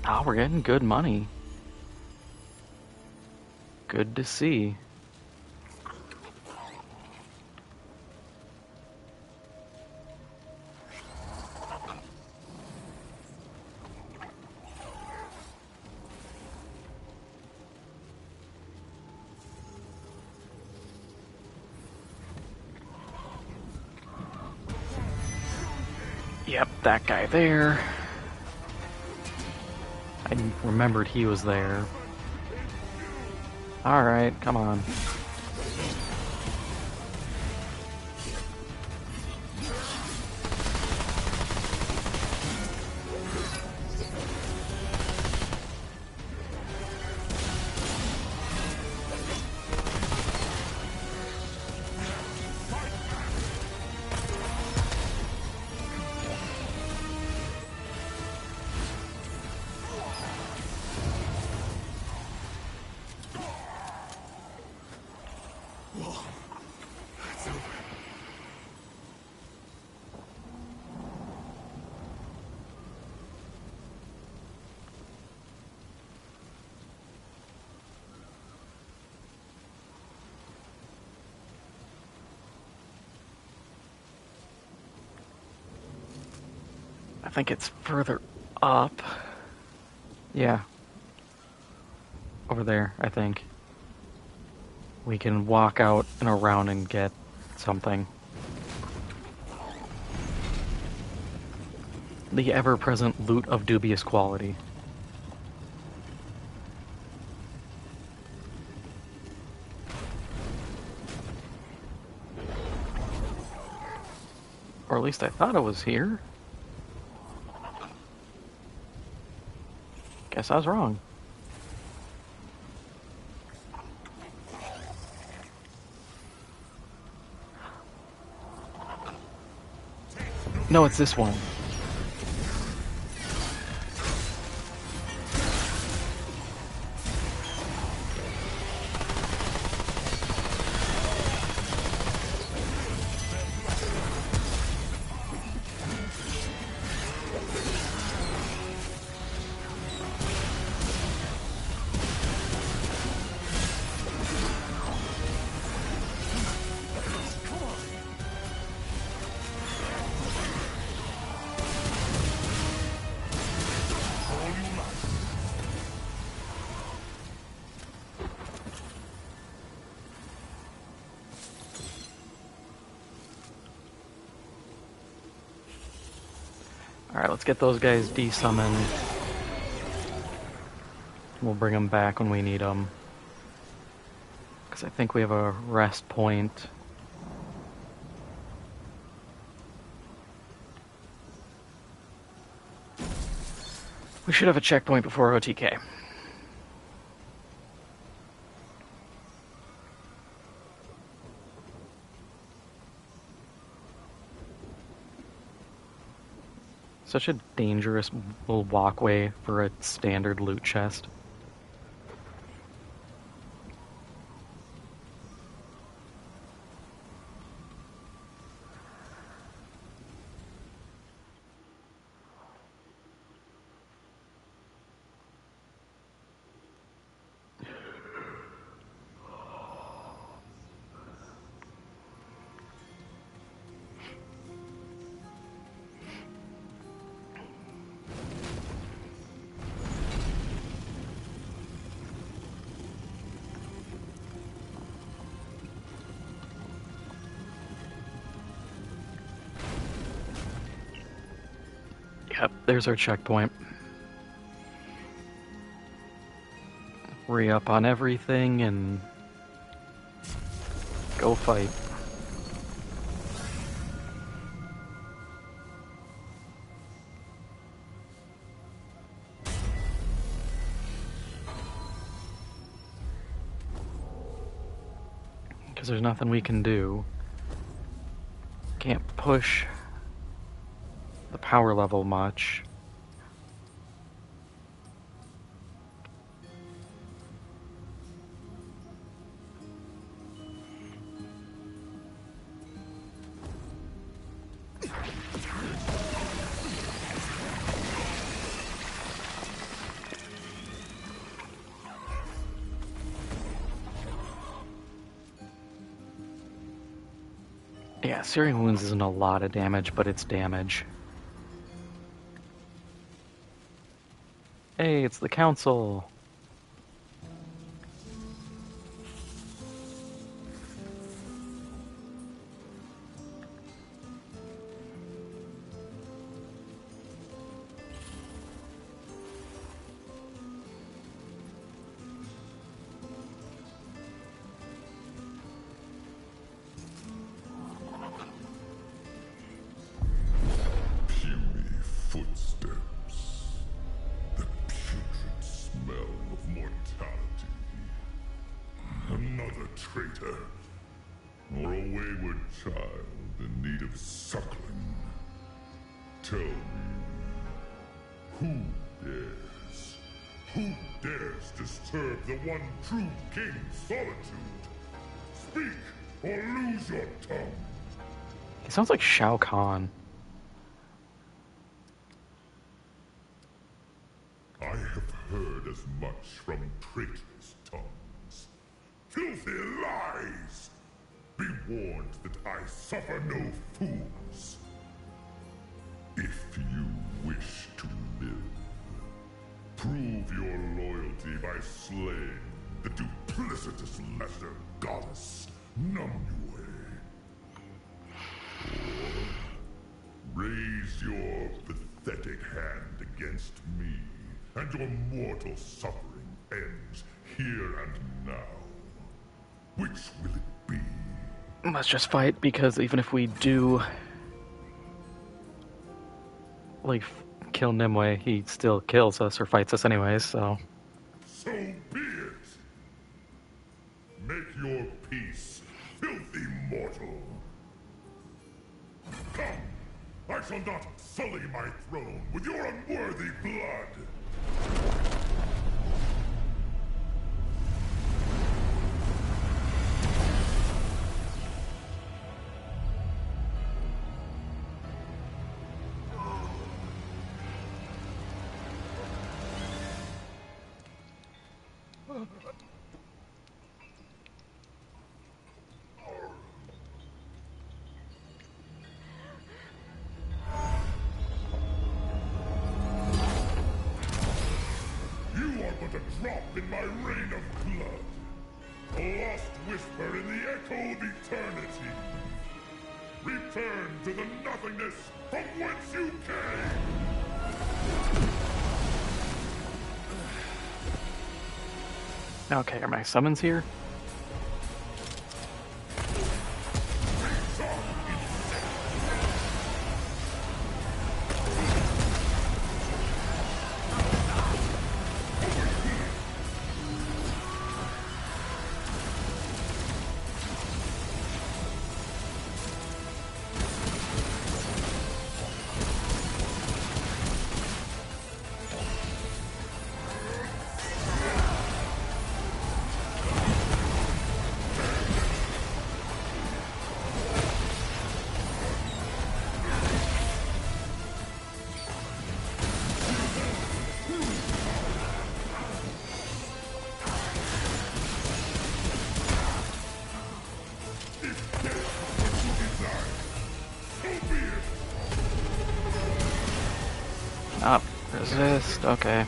Ah, we're getting good money. Good to see. Yep, that guy there. I remembered he was there. Alright, come on. I think it's further up. Yeah. Over there, I think. We can walk out and around and get something. The ever-present loot of dubious quality. Or at least I thought it was here. Guess I was wrong. No, it's this one. Alright, let's get those guys desummoned. We'll bring them back when we need them. Because I think we have a rest point. We should have a checkpoint before OTK. Such a dangerous little walkway for a standard loot chest. Yep, there's our checkpoint. Re-up on everything and go fight. Because there's nothing we can do. Can't push the power level much. Yeah, Searing Wounds isn't a lot of damage, but it's damage. Hey, it's the council. Puny footsteps. The putrid smell of mortality. Another traitor. Or a wayward child in need of suckling. Tell me, who dares? Who dares disturb the one true king's solitude? Speak, or lose your tongue. He sounds like Shao Kahn. I have heard as much from traitors' tongues. Filthy lies! Be warned that I suffer no fools. If you wish to live, prove your loyalty by slaying the duplicitous lesser goddess, Numue. Or raise your pathetic hand against me, and your mortal suffering ends here and now. Which will it be? Let's just fight, because even if we do like kill Nimue, he still kills us or fights us anyways, so So be it! Make your peace, filthy mortal! Come! I shall not sully my throne with your unworthy blood! You are but a drop in my rain of blood. A lost whisper in the echo of eternity. Return to the nothingness from whence you came! Okay, are my summons here? Up. Resist. Okay.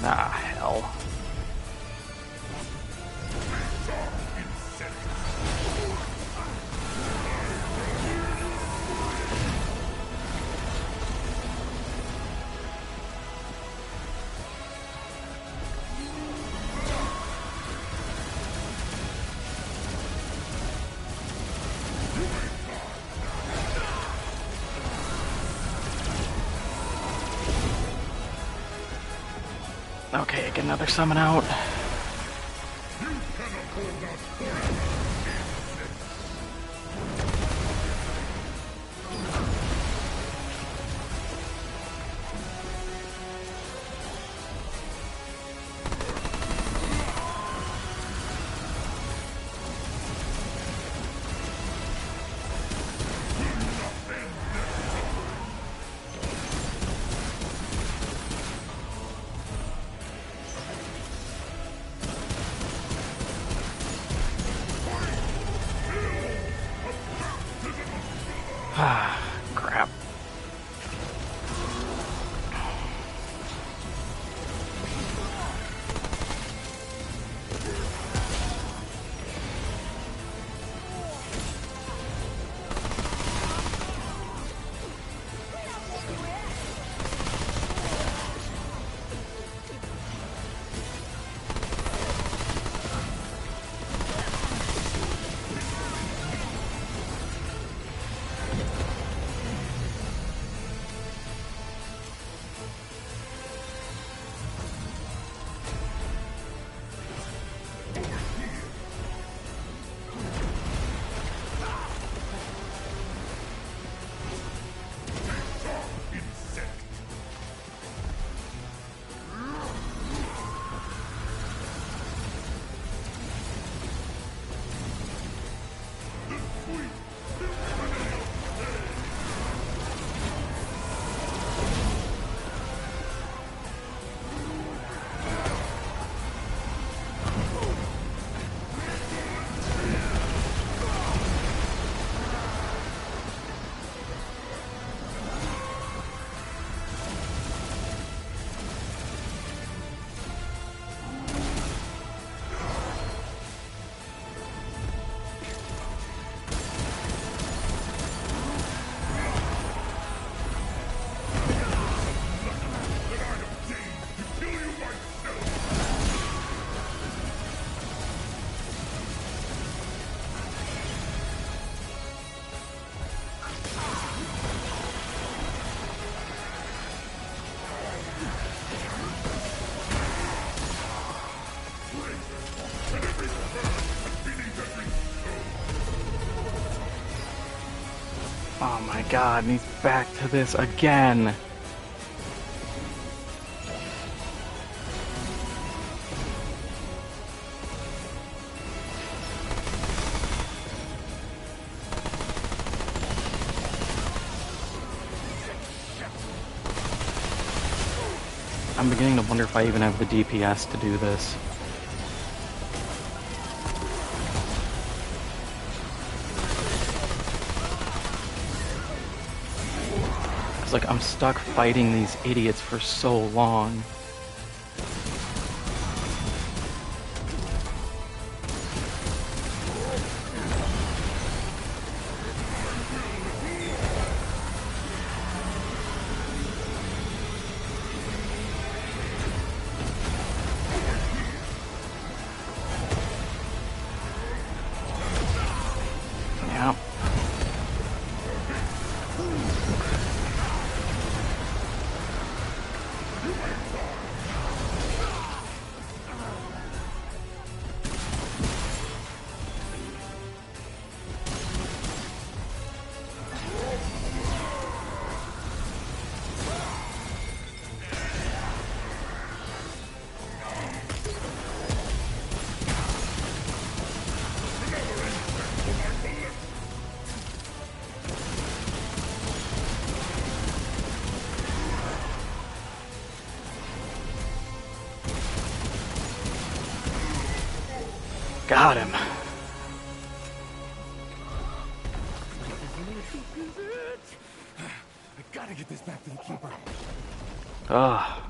Ah, hell. Okay, get another summon out. Ah, crap. Oh my god, and he's back to this again. I'm beginning to wonder if I even have the DPS to do this. It's like I'm stuck fighting these idiots for so long. Yeah. Got him. I gotta get this back to the keeper. Ugh.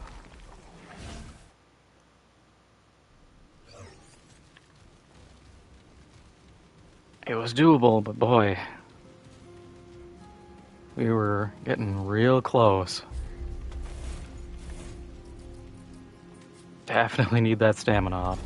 It was doable, but boy, we were getting real close. Definitely need that stamina up.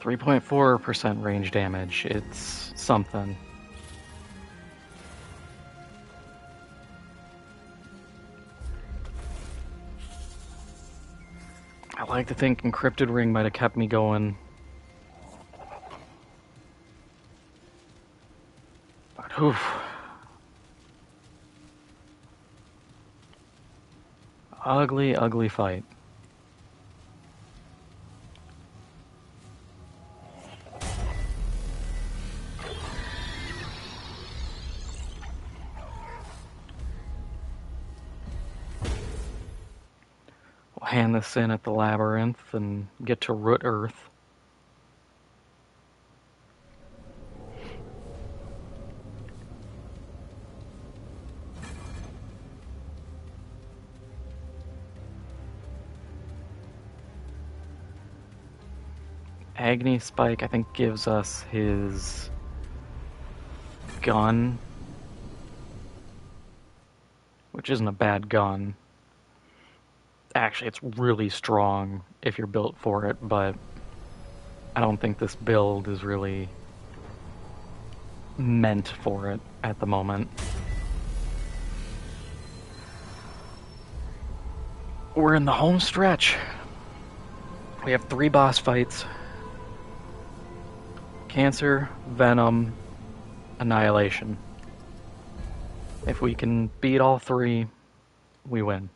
.4% range damage. It's something. I like to think Encrypted Ring might have kept me going. But oof. Ugly, ugly fight. We'll hand this in at the labyrinth and get to Root Earth. Agni Spike, I think, gives us his gun, which isn't a bad gun. Actually, it's really strong if you're built for it, but I don't think this build is really meant for it at the moment. We're in the home stretch. We have 3 boss fights. Cancer, Venom, Annihilation. If we can beat all 3, we win.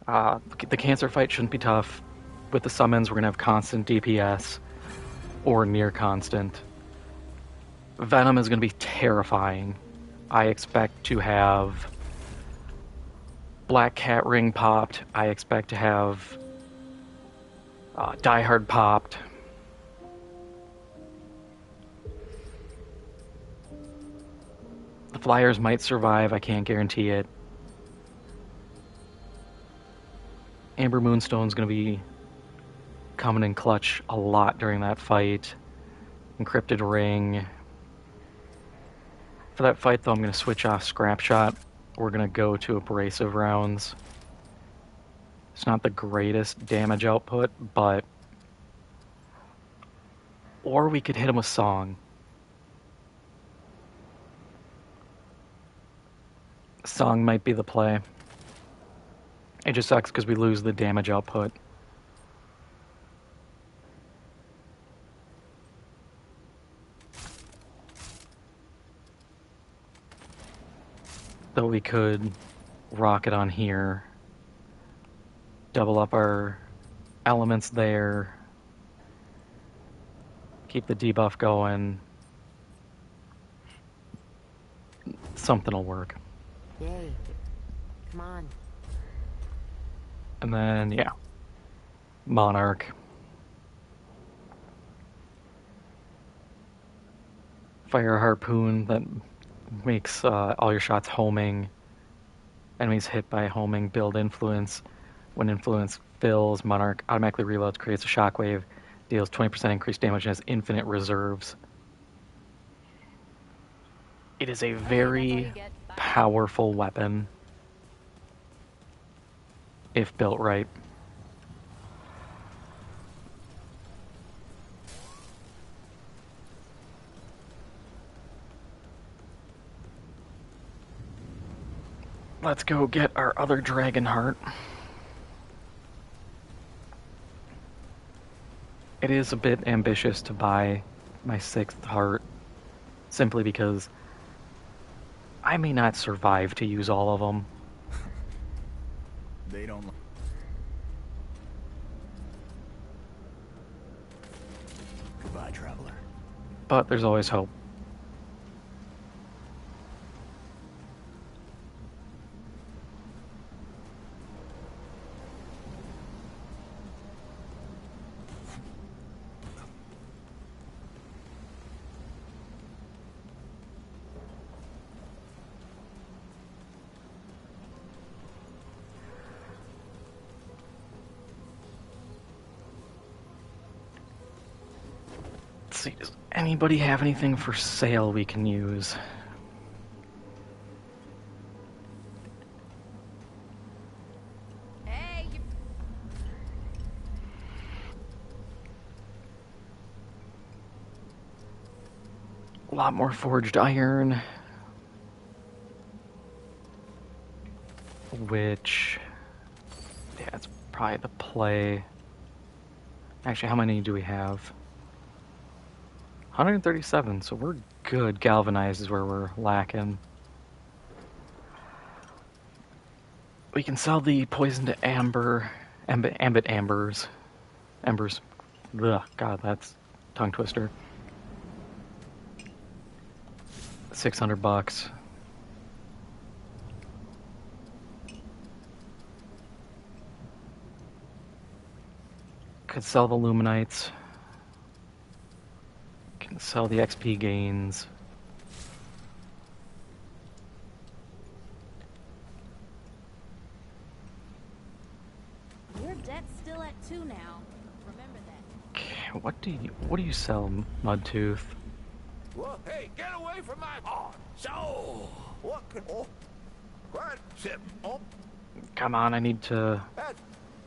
The Cancer fight shouldn't be tough. With the summons, we're going to have constant DPS, or near constant. Venom is going to be terrifying. I expect to have Black Cat Ring popped. I expect to have Die Hard popped. The Flyers might survive, I can't guarantee it. Amber Moonstone's going to be coming in clutch a lot during that fight. Encrypted Ring. For that fight, though, I'm going to switch off Scrap Shot. We're going to go to Abrasive Rounds. It's not the greatest damage output, but... Or we could hit him with Song. Song might be the play. It just sucks because we lose the damage output. Though we could rocket on here, double up our elements there, keep the debuff going. Something will work. Yay. Come on. And then, yeah, Monarch. Fire Harpoon that makes all your shots homing. Enemies hit by homing build influence. When influence fills, Monarch automatically reloads, creates a shockwave, deals 20% increased damage, and has infinite reserves. It is a very powerful weapon if built right. Let's go get our other dragon heart. It is a bit ambitious to buy my 6th heart, simply because I may not survive to use all of them. They don't. Goodbye, traveler. But there's always hope. Let's see, does anybody have anything for sale we can use? Hey, you... A lot more forged iron. Which, yeah, it's probably the play. Actually, how many do we have? 137, so we're good. Galvanized is where we're lacking. We can sell the poison to amber, ambit ambers. Embers. Ugh, God, that's tongue twister. 600 bucks. Could sell the Luminites. Can sell the XP gains. Your debt's still at 2 now. Remember that. Okay, what do you sell, Mudtooth? Well, hey, get away from my... Oh, so... What can... Oh, what? Sit. Oh, Come on, I need to that...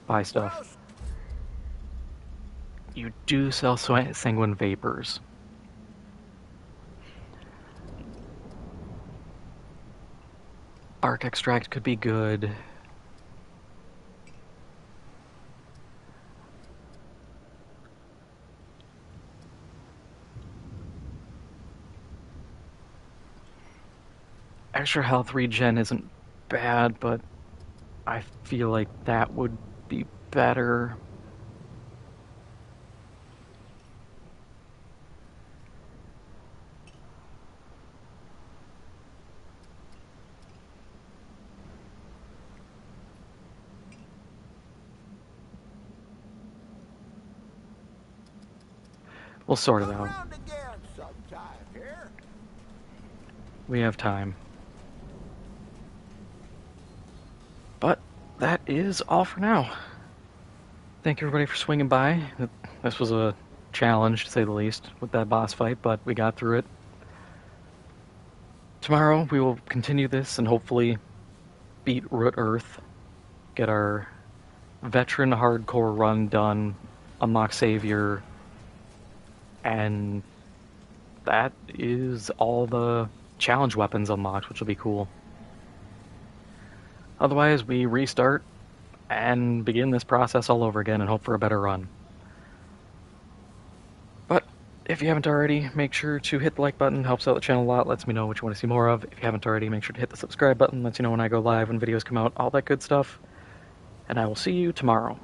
buy stuff. You do sell sanguine vapors. Bark extract could be good. Extra health regen isn't bad, but I feel like that would be better. We'll sort it out. Around again sometime here. We have time. But that is all for now. Thank you everybody for swinging by. This was a challenge, to say the least, with that boss fight, but we got through it. Tomorrow we will continue this and hopefully beat Root Earth, get our veteran hardcore run done, unlock Savior, and that is all the challenge weapons unlocked, which will be cool. Otherwise, we restart and begin this process all over again and hope for a better run. But if you haven't already, make sure to hit the like button. Helps out the channel a lot, lets me know what you want to see more of. If you haven't already, make sure to hit the subscribe button. Lets you know when I go live, when videos come out, all that good stuff. And I will see you tomorrow.